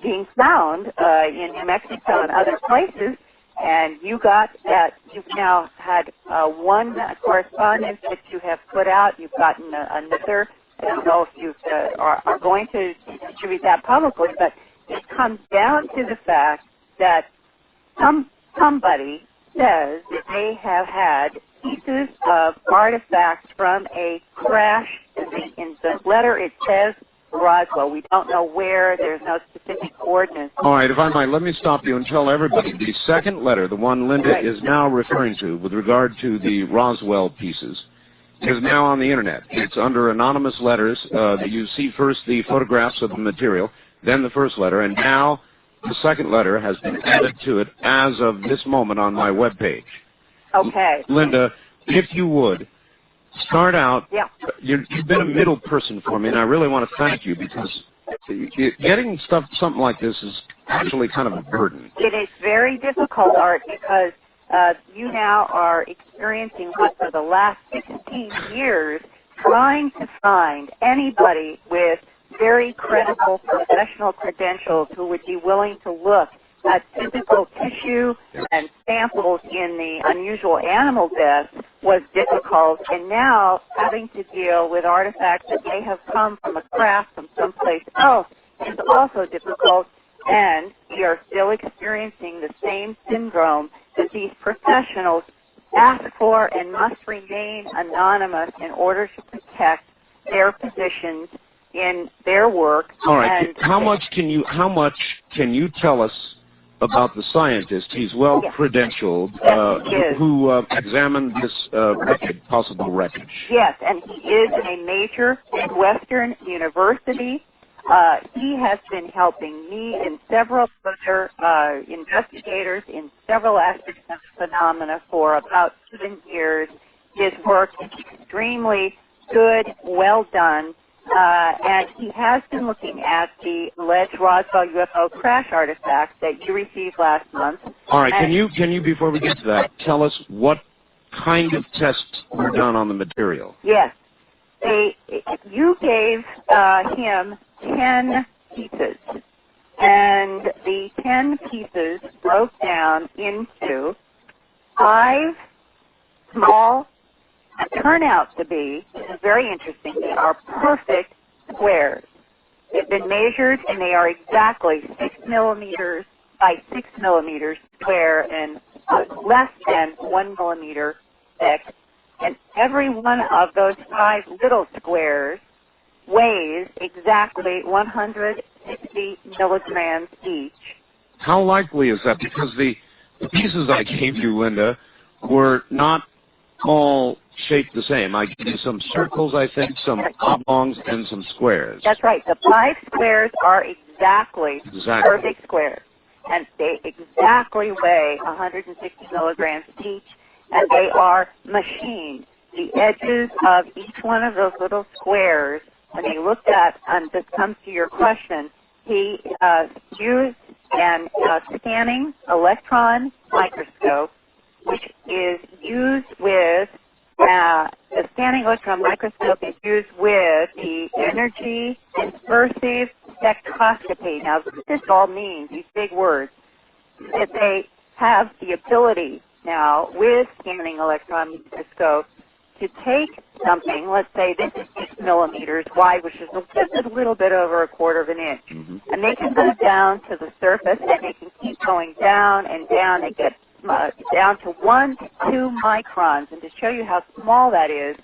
being found in New Mexico and other places. And you got that. You've now had one correspondence that you have put out. You've gotten another. I don't know if you are going to distribute that publicly, but it comes down to the fact that somebody says that they have had pieces of artifacts from a crash. In the letter it says Roswell. We don't know where. There's no specific coordinates. All right, if I might, let me stop you and tell everybody the second letter, the one Linda is now referring to with regard to the Roswell pieces, is now on the Internet. It's under anonymous letters. You see first the photographs of the material, then the first letter, and now the second letter has been added to it as of this moment on my webpage. Okay. Linda, if you would, start out. Yeah. You've been a middle person for me, and I really want to thank you because getting something like this is actually kind of a burden. It is very difficult, Art, because you now are experiencing what for the last 16 years trying to find anybody with very credible professional credentials who would be willing to look at physical tissue and samples in the unusual animal deaths was difficult, and now having to deal with artifacts that may have come from a craft from someplace else is also difficult, and we are still experiencing the same syndrome that these professionals ask for and must remain anonymous in order to protect their positions in their work. All right. How much can you tell us about the scientist? He's well credentialed, who examined this possible wreckage. Yes, and he is in a major Midwestern university. He has been helping me and several other investigators in several aspects of the phenomena for about 7 years. His work is extremely good, well done. And he has been looking at the alleged Roswell UFO crash artifact that you received last month. All right, can you, before we get to that, tell us what kind of tests were done on the material? Yes. You gave him 10 pieces, and the 10 pieces broke down into 5 small, turn out to be, this is very interesting, they are perfect squares. They've been measured, and they are exactly 6 millimeters by 6 millimeters square and less than 1 millimeter thick. And every one of those 5 little squares weighs exactly 160 milligrams each. How likely is that? Because the pieces I gave you, Linda, were not all shaped the same. I gave you some circles, I think, some oblongs, and some squares. That's right. The 5 squares are exactly perfect squares. And they exactly weigh 160 milligrams each, and they are machined. The edges of each one of those little squares, when they looked at, and this comes to your question, he used an scanning electron microscope, which is used with, the scanning electron microscope is used with the energy immersive spectroscopy. Now, what this all means, these big words, that they have the ability now with scanning electron microscope to take something, let's say this is 6 millimeters wide, which is just a little bit over 1/4 of an inch, and they can go down to the surface, and they can keep going down and down. They get down to 1 to 2 microns, and to show you how small that is,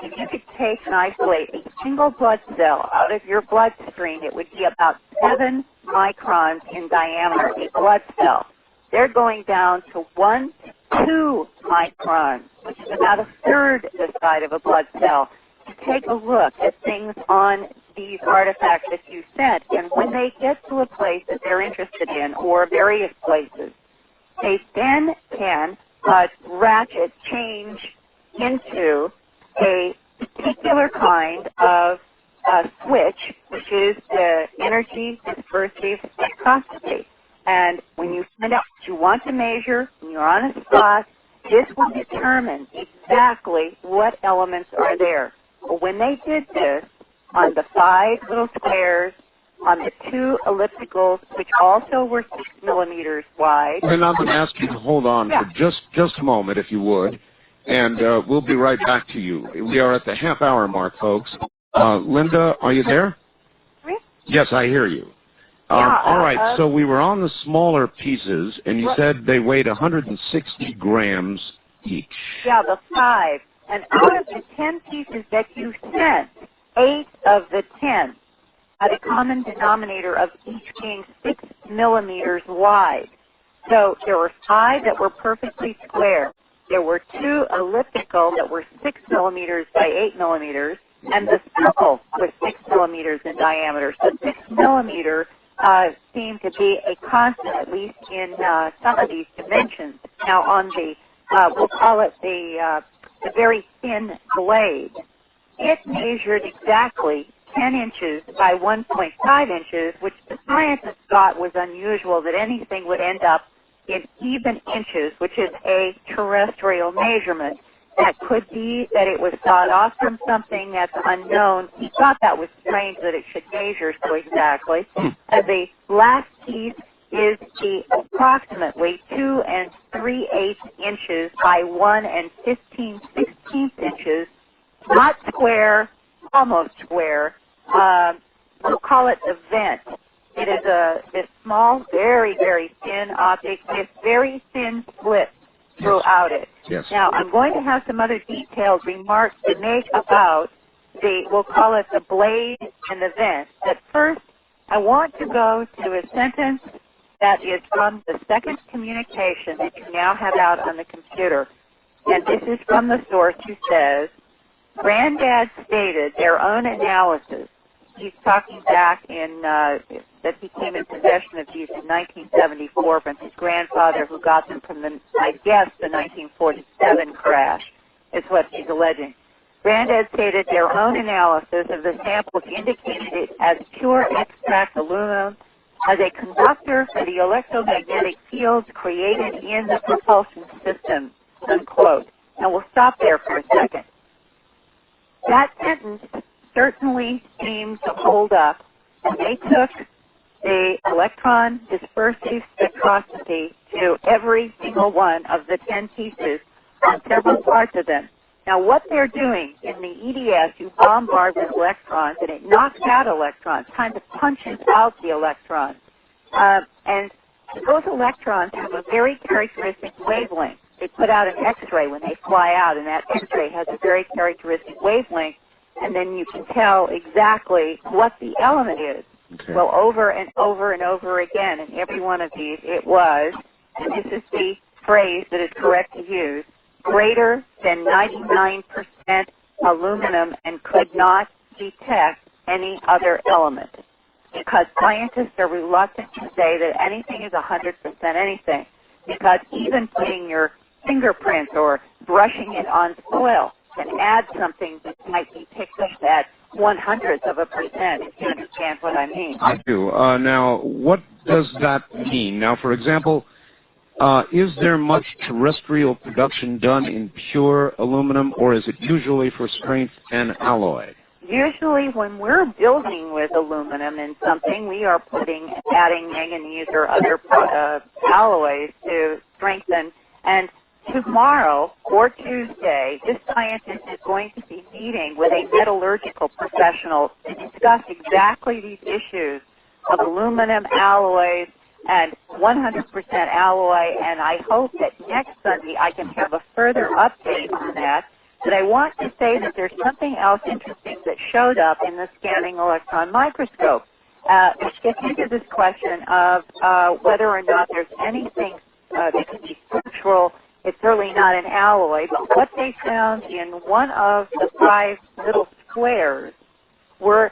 if you could take and isolate a single blood cell out of your bloodstream, it would be about 7 microns in diameter, a blood cell. They're going down to 1 to 2 microns, which is about 1/3 the size of a blood cell, to take a look at things on these artifacts that you sent, and when they get to a place that they're interested in, or various places, they then can ratchet change into a particular kind of switch, which is the energy dispersive spectroscopy. And when you find out what you want to measure, and you're on a spot, this will determine exactly what elements are there. But when they did this on the 5 little squares, on the 2 ellipticals, which also were 6 millimeters wide. And I'm going to ask you to hold on for just a moment, if you would, and we'll be right back to you. We are at the half-hour mark, folks. Linda, are you there? Yes, I hear you. All right, so we were on the smaller pieces, and you said they weighed 160 grams each. Yeah, the 5. And out of the 10 pieces that you sent, 8 of the 10 had a common denominator of each being 6 millimeters wide. So there were 5 that were perfectly square. There were 2 elliptical that were 6 millimeters by 8 millimeters, and the circle was 6 millimeters in diameter. So 6 millimeter seemed to be a constant, at least in some of these dimensions. Now on the, we'll call it the very thin blade, it measured exactly 10 inches by 1.5 inches, which the scientists thought was unusual, that anything would end up in even inches, which is a terrestrial measurement. That could be that it was sawed off from something that's unknown. He thought that was strange that it should measure so exactly. And the last piece is the approximately 2 3/8 inches by 1 15/16 inches, not square, almost square. We'll call it the vent. It is this small, very, very thin object with very thin slits throughout it. Yes. Now, I'm going to have some other detailed remarks to make about we'll call it the blade and the vent. But first, I want to go to a sentence that is from the second communication that you now have out on the computer. And this is from the source who says, Granddad stated their own analysis. He's talking back in, that he came in possession of these in 1974 from his grandfather, who got them from the, I guess, the 1947 crash, is what he's alleging. Granddad stated their own analysis of the samples indicated it as pure extract aluminum as a conductor for the electromagnetic fields created in the propulsion system, unquote. And we'll stop there for a second. That sentence certainly seemed to hold up. And they took the electron dispersive spectroscopy to every single one of the 10 pieces on several parts of them. Now, what they're doing in the EDS, you bombard with electrons, and it knocks out electrons, kind of punches out the electrons. And those electrons have a very characteristic wavelength. They put out an X-ray when they fly out, and that X-ray has a very characteristic wavelength, and then you can tell exactly what the element is. Okay. Well, over and over and over again in every one of these, it was, and this is the phrase that is correct to use, greater than 99% aluminum and could not detect any other element. Because scientists are reluctant to say that anything is 100% anything. Because even putting your fingerprints or brushing it on soil can add something that might be picked up at 1/100th of a percent, if you understand what I mean. I do. Now, what does that mean? Now, for example, is there much terrestrial production done in pure aluminum, or is it usually for strength and alloy? Usually when we're building with aluminum in something, we are adding manganese or other alloys to strengthen. And tomorrow or Tuesday, this scientist is going to be meeting with a metallurgical professional to discuss exactly these issues of aluminum alloys and 100% alloy, and I hope that next Sunday I can have a further update on that. But I want to say that there's something else interesting that showed up in the scanning electron microscope, which gets into this question of whether or not there's anything that could be structural. It's certainly not an alloy, but what they found in one of the 5 little squares were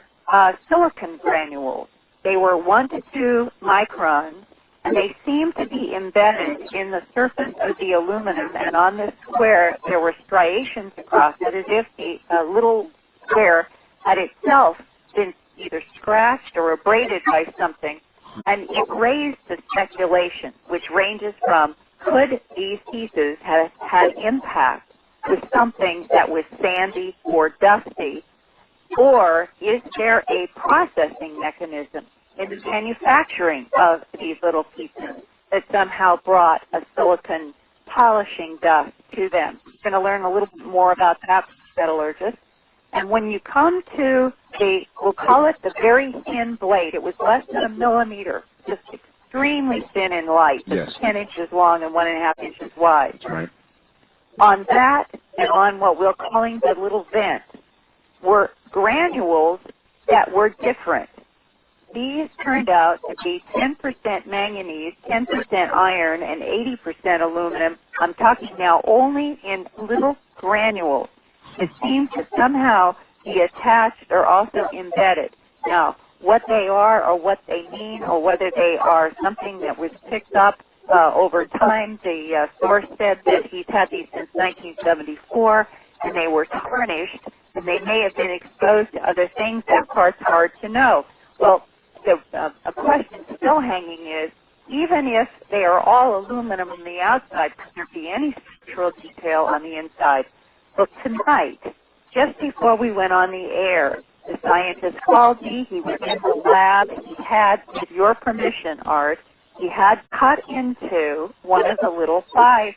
silicon granules. They were 1 to 2 microns, and they seemed to be embedded in the surface of the aluminum, and on this square there were striations across it as if the little square had itself been either scratched or abraded by something. And it raised the speculation, which ranges from, could these pieces have had impact with something that was sandy or dusty, or is there a processing mechanism in the manufacturing of these little pieces that somehow brought a silicon polishing dust to them? We're going to learn a little bit more about that, metallurgist. And when you come to we'll call it the very thin blade, it was less than 1 millimeter, just extremely thin and light, just 10 inches long and 1.5 inches wide. Right. On that and on what we're calling the little vent were granules that were different. These turned out to be 10% manganese, 10% iron, and 80% aluminum. I'm talking now only in little granules. It seems to somehow be attached or also embedded. Now, what they are or what they mean or whether they are something that was picked up over time, the source said that he's had these since 1974, and they were tarnished, and they may have been exposed to other things. That part's hard to know. Well, a question still hanging is, even if they are all aluminum on the outside, could there be any structural detail on the inside? Well, tonight, just before we went on the air, the scientist called me. He was in the lab. He had, with your permission, Art, he had cut into one of the little 5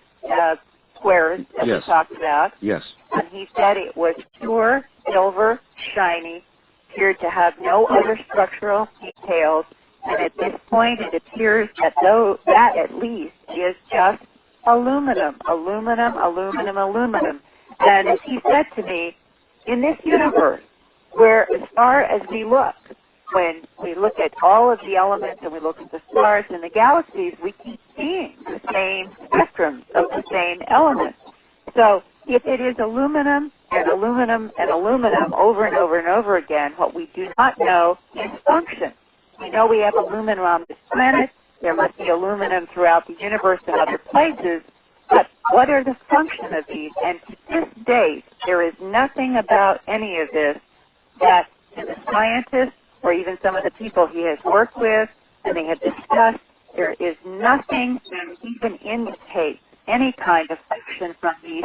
squares that we talked about. Yes. And he said it was pure silver, shiny, appeared to have no other structural details. And at this point, it appears that that at least is just aluminum, aluminum, aluminum, aluminum. And as he said to me, in this universe, where as far as we look, when we look at all of the elements and we look at the stars and the galaxies, we keep seeing the same spectrums of the same elements. So if it is aluminum and aluminum and aluminum over and over and over again, what we do not know is function. We know we have aluminum on this planet. There must be aluminum throughout the universe and other places. But what are the function of these? And to this date, there is nothing about any of this that to the scientists or even some of the people he has worked with and they have discussed, there is nothing that even indicates any kind of function from these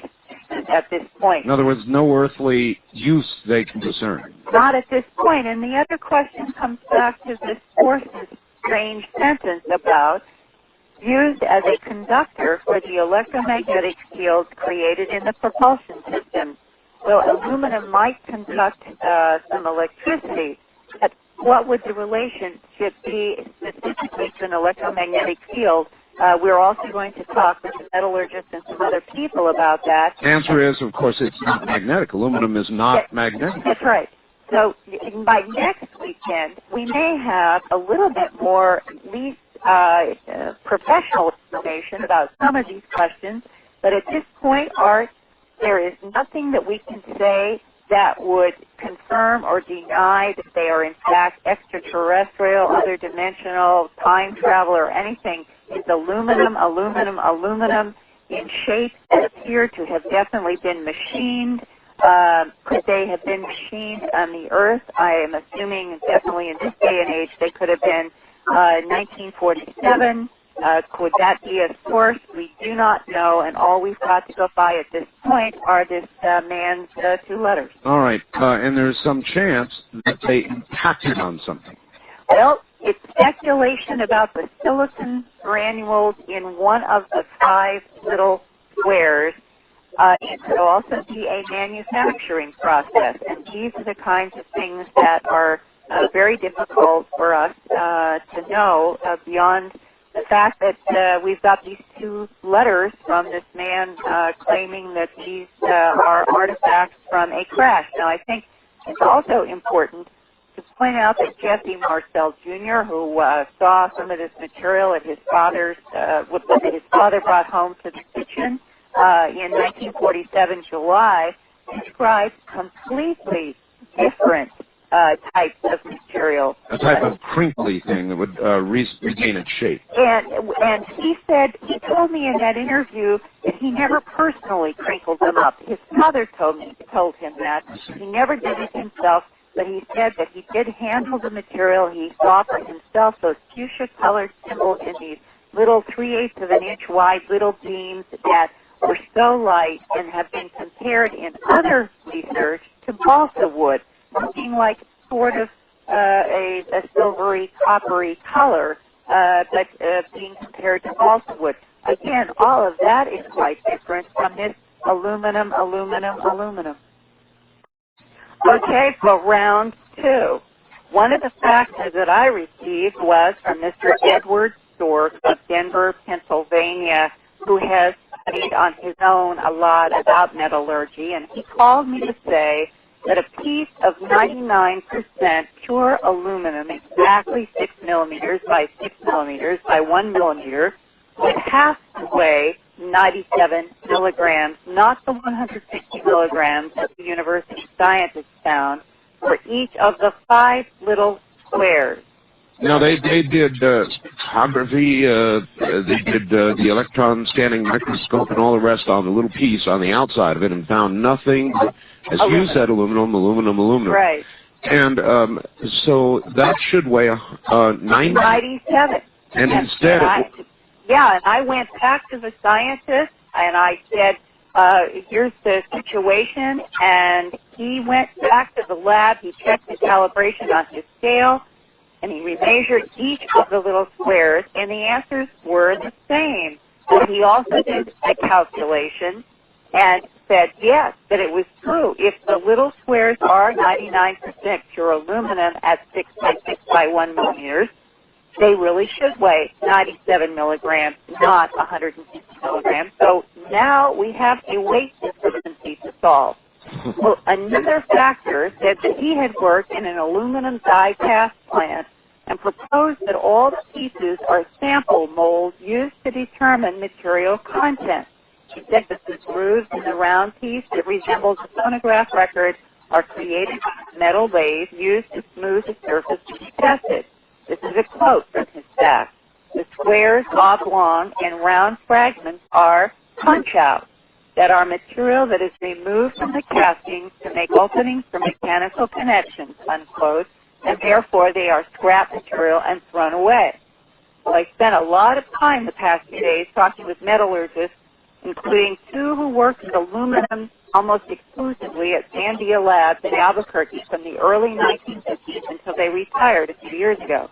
at this point. In other words, no earthly use they can discern. Not at this point. And the other question comes back to this force's strange sentence about used as a conductor for the electromagnetic fields created in the propulsion system. Well, aluminum might conduct some electricity, but what would the relationship be specifically to an electromagnetic field? We're also going to talk with the metallurgists and some other people about that. The answer is, of course, it's not magnetic. Aluminum is not magnetic. That's right. So by next weekend, we may have a little bit more, at least, professional information about some of these questions, but at this point, Art, there is nothing that we can say that would confirm or deny that they are in fact extraterrestrial, other dimensional, time travel, or anything. It's aluminum, aluminum, aluminum in shapes that appear to have definitely been machined. Could they have been machined on the Earth? I am assuming definitely in this day and age they could have been 1947. Could that be a source? We do not know, and all we've got to go by at this point are this man's 2 letters. All right, and there's some chance that they impacted on something. Well, it's speculation about the silicon granules in one of the 5 little squares. It could also be a manufacturing process, and these are the kinds of things that are very difficult for us to know beyond the fact that we've got these 2 letters from this man claiming that these are artifacts from a crash. Now, I think it's also important to point out that Jesse Marcel Jr., who saw some of this material at his father's, that his father brought home to the kitchen in 1947 July, describes completely different types of material. A type of crinkly thing that would regain its shape. And he said, he told me in that interview that he never personally crinkled them up. His mother told him that. He never did it himself, but he said that he did handle the material. He saw for himself those fuchsia-colored symbols in these little 3/8 of an inch wide little beams that were so light and have been compared in other research to balsa wood, looking like sort of a silvery, coppery color, but being compared to balsa wood. Again, all of that is quite different from this aluminum, aluminum, aluminum. Okay, so round two. One of the faxes that I received was from Mr. Edward Stork of Denver, Pennsylvania, who has studied on his own a lot about metallurgy, and he called me to say that a piece of 99% pure aluminum, exactly 6 millimeters by 6 millimeters by 1 millimeter, would have to weigh 97 milligrams, not the 160 milligrams that the university scientists found for each of the 5 little squares. Now, they did spectrography, they did the electron scanning microscope and all the rest on the little piece on the outside of it and found nothing, as you said, aluminum, aluminum, aluminum. Right. And so that should weigh 97. And instead... And I went back to the scientist and I said, here's the situation, and he went back to the lab, he checked the calibration on his scale, and he remeasured each of the little squares, and the answers were the same. But he also did a calculation and said, yes, that it was true. If the little squares are 99% pure aluminum at 6 by 6 by 1 millimeters, they really should weigh 97 milligrams, not 160 milligrams. So now we have a weight discrepancy to solve. Well, another factor said that he had worked in an aluminum die cast plant and proposed that all the pieces are sample molds used to determine material content. He said that the grooves in the round piece that resembles a phonograph record are created by metal lathes used to smooth the surface to be tested. This is a quote from his fax. The squares, oblong, and round fragments are punch-outs that are material that is removed from the castings to make openings for mechanical connections, unquote, and therefore they are scrap material and thrown away. Well, I spent a lot of time the past few days talking with metallurgists, including 2 who worked with aluminum almost exclusively at Sandia Labs in Albuquerque from the early 1950s until they retired a few years ago.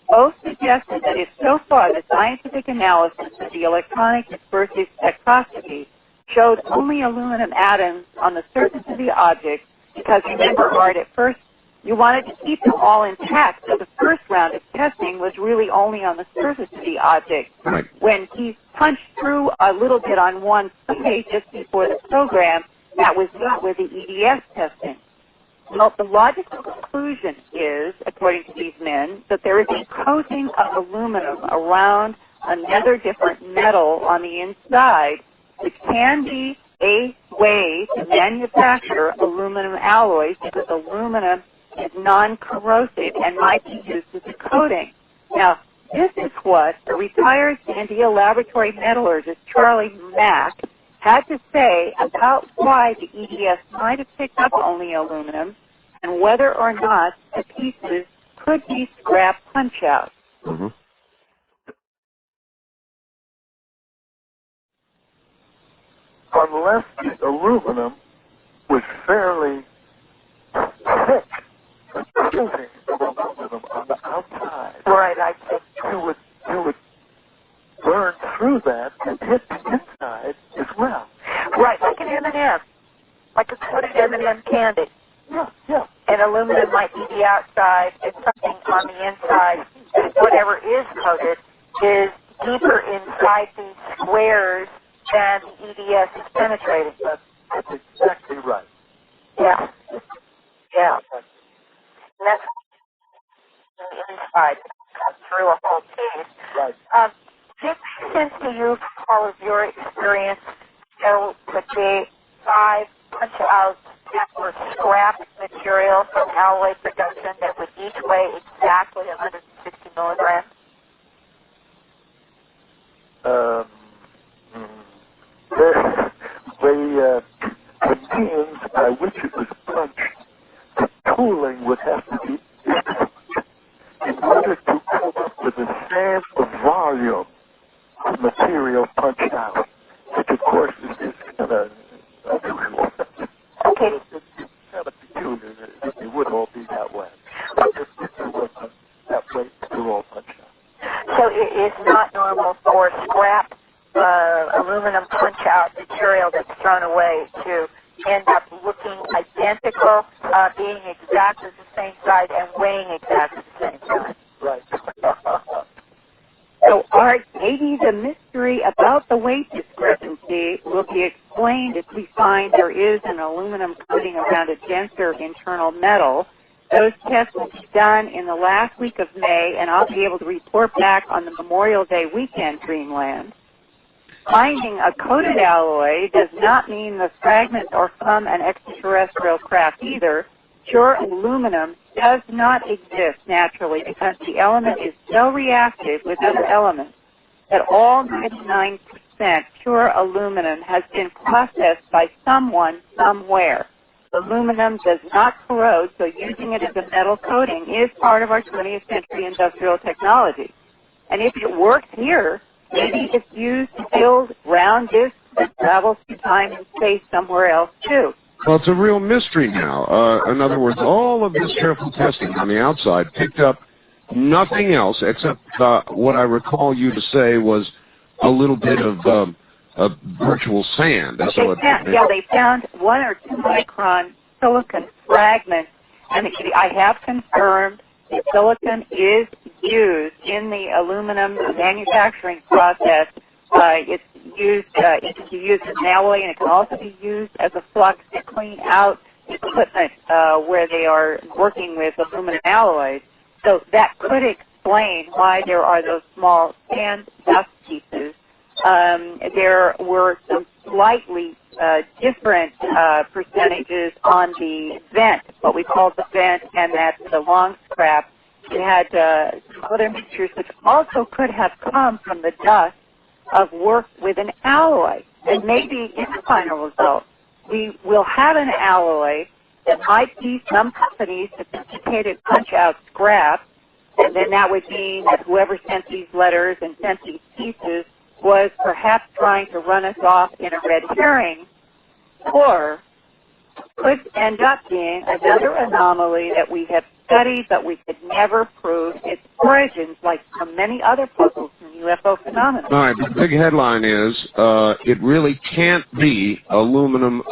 Both suggested that if so far the scientific analysis of the electronic dispersive spectroscopy showed only aluminum atoms on the surface of the object, because remember, Art, at first you wanted to keep them all intact, so the first round of testing was really only on the surface of the object. Right. When he punched through a little bit on one side just before the program, that was not with the EDS testing. Well, the logical conclusion is, according to these men, that there is a coating of aluminum around another different metal on the inside, which can be a way to manufacture aluminum alloys because aluminum is non-corrosive and might be used as a coating. Now, this is what the retired Sandia laboratory metallurgist Charlie Mack had to say about why the EDS might have picked up only aluminum and whether or not the pieces could be scrap punch-outs. Mm-hmm. Unless the aluminum was fairly thick, the coating of aluminum on the outside, right, I think you would burn through that and hit the inside as well. Right, like an M&M, like a coated M&M candy. Yeah, yeah. And aluminum might be the outside and something on the inside. And whatever is coated is deeper inside these squares than the EDS is penetrating. That's exactly right. Yeah. Yeah. And that's the inside through a whole piece. Right. Did it sense to you, from all of your experience, that the 5 punch-outs that were scrap material from alloy production the means by which it was punched, the tooling would have to be excellent in order to come up with the same volume of material punched out, which of course is kind of unusual. Okay. It's kind of peculiar that they would all be that way. But if it wasn't that way, they're all punched out. So it is not normal for scrap aluminum punch-out material that's thrown away to end up looking identical, being exactly the same size and weighing exactly the same size. Right. So, Art, maybe the mystery about the weight discrepancy will be explained if we find there is an aluminum coating around a denser internal metal. Those tests will be done in the last week of May, and I'll be able to report back on the Memorial Day weekend, Dreamland. Finding a coated alloy does not mean the fragments are from an extraterrestrial craft either. Pure aluminum does not exist naturally because the element is so reactive with other elements that all 99% pure aluminum has been processed by someone somewhere. Aluminum does not corrode, so using it as a metal coating is part of our 20th century industrial technology. And if it works here, maybe it's used to build round discs that travel through time and space somewhere else too. Well, it's a real mystery now. In other words, all of this careful testing on the outside picked up nothing else except what I recall you to say was a little bit of virtual sand. That's They found 1 or 2 micron silicon fragments, and I have confirmed the silicon is used in the aluminum manufacturing process. It's used, it can be used as an alloy, and it can also be used as a flux to clean out equipment where they are working with aluminum alloys. So that could explain why there are those small sand dust pieces. There were some slightly different percentages on the vent, what we call the vent, and that's the long scrap. It had other mixtures which also could have come from the dust of work with an alloy. And maybe in the final result, we will have an alloy that might be some company's sophisticated punch-out scrap, and then that would mean that whoever sent these letters and sent these pieces was perhaps trying to run us off in a red herring, or could end up being another anomaly that we have studied but we could never prove its origins, like so many other puzzles in UFO phenomena. All right, the big headline is, it really can't be aluminum.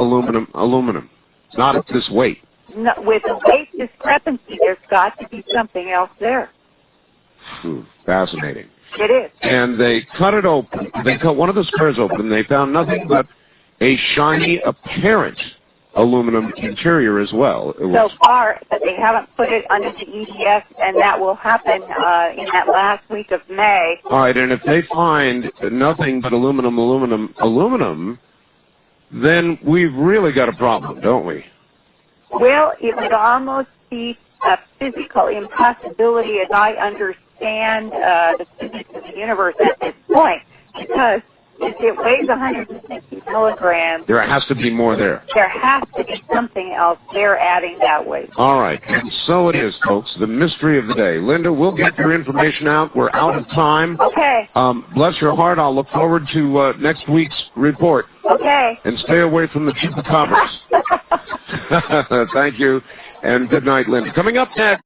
Not at this weight. No, with the weight discrepancy, there's got to be something else there. Fascinating. It is. And they cut it open. They cut one of the squares open, and they found nothing but a shiny, apparent aluminum interior as well. So far, but they haven't put it under the EDS, and that will happen in that last week of May. All right, and if they find nothing but aluminum, then we've really got a problem, don't we? Well, it would almost be a physical impossibility as I understand the physics of the universe at this point, because if it weighs 160 milligrams, there has to be more there. There has to be something else there adding that weight. All right, and so it is, folks, the mystery of the day. Linda, we'll get your information out. We're out of time. Okay. Bless your heart. I'll look forward to next week's report. Okay. And stay away from the chupacabras. Thank you, and good night, Linda. Coming up next.